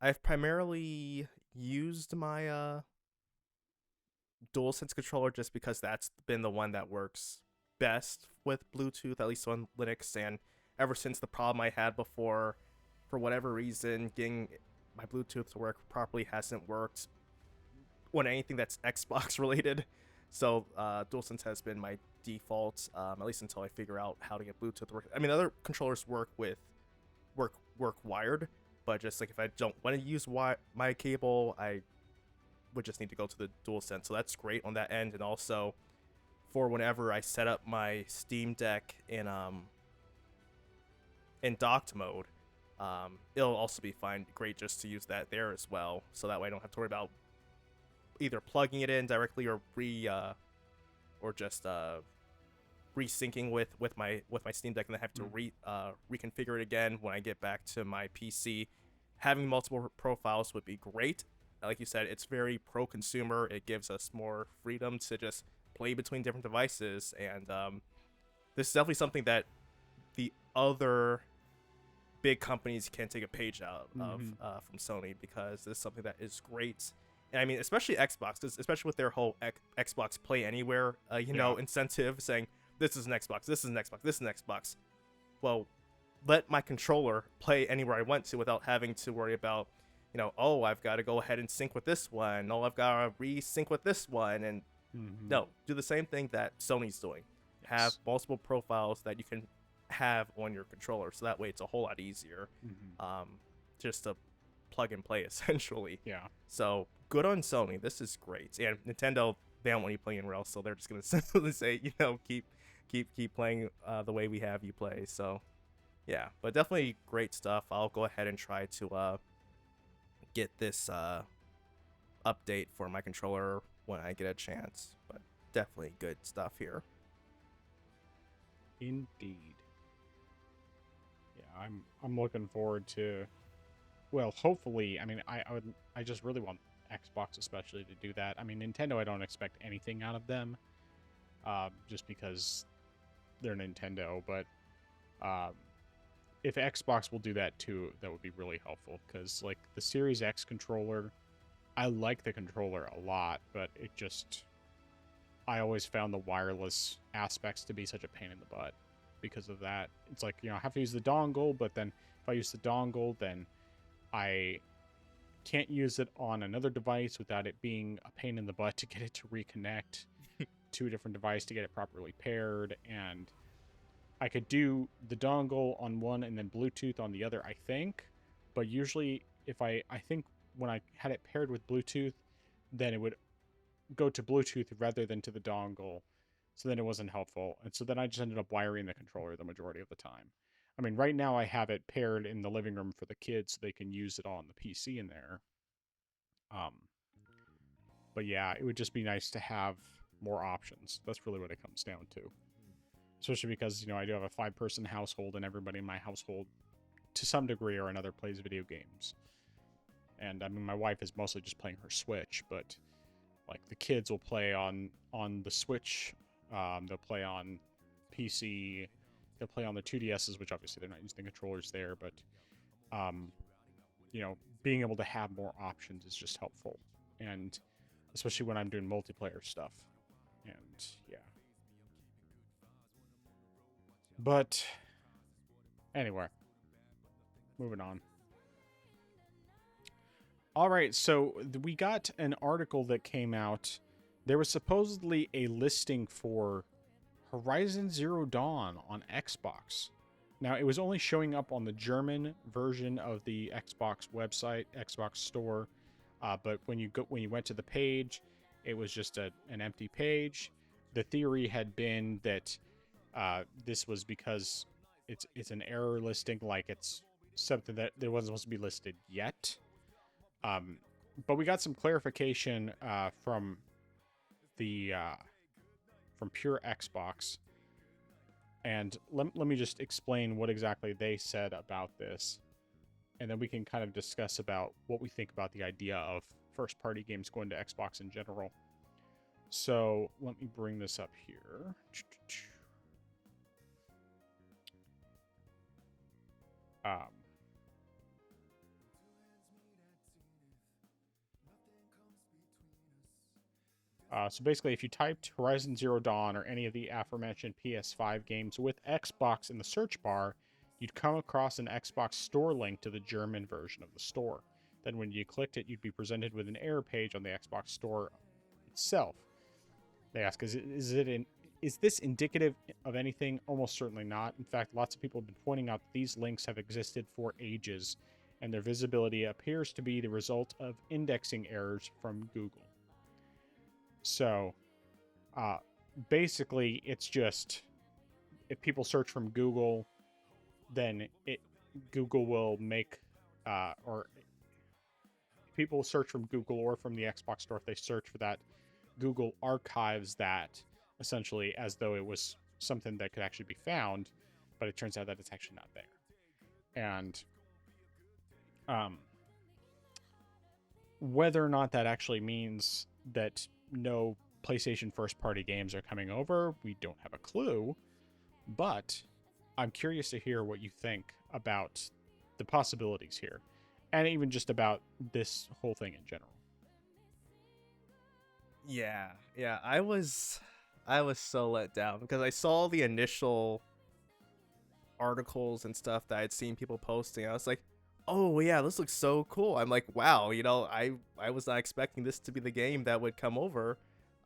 I've primarily used my DualSense controller just because that's been the one that works best with Bluetooth, at least on Linux. And ever since the problem I had before, for whatever reason, getting my Bluetooth to work properly hasn't worked on anything that's Xbox related. So DualSense has been my default, at least until I figure out how to get Bluetooth to work. I mean, other controllers work wired, but just like if I don't want to use my cable, I would just need to go to the DualSense. So that's great on that end. And also for whenever I set up my Steam Deck in docked mode, it'll also be great just to use that there as well. So that way I don't have to worry about either plugging it in directly or resyncing with my Steam Deck, and then have to reconfigure it again when I get back to my PC. Having multiple profiles would be great. Like you said, it's very pro-consumer. It gives us more freedom to just play between different devices, and this is definitely something that the other big companies can take a page out of from Sony, because this is something that is great. And I mean, especially Xbox, especially with their whole Xbox Play Anywhere, incentive, saying this is an Xbox, this is an Xbox, this is an Xbox. Well, let my controller play anywhere I want to without having to worry about, oh, I've got to go ahead and sync with this one. Oh, I've got to re-sync with this one. And no, do the same thing that Sony's doing. Yes. Have multiple profiles that you can have on your controller, so that way it's a whole lot easier, just to plug and play, essentially. Yeah. So good on Sony. This is great. And Nintendo, they don't want you playing anywhere else, so they're just gonna simply say, keep playing the way we have you play. So yeah, but definitely great stuff. I'll go ahead and try to get this update for my controller when I get a chance. But definitely good stuff here. Indeed. Yeah, I'm looking forward to. Well, hopefully, I mean, I just really want Xbox especially to do that. I mean, Nintendo, I don't expect anything out of them, just because they're Nintendo. But if Xbox will do that too, that would be really helpful. Because like the Series X controller, I like the controller a lot, but I always found the wireless aspects to be such a pain in the butt because of that. It's like, I have to use the dongle, but then if I use the dongle, then I can't use it on another device without it being a pain in the butt to get it to reconnect to a different device to get it properly paired. And I could do the dongle on one and then Bluetooth on the other, I think. But usually if I think when I had it paired with Bluetooth, then it would go to Bluetooth rather than to the dongle. So then it wasn't helpful. And so then I just ended up wiring the controller the majority of the time. I mean, right now I have it paired in the living room for the kids so they can use it on the PC in there. But yeah, it would just be nice to have more options. That's really what it comes down to. Especially because, I do have a 5-person household, and everybody in my household, to some degree or another, plays video games. And I mean, my wife is mostly just playing her Switch, but like the kids will play on the Switch They'll play on PC. They'll play on the 2DSs, which obviously they're not using the controllers there, but being able to have more options is just helpful, and especially when I'm doing multiplayer stuff. And yeah. But anyway, moving on. All right, so we got an article that came out. There was supposedly a listing for Horizon Zero Dawn on Xbox. Now, it was only showing up on the German version of the Xbox website, Xbox store. But when you went to the page, it was just an empty page. The theory had been that this was because it's an error listing, like it's something that there wasn't supposed to be listed yet. But we got some clarification from Pure Xbox, and let me just explain what exactly they said about this, and then we can kind of discuss about what we think about the idea of first-party games going to Xbox in general. So let me bring this up here. So basically, if you typed Horizon Zero Dawn or any of the aforementioned PS5 games with Xbox in the search bar, you'd come across an Xbox store link to the German version of the store. Then when you clicked it, you'd be presented with an error page on the Xbox store itself. They ask, is this indicative of anything? Almost certainly not. In fact, lots of people have been pointing out that these links have existed for ages, and their visibility appears to be the result of indexing errors from Google. So, basically, it's just, if people search from Google, then Google will make, or people search from Google or from the Xbox store, if they search for that, Google archives that essentially as though it was something that could actually be found, but it turns out that it's actually not there. And whether or not that actually means that no PlayStation first-party games are coming over, we don't have a clue. But I'm curious to hear what you think about the possibilities here, and even just about this whole thing in general. Yeah, I was so let down because I saw the initial articles and stuff that I'd seen people posting. I was like, oh yeah, this looks so cool. I'm like, wow, I was not expecting this to be the game that would come over,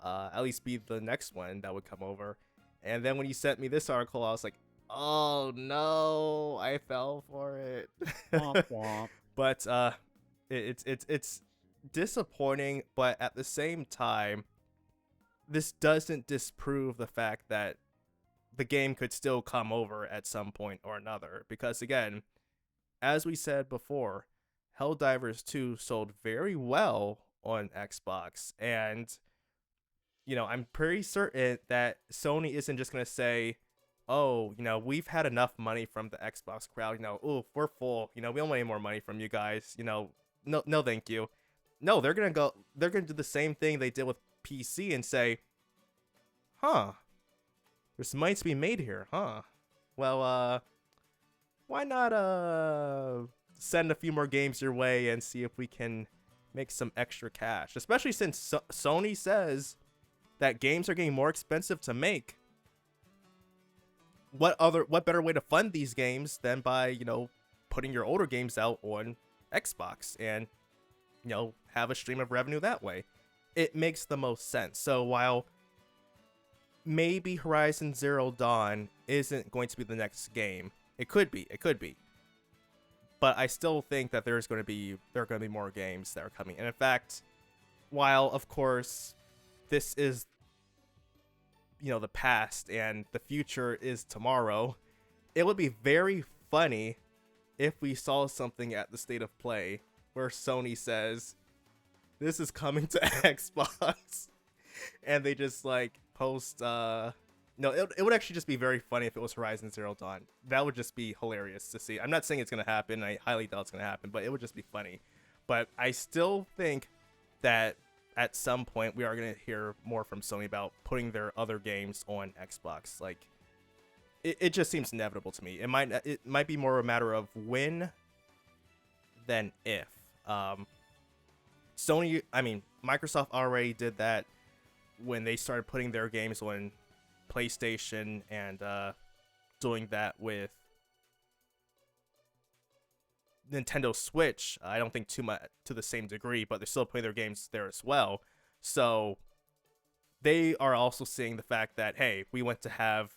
at least be the next one that would come over. And then when you sent me this article, I was like, oh no, I fell for it. Womp womp. But it's disappointing, but at the same time, this doesn't disprove the fact that the game could still come over at some point or another. Because again, as we said before, Helldivers 2 sold very well on Xbox, and I'm pretty certain that Sony isn't just gonna say, oh, we've had enough money from the Xbox crowd, oh, we're full, we don't want any more money from you guys, no thank you. No, they're gonna do the same thing they did with PC and say, huh, there's money to be made here, huh? Well, why not send a few more games your way and see if we can make some extra cash, especially since Sony says that games are getting more expensive to make. What better way to fund these games than by, putting your older games out on Xbox and, have a stream of revenue that way? It makes the most sense. So while maybe Horizon Zero Dawn isn't going to be the next game, it could be. But I still think that there are going to be more games that are coming. And in fact, while of course this is the past and the future is tomorrow, it would be very funny if we saw something at the State of Play where Sony says this is coming to Xbox and they just post no, it would actually just be very funny if it was Horizon Zero Dawn. That would just be hilarious to see. I'm not saying it's going to happen. I highly doubt it's going to happen, but it would just be funny. But I still think that at some point we are going to hear more from Sony about putting their other games on Xbox. Like, it just seems inevitable to me. It might be more a matter of when than if. Microsoft already did that when they started putting their games on PlayStation and doing that with Nintendo Switch. I don't think too much to the same degree, but they're still putting their games there as well. So they are also seeing the fact that, hey, we want to have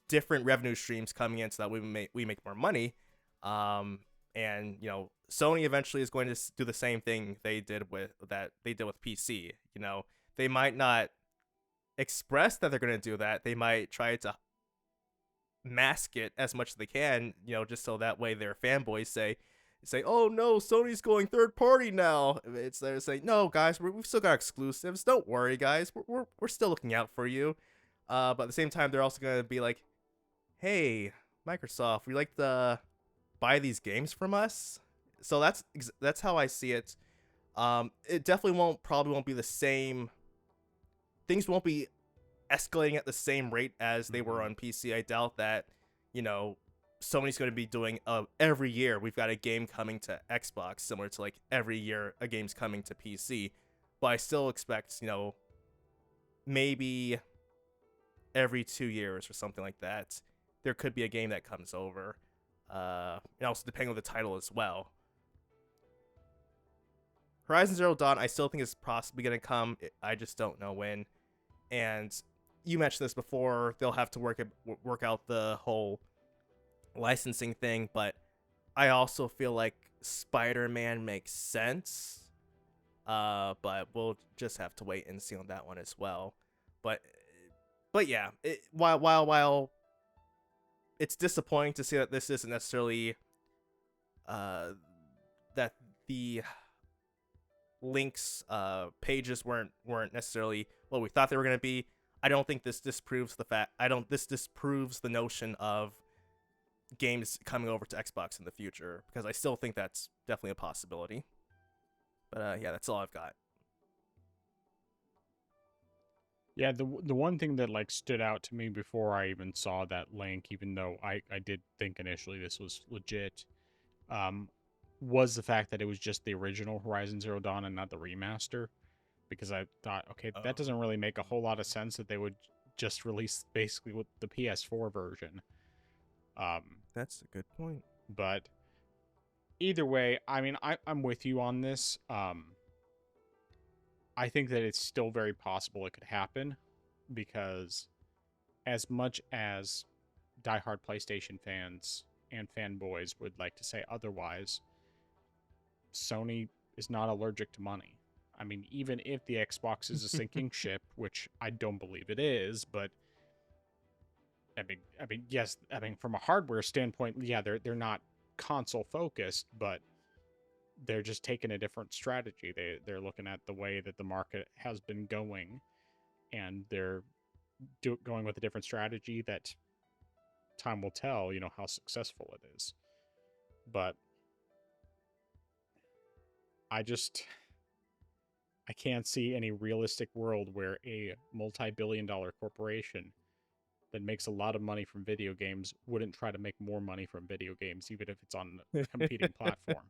different revenue streams coming in so that we make more money. And Sony eventually is going to do the same thing they did with PC. They might not express that they're going to do that. They might try to mask it as much as they can, just so that way their fanboys say, oh no, Sony's going third party now. It's they're saying, no guys, we've still got exclusives. Don't worry guys, we're still looking out for you. But at the same time, they're also going to be like, hey, Microsoft, would you like to buy these games from us? So that's how I see it. It definitely probably won't be the same. Things won't be escalating at the same rate as they were on PC. I doubt that, Sony's going to be doing every year we've got a game coming to Xbox, similar to like every year a game's coming to PC. But I still expect, maybe every 2 years or something like that, there could be a game that comes over. And also depending on the title as well. Horizon Zero Dawn, I still think is possibly going to come. I just don't know when. And you mentioned this before, they'll have to work out the whole licensing thing, but I also feel like Spider-Man makes sense. But we'll just have to wait and see on that one as well. But yeah, while it's disappointing to see that this isn't necessarily that the links pages weren't necessarily what we thought they were going to be. I don't think this disproves the notion of games coming over to Xbox in the future, because I still think that's definitely a possibility. But yeah, that's all I've got. Yeah, the one thing that like stood out to me before I even saw that link, even though I did think initially this was legit, was the fact that it was just the original Horizon Zero Dawn and not the remaster. Because I thought, okay, that doesn't really make a whole lot of sense that they would just release basically with the PS4 version. That's a good point. But either way, I mean, I'm with you on this. I think that it's still very possible it could happen, because as much as diehard PlayStation fans and fanboys would like to say otherwise, Sony is not allergic to money. I mean, even if the Xbox is a sinking ship, which I don't believe it is, but I mean, yes, I mean, from a hardware standpoint, yeah, they're not console focused, but they're just taking a different strategy. They're looking at the way that the market has been going, and they're going with a different strategy that time will tell, how successful it is. But I can't see any realistic world where a multi-billion-dollar corporation that makes a lot of money from video games wouldn't try to make more money from video games, even if it's on a competing platform.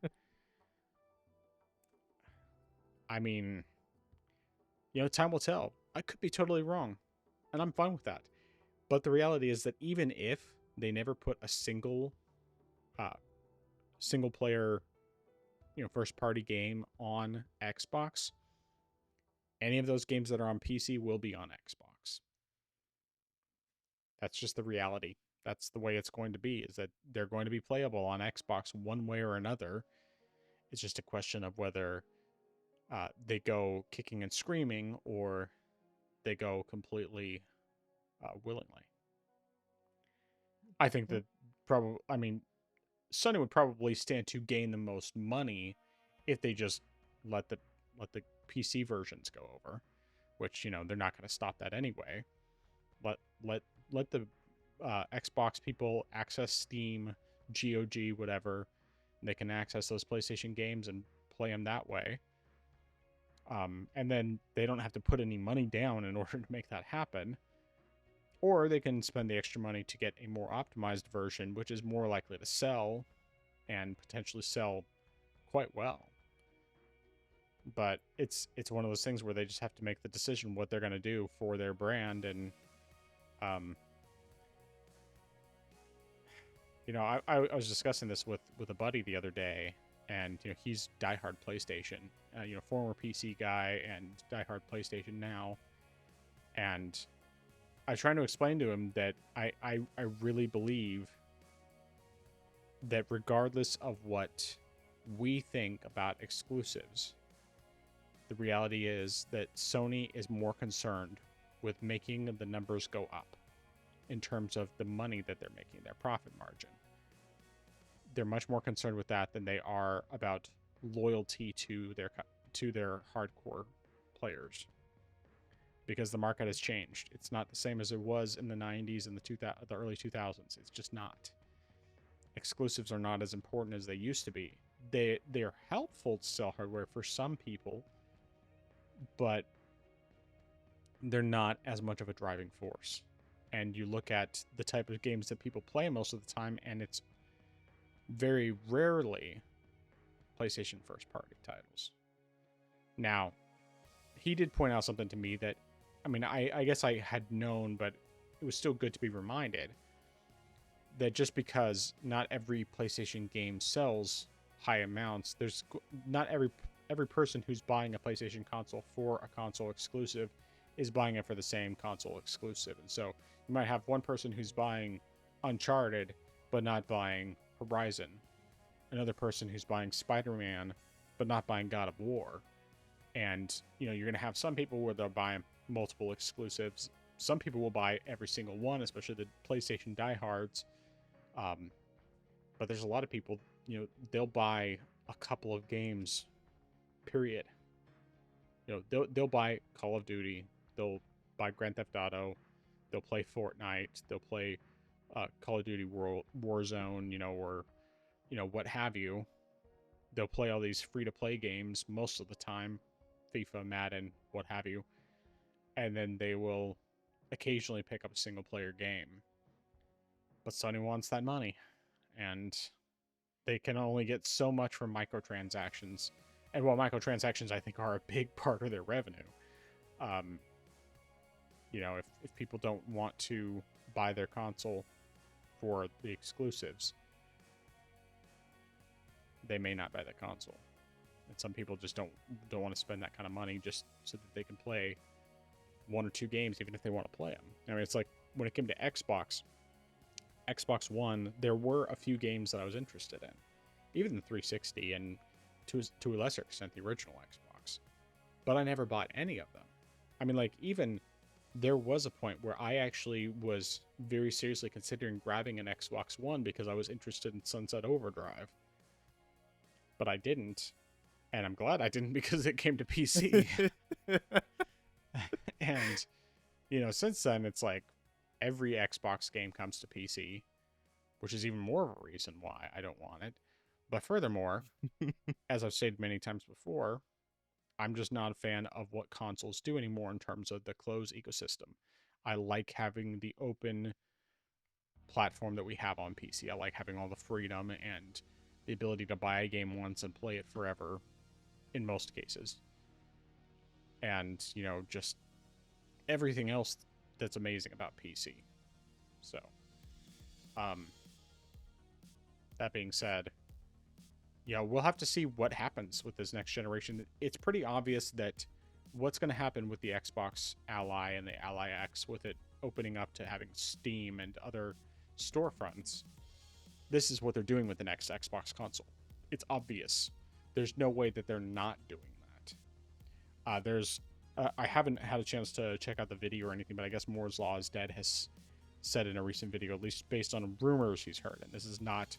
I mean, time will tell. I could be totally wrong, and I'm fine with that. But the reality is that even if they never put a single player, first party game on Xbox, any of those games that are on PC will be on Xbox. That's just the reality. That's the way it's going to be, is that they're going to be playable on Xbox one way or another. It's just a question of whether they go kicking and screaming or they go completely willingly. I think that Sony would probably stand to gain the most money if they just let the PC versions go over, which they're not going to stop that anyway. Let the Xbox people access Steam, GOG, whatever. They can access those PlayStation games and play them that way. And then they don't have to put any money down in order to make that happen. Or they can spend the extra money to get a more optimized version, which is more likely to sell and potentially sell quite well. But it's one of those things where they just have to make the decision what they're going to do for their brand. And I was discussing this with a buddy the other day, and he's diehard PlayStation, former PC guy and diehard PlayStation now. And I was trying to explain to him that I really believe that regardless of what we think about exclusives, the reality is that Sony is more concerned with making the numbers go up in terms of the money that they're making, their profit margin. They're much more concerned with that than they are about loyalty to their hardcore players, because the market has changed. It's not the same as it was in the 90s and the early 2000s. It's just not. Exclusives are not as important as they used to be. They're helpful to sell hardware for some people, but they're not as much of a driving force. And you look at the type of games that people play most of the time, and it's very rarely PlayStation first party titles. Now, he did point out something to me that, I guess I had known, but it was still good to be reminded that just because not every PlayStation game sells high amounts, there's not every person who's buying a PlayStation console for a console exclusive is buying it for the same console exclusive. And so you might have one person who's buying Uncharted but not buying Horizon, another person who's buying Spider-Man but not buying God of War. And you're going to have some people where they'll buy multiple exclusives. Some people will buy every single one, especially the PlayStation diehards. But there's a lot of people, they'll buy a couple of games, period. They'll buy Call of Duty, they'll buy Grand Theft Auto, they'll play Fortnite, they'll play Call of Duty Warzone, or what have you. They'll play all these free-to-play games most of the time, FIFA, Madden, what have you, and then they will occasionally pick up a single-player game. But Sony wants that money, and they can only get so much from microtransactions. And while microtransactions, I think, are a big part of their revenue, if people don't want to buy their console for the exclusives, they may not buy the console. And some people just don't want to spend that kind of money just so that they can play one or two games, even if they want to play them. It's like when it came to Xbox One, there were a few games that I was interested in, even the 360 and to a lesser extent the original Xbox, but I never bought any of them. Even there was a point where I actually was very seriously considering grabbing an Xbox One because I was interested in Sunset Overdrive, but I didn't, and I'm glad I didn't because it came to PC. And since then it's like every Xbox game comes to PC, which is even more of a reason why I don't want it. But furthermore, as I've said many times before, I'm just not a fan of what consoles do anymore in terms of the closed ecosystem. I like having the open platform that we have on PC. I like having all the freedom and the ability to buy a game once and play it forever in most cases. And, just everything else that's amazing about PC. So, that being said, we'll have to see what happens with this next generation. It's pretty obvious that what's going to happen with the Xbox Ally and the Ally X, with it opening up to having Steam and other storefronts, this is what they're doing with the next Xbox console. It's obvious. There's no way that they're not doing that. I haven't had a chance to check out the video or anything, but I guess Moore's Law is Dead has said in a recent video, at least based on rumors he's heard, and this is not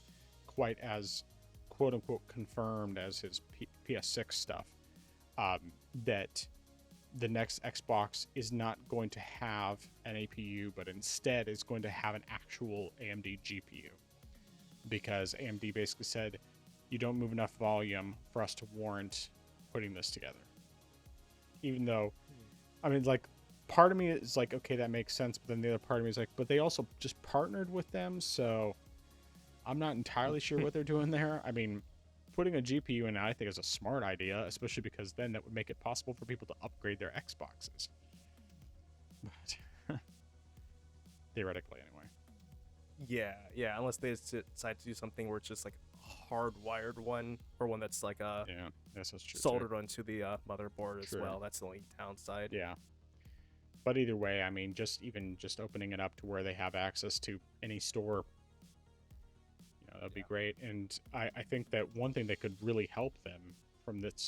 quite as quote-unquote confirmed as his PS6 stuff, that the next Xbox is not going to have an APU, but instead is going to have an actual AMD GPU, because AMD basically said, you don't move enough volume for us to warrant putting this together. Even though, I mean, like, part of me is like, okay, that makes sense. But then the other part of me is like, but they also just partnered with them. So I'm not entirely sure what they're doing there. I mean, putting a GPU in, I think, is a smart idea, especially because then that would make it possible for people to upgrade their Xboxes. But theoretically, anyway. Yeah, unless they decide to do something where it's just like a hardwired one, or one that's like Yeah, yes, that's true. soldered onto the motherboard as True. well. That's the only downside. Yeah. But either way, I mean, just opening it up to where they have access to any store, that'd be great. And I think that one thing that could really help them from that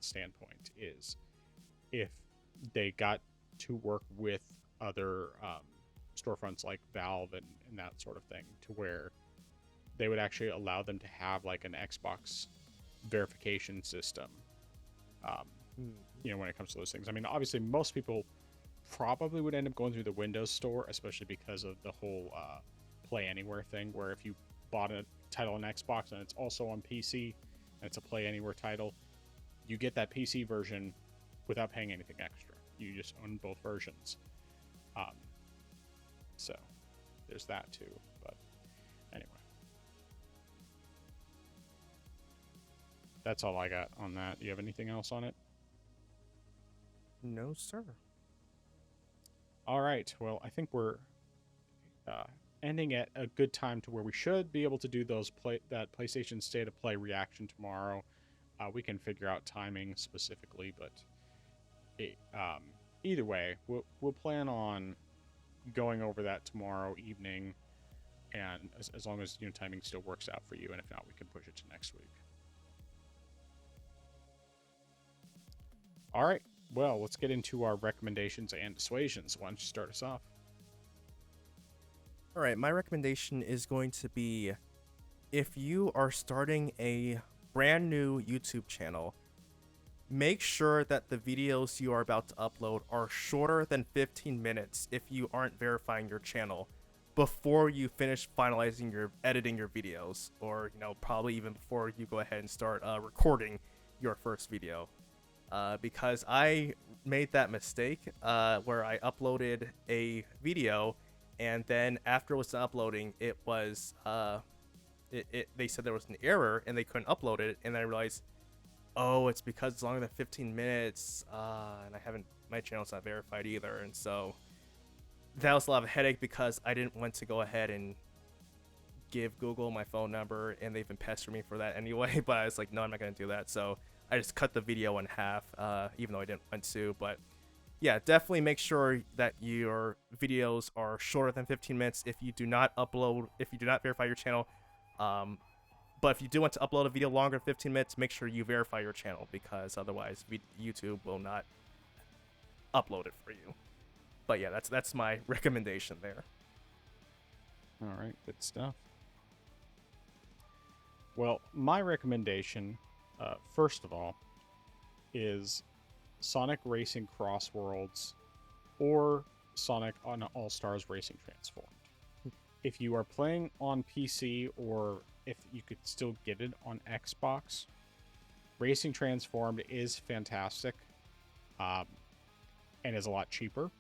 standpoint is if they got to work with other storefronts like Valve and that sort of thing, to where they would actually allow them to have like an Xbox verification system. When it comes to those things, I mean, obviously most people probably would end up going through the Windows Store, especially because of the whole Play Anywhere thing, where if you bought a title on Xbox and it's also on PC and it's a Play Anywhere title, you get that PC version without paying anything extra. You just own both versions. So there's that too. But anyway, that's all I got on that. Do you have anything else on it? No, sir. All right. Well, I think we're ending at a good time to where we should be able to do that PlayStation State of Play reaction tomorrow. We can figure out timing specifically, but either way, we'll plan on going over that tomorrow evening, and as long as timing still works out for you, and if not, we can push it to next week. All right. Well, let's get into our recommendations and dissuasions. Why don't you start us off? All right, my recommendation is going to be, if you are starting a brand new YouTube channel, make sure that the videos you are about to upload are shorter than 15 minutes if you aren't verifying your channel before you finish editing your videos, or probably even before you go ahead and start recording your first video. Because I made that mistake where I uploaded a video, and then after it was done uploading, it was they said there was an error and they couldn't upload it, and then I realized, oh, it's because it's longer than 15 minutes, and my channel's not verified either, and so that was a lot of a headache because I didn't want to go ahead and give Google my phone number, and they've been pestering me for that anyway. But I was like, no, I'm not gonna do that, so I just cut the video in half, even though I didn't want to. But yeah, definitely make sure that your videos are shorter than 15 minutes if you do not verify your channel. But if you do want to upload a video longer than 15 minutes, make sure you verify your channel, because otherwise YouTube will not upload it for you. But yeah, that's my recommendation there. All right, good stuff. Well, my recommendation, first of all, is Sonic Racing Cross Worlds or Sonic on All-Stars Racing Transformed. If you are playing on PC, or if you could still get it on Xbox, Racing Transformed is fantastic, and is a lot cheaper.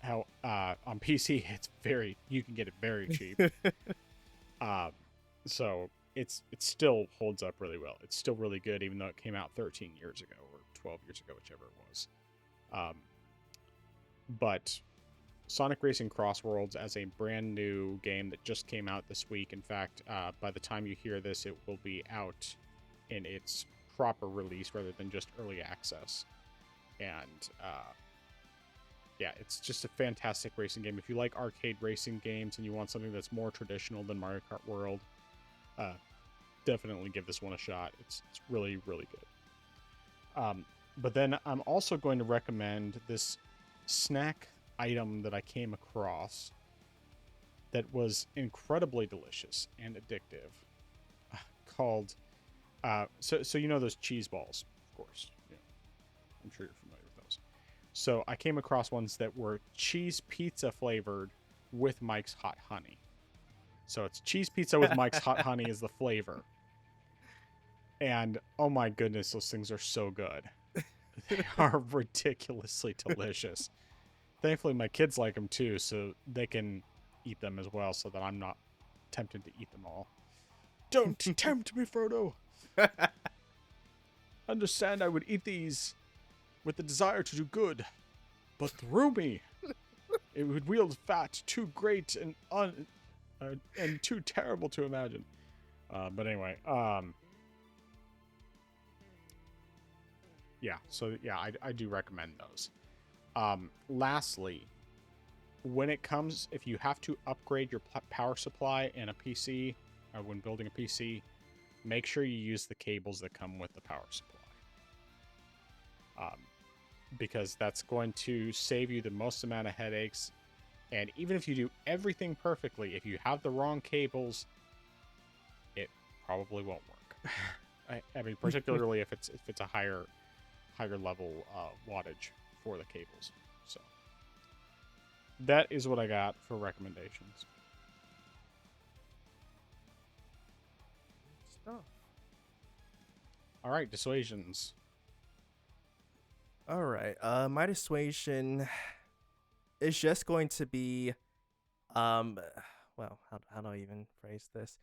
How on PC you can get it very cheap. So it still holds up really well. It's still really good, even though it came out 13 years ago or 12 years ago, whichever it was. But Sonic Racing Cross Worlds, as a brand new game that just came out this week. In fact, by the time you hear this, it will be out in its proper release rather than just early access. And yeah, it's just a fantastic racing game. If you like arcade racing games and you want something that's more traditional than Mario Kart World, definitely give this one a shot. It's really, really good. But then I'm also going to recommend this snack item that I came across that was incredibly delicious and addictive, called so you know those cheese balls, of course. Yeah, I'm sure you're familiar with those. So I came across ones that were cheese pizza flavored with Mike's Hot Honey. So it's cheese pizza with Mike's Hot Honey is the flavor. And oh my goodness, those things are so good. They are ridiculously delicious. Thankfully, my kids like them too, so they can eat them as well, so that I'm not tempted to eat them all. Don't tempt me, Frodo. Understand I would eat these with the desire to do good, but through me, it would wield fat too great and too terrible to imagine. But anyway, yeah. So yeah, I do recommend those. Lastly, when it comes, if you have to upgrade your power supply in a PC, or when building a PC, make sure you use the cables that come with the power supply. Because that's going to save you the most amount of headaches. And even if you do everything perfectly, if you have the wrong cables, it probably won't work. I mean, particularly if it's a higher level wattage for the cables. So that is what I got for recommendations. Stuff. All right, dissuasions. All right. My dissuasion is just going to be, well, how do I even phrase this?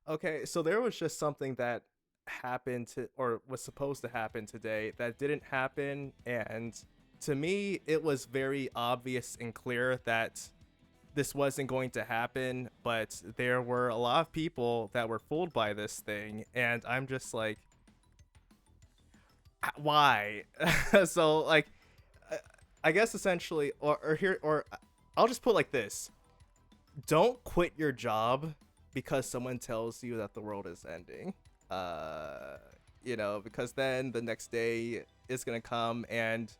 Okay, so there was just something that happened or was supposed to happen today that didn't happen, and to me, it was very obvious and clear that this wasn't going to happen, but there were a lot of people that were fooled by this thing, and I'm just like, why? So like, I guess essentially, or here, or I'll just put like this: don't quit your job because someone tells you that the world is ending. Because then the next day is gonna come and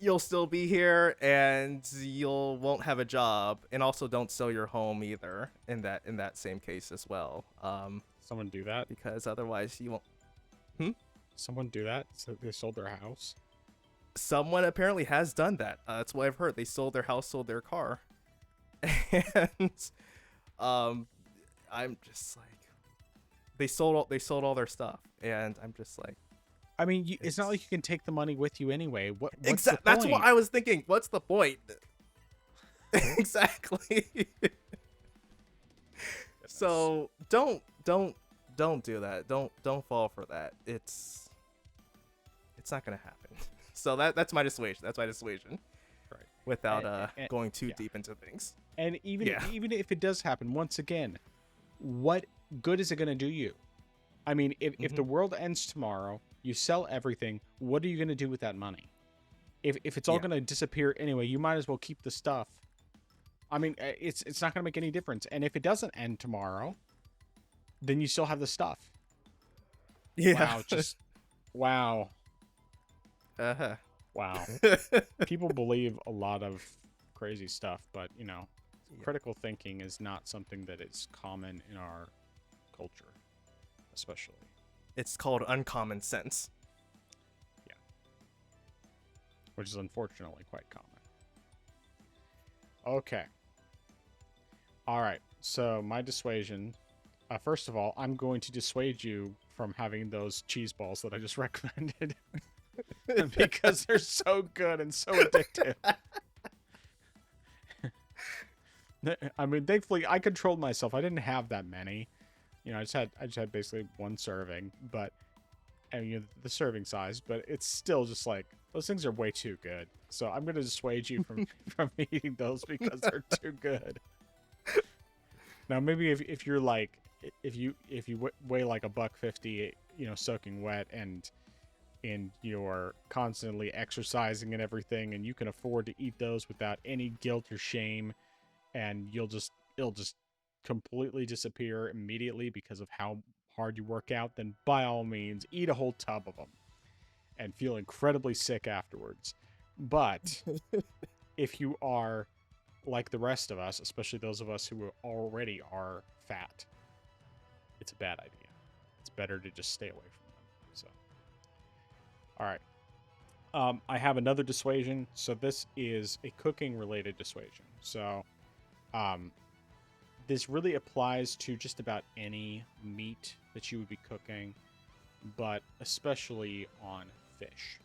you'll still be here and you'll won't have a job, and also don't sell your home either in that same case as well. Someone do that? Because otherwise you won't. Someone do that? So they sold their house? Someone apparently has done that. That's what I've heard. They sold their house, sold their car, and I'm just like, they sold all their stuff, and I'm just like, I mean, it's not like you can take the money with you anyway. What's exactly? the point? That's what I was thinking. What's the point? Exactly. So don't do that. Don't fall for that. It's not gonna happen. So that's my dissuasion. Right. Without going too deep into things. And even if it does happen, once again, what good is it going to do you? I mean, if the world ends tomorrow, you sell everything, what are you going to do with that money? If it's all going to disappear anyway, you might as well keep the stuff. I mean, it's not going to make any difference. And if it doesn't end tomorrow, then you still have the stuff. Yeah. Wow. Uh-huh. Wow. People believe a lot of crazy stuff, but, critical thinking is not something that is common in our culture, especially. It's called uncommon sense. Yeah. Which is unfortunately quite common. Okay. All right. So my dissuasion, first of all, I'm going to dissuade you from having those cheese balls that I just recommended. Because they're so good and so addictive. I mean, thankfully, I controlled myself. I didn't have that many. I just had basically one serving, but the serving size. But it's still just like those things are way too good. So I'm gonna dissuade you from eating those because they're too good. Now, maybe if you're like if you weigh like $150, soaking wet and you're constantly exercising and everything, and you can afford to eat those without any guilt or shame, and it'll just completely disappear immediately because of how hard you work out, then by all means eat a whole tub of them and feel incredibly sick afterwards. But if you are like the rest of us, especially those of us who already are fat, it's a bad idea. It's better to just stay away from them. So all right. I have another dissuasion. So this is a cooking related dissuasion. So this really applies to just about any meat that you would be cooking, but especially on fish.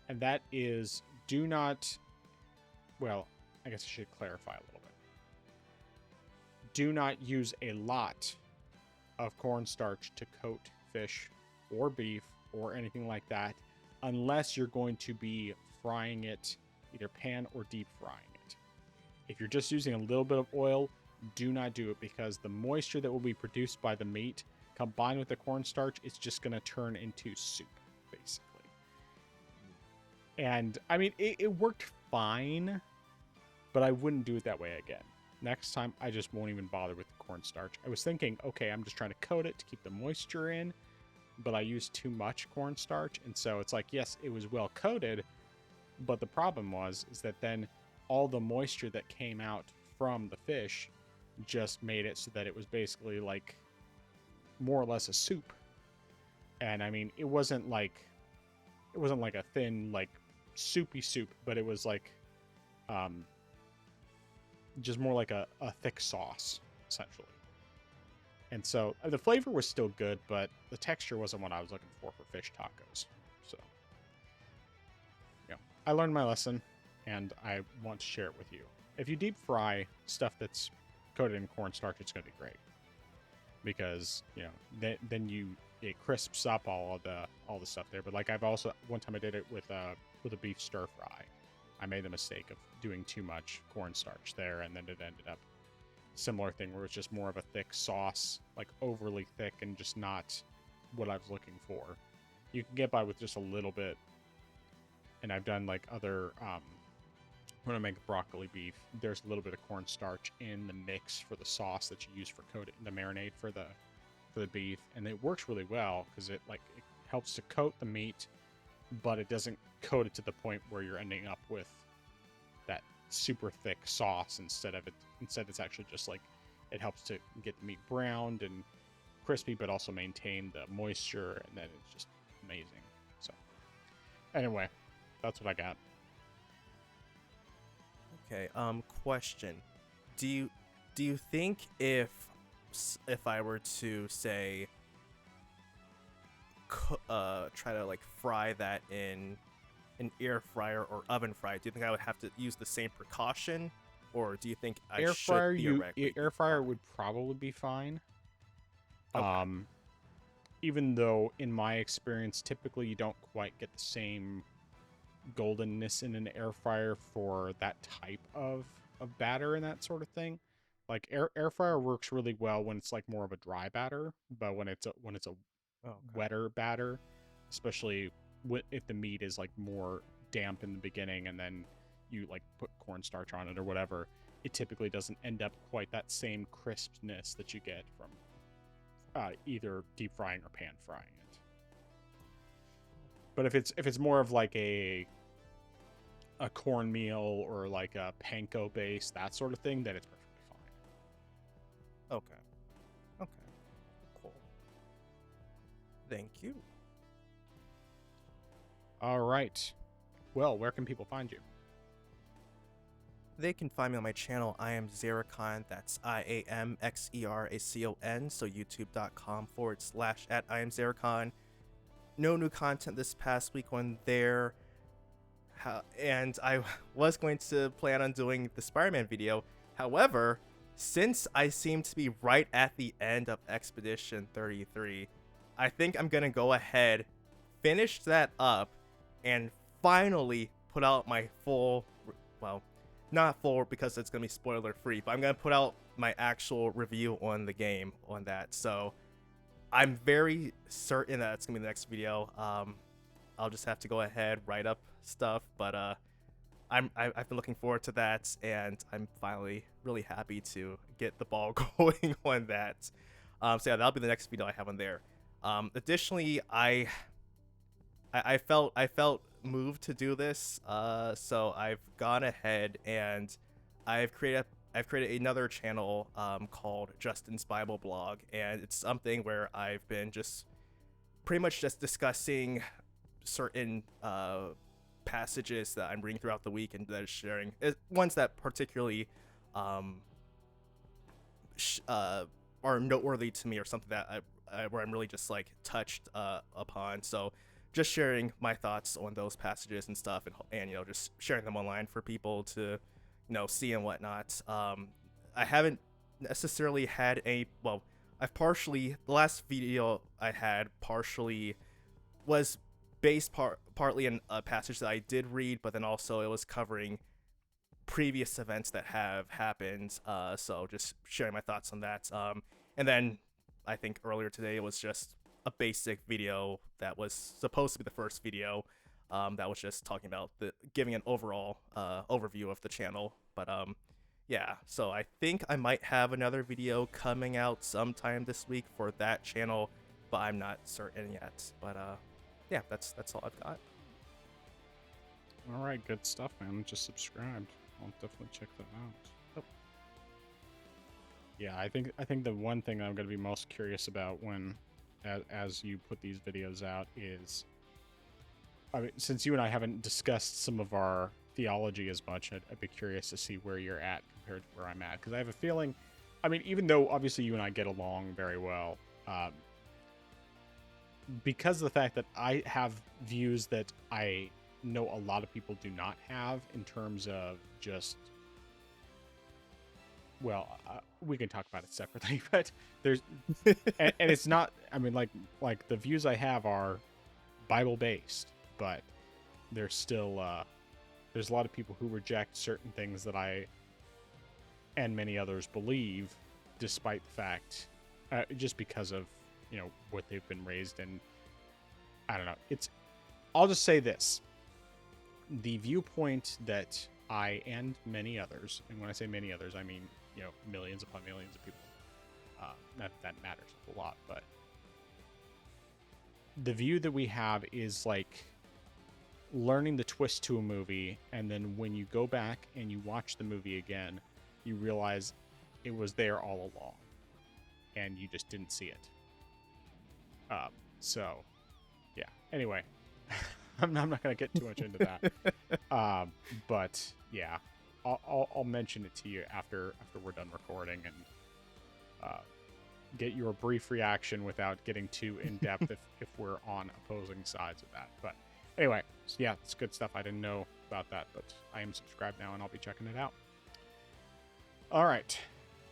And that is, do not, well, I guess I should clarify a little bit. Do not use a lot of cornstarch to coat fish or beef or anything like that unless you're going to be frying it, either pan or deep frying it. If you're just using a little bit of oil, do not do it, because the moisture that will be produced by the meat combined with the cornstarch, it's just going to turn into soup, basically. And I mean, it worked fine, but I wouldn't do it that way again. Next time, I just won't even bother with the cornstarch. I was thinking, okay, I'm just trying to coat it to keep the moisture in, but I used too much cornstarch, and so it's like, yes, it was well coated, but the problem is that then all the moisture that came out from the fish just made it so that it was basically like more or less a soup. And I mean, it wasn't like a thin, like, soupy soup, but it was like just more like a thick sauce, essentially. And so the flavor was still good, but the texture wasn't what I was looking for fish tacos. So, yeah, I learned my lesson, and I want to share it with you. If you deep fry stuff that's coated in cornstarch, it's going to be great, because, you know, then it crisps up all the stuff there. But like, I've also, one time I did it with a beef stir fry. I made the mistake of doing too much cornstarch there, and then it ended up similar thing where it's just more of a thick sauce, like overly thick, and just not what I was looking for. You can get by with just a little bit, and I've done like other when I make broccoli beef, there's a little bit of cornstarch in the mix for the sauce that you use for coating the marinade for the beef, and it works really well because it helps to coat the meat, but it doesn't coat it to the point where you're ending up with that super thick sauce. Instead it's actually just like, it helps to get the meat browned and crispy, but also maintain the moisture, and then it's just amazing. So anyway, that's what I got. Okay. Question: Do you think if I were to say try to like fry that in an air fryer or oven fry, do you think I would have to use the same precaution, or do you think I should theoretically air fryer would probably be fine? Okay. Even though in my experience, typically you don't quite get the same goldenness in an air fryer for that type of batter and that sort of thing. Like, air fryer works really well when it's like more of a dry batter, but when it's a Okay. wetter batter, especially if the meat is like more damp in the beginning and then you like put cornstarch on it or whatever, it typically doesn't end up quite that same crispness that you get from either deep frying or pan frying it. But if it's more of like a cornmeal or like a panko base, that sort of thing, then it's perfectly fine. Okay. Cool. Thank you. All right. Well, where can people find you? They can find me on my channel. I am Xeracon. That's IAMXERACON. So youtube.com/@IamXeracon. No new content this past week on there. And I was going to plan on doing the Spider-Man video. However, since I seem to be right at the end of Expedition 33, I think I'm going to go ahead, finish that up, and finally put out my full, well, not full because it's going to be spoiler free, but I'm going to put out my actual review on the game on that. So I'm very certain that it's going to be the next video. I'll just have to go ahead, write up stuff, but I've been looking forward to that, and I'm finally really happy to get the ball going on that. So yeah, that'll be the next video I have on there. Additionally, I felt moved to do this, so I've gone ahead and I've created another channel called Justin's Bible Blog, and it's something where I've been just pretty much just discussing certain passages that I'm reading throughout the week and that is sharing ones that particularly are noteworthy to me, or something that where I'm really just like touched upon. So just sharing my thoughts on those passages and stuff, and just sharing them online for people to see and whatnot. I haven't necessarily had a well. I've partially the last video I had partially was based partly in a passage that I did read, but then also it was covering previous events that have happened. So just sharing my thoughts on that. And then I think earlier today it was just a basic video that was supposed to be the first video. That was just talking about giving an overall overview of the channel. But yeah, so I think I might have another video coming out sometime this week for that channel, but I'm not certain yet. But yeah, that's all I've got. All right, good stuff, man. Just subscribed. I'll definitely check that out. Oh. Yeah, I think the one thing I'm going to be most curious about as you put these videos out is, I mean, since you and I haven't discussed some of our theology as much, I'd be curious to see where you're at compared to where I'm at, because I have a feeling, I mean, even though obviously you and I get along very well, because of the fact that I have views that I know a lot of people do not have in terms of just, well, we can talk about it separately, but there's and it's not, I mean, like the views I have are Bible based, but there's still there's a lot of people who reject certain things that I and many others believe, despite the fact just because of what they've been raised in. I don't know, I'll just say this: the viewpoint that I and many others, and when I say many others, I mean, millions upon millions of people. Not that matters a lot, but the view that we have is like learning the twist to a movie, and then when you go back and you watch the movie again, you realize it was there all along, and you just didn't see it. So, yeah. Anyway. I'm not going to get too much into that. But yeah, I'll mention it to you after we're done recording, and get your brief reaction without getting too in depth if we're on opposing sides of that. But anyway, so yeah, it's good stuff. I didn't know about that, but I am subscribed now, and I'll be checking it out. All right.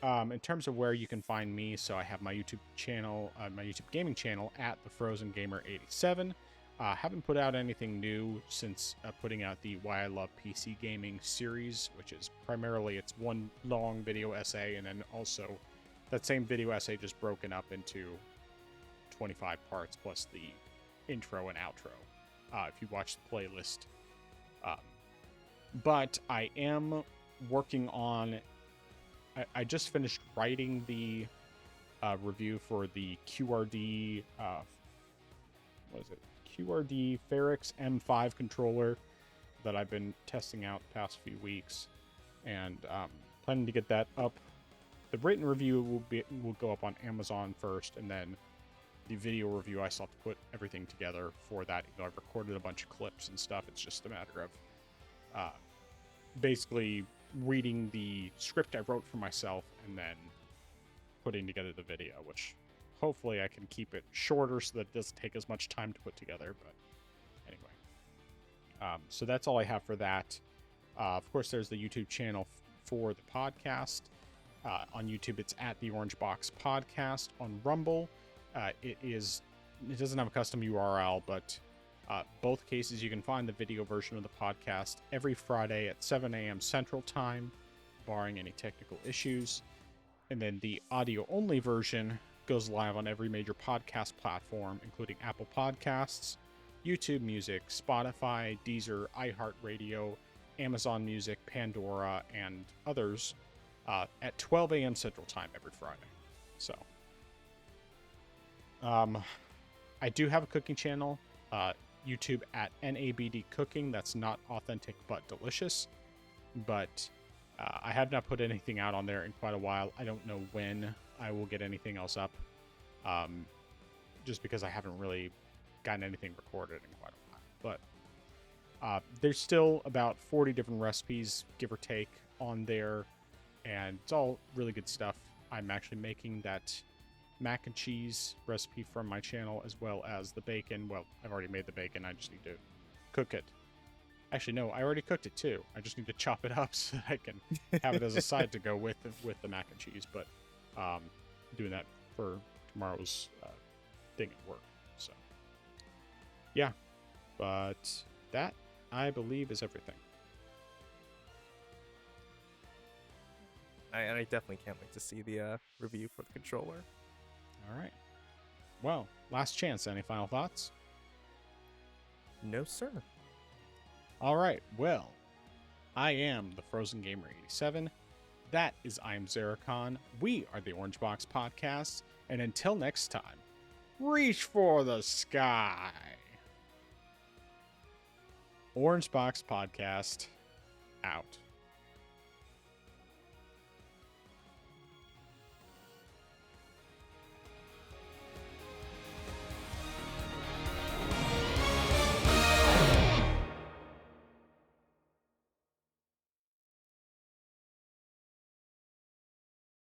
In terms of where you can find me, so I have my YouTube channel, my YouTube gaming channel at the Frozen Gamer 87. Haven't put out anything new since putting out the Why I Love PC Gaming series, which is primarily it's one long video essay, and then also that same video essay just broken up into 25 parts plus the intro and outro, if you watch the playlist. But I am working on, I just finished writing the review for the QRD, what is it? QRD Ferrix M5 controller that I've been testing out the past few weeks, and planning to get that up. The written review will go up on Amazon first, and then the video review I still have to put everything together for that. I've recorded a bunch of clips and stuff. It's just a matter of basically reading the script I wrote for myself and then putting together the video, which hopefully I can keep it shorter so that it doesn't take as much time to put together. But anyway, so that's all I have for that. Of course, there's the YouTube channel for the podcast. On YouTube, it's at the Orange Box Podcast. On Rumble, it doesn't have a custom URL, but both cases you can find the video version of the podcast every Friday at 7 a.m. Central Time, barring any technical issues. And then the audio-only version goes live on every major podcast platform, including Apple Podcasts, YouTube Music, Spotify, Deezer, iHeartRadio, Amazon Music, Pandora, and others at 12 a.m. Central Time every Friday. So, I do have a cooking channel, YouTube at NABD Cooking. That's not authentic but delicious. But I have not put anything out on there in quite a while. I don't know when I will get anything else up, just because I haven't really gotten anything recorded in quite a while. But there's still about 40 different recipes, give or take, on there, and it's all really good stuff. I'm actually making that mac and cheese recipe from my channel, as well as the bacon. Well, I've already made the bacon. I just need to cook it. Actually, no, I already cooked it too. I just need to chop it up so that I can have it as a side to go with the mac and cheese. But doing that for tomorrow's thing at work. So yeah, but that I believe is everything. I definitely can't wait to see the review for the controller. All right. Well, last chance. Any final thoughts? No, sir. All right. Well, I am the Frozen Gamer 87. That is I am Zeracon. We are the Orange Box Podcast. And until next time, reach for the sky. Orange Box Podcast out.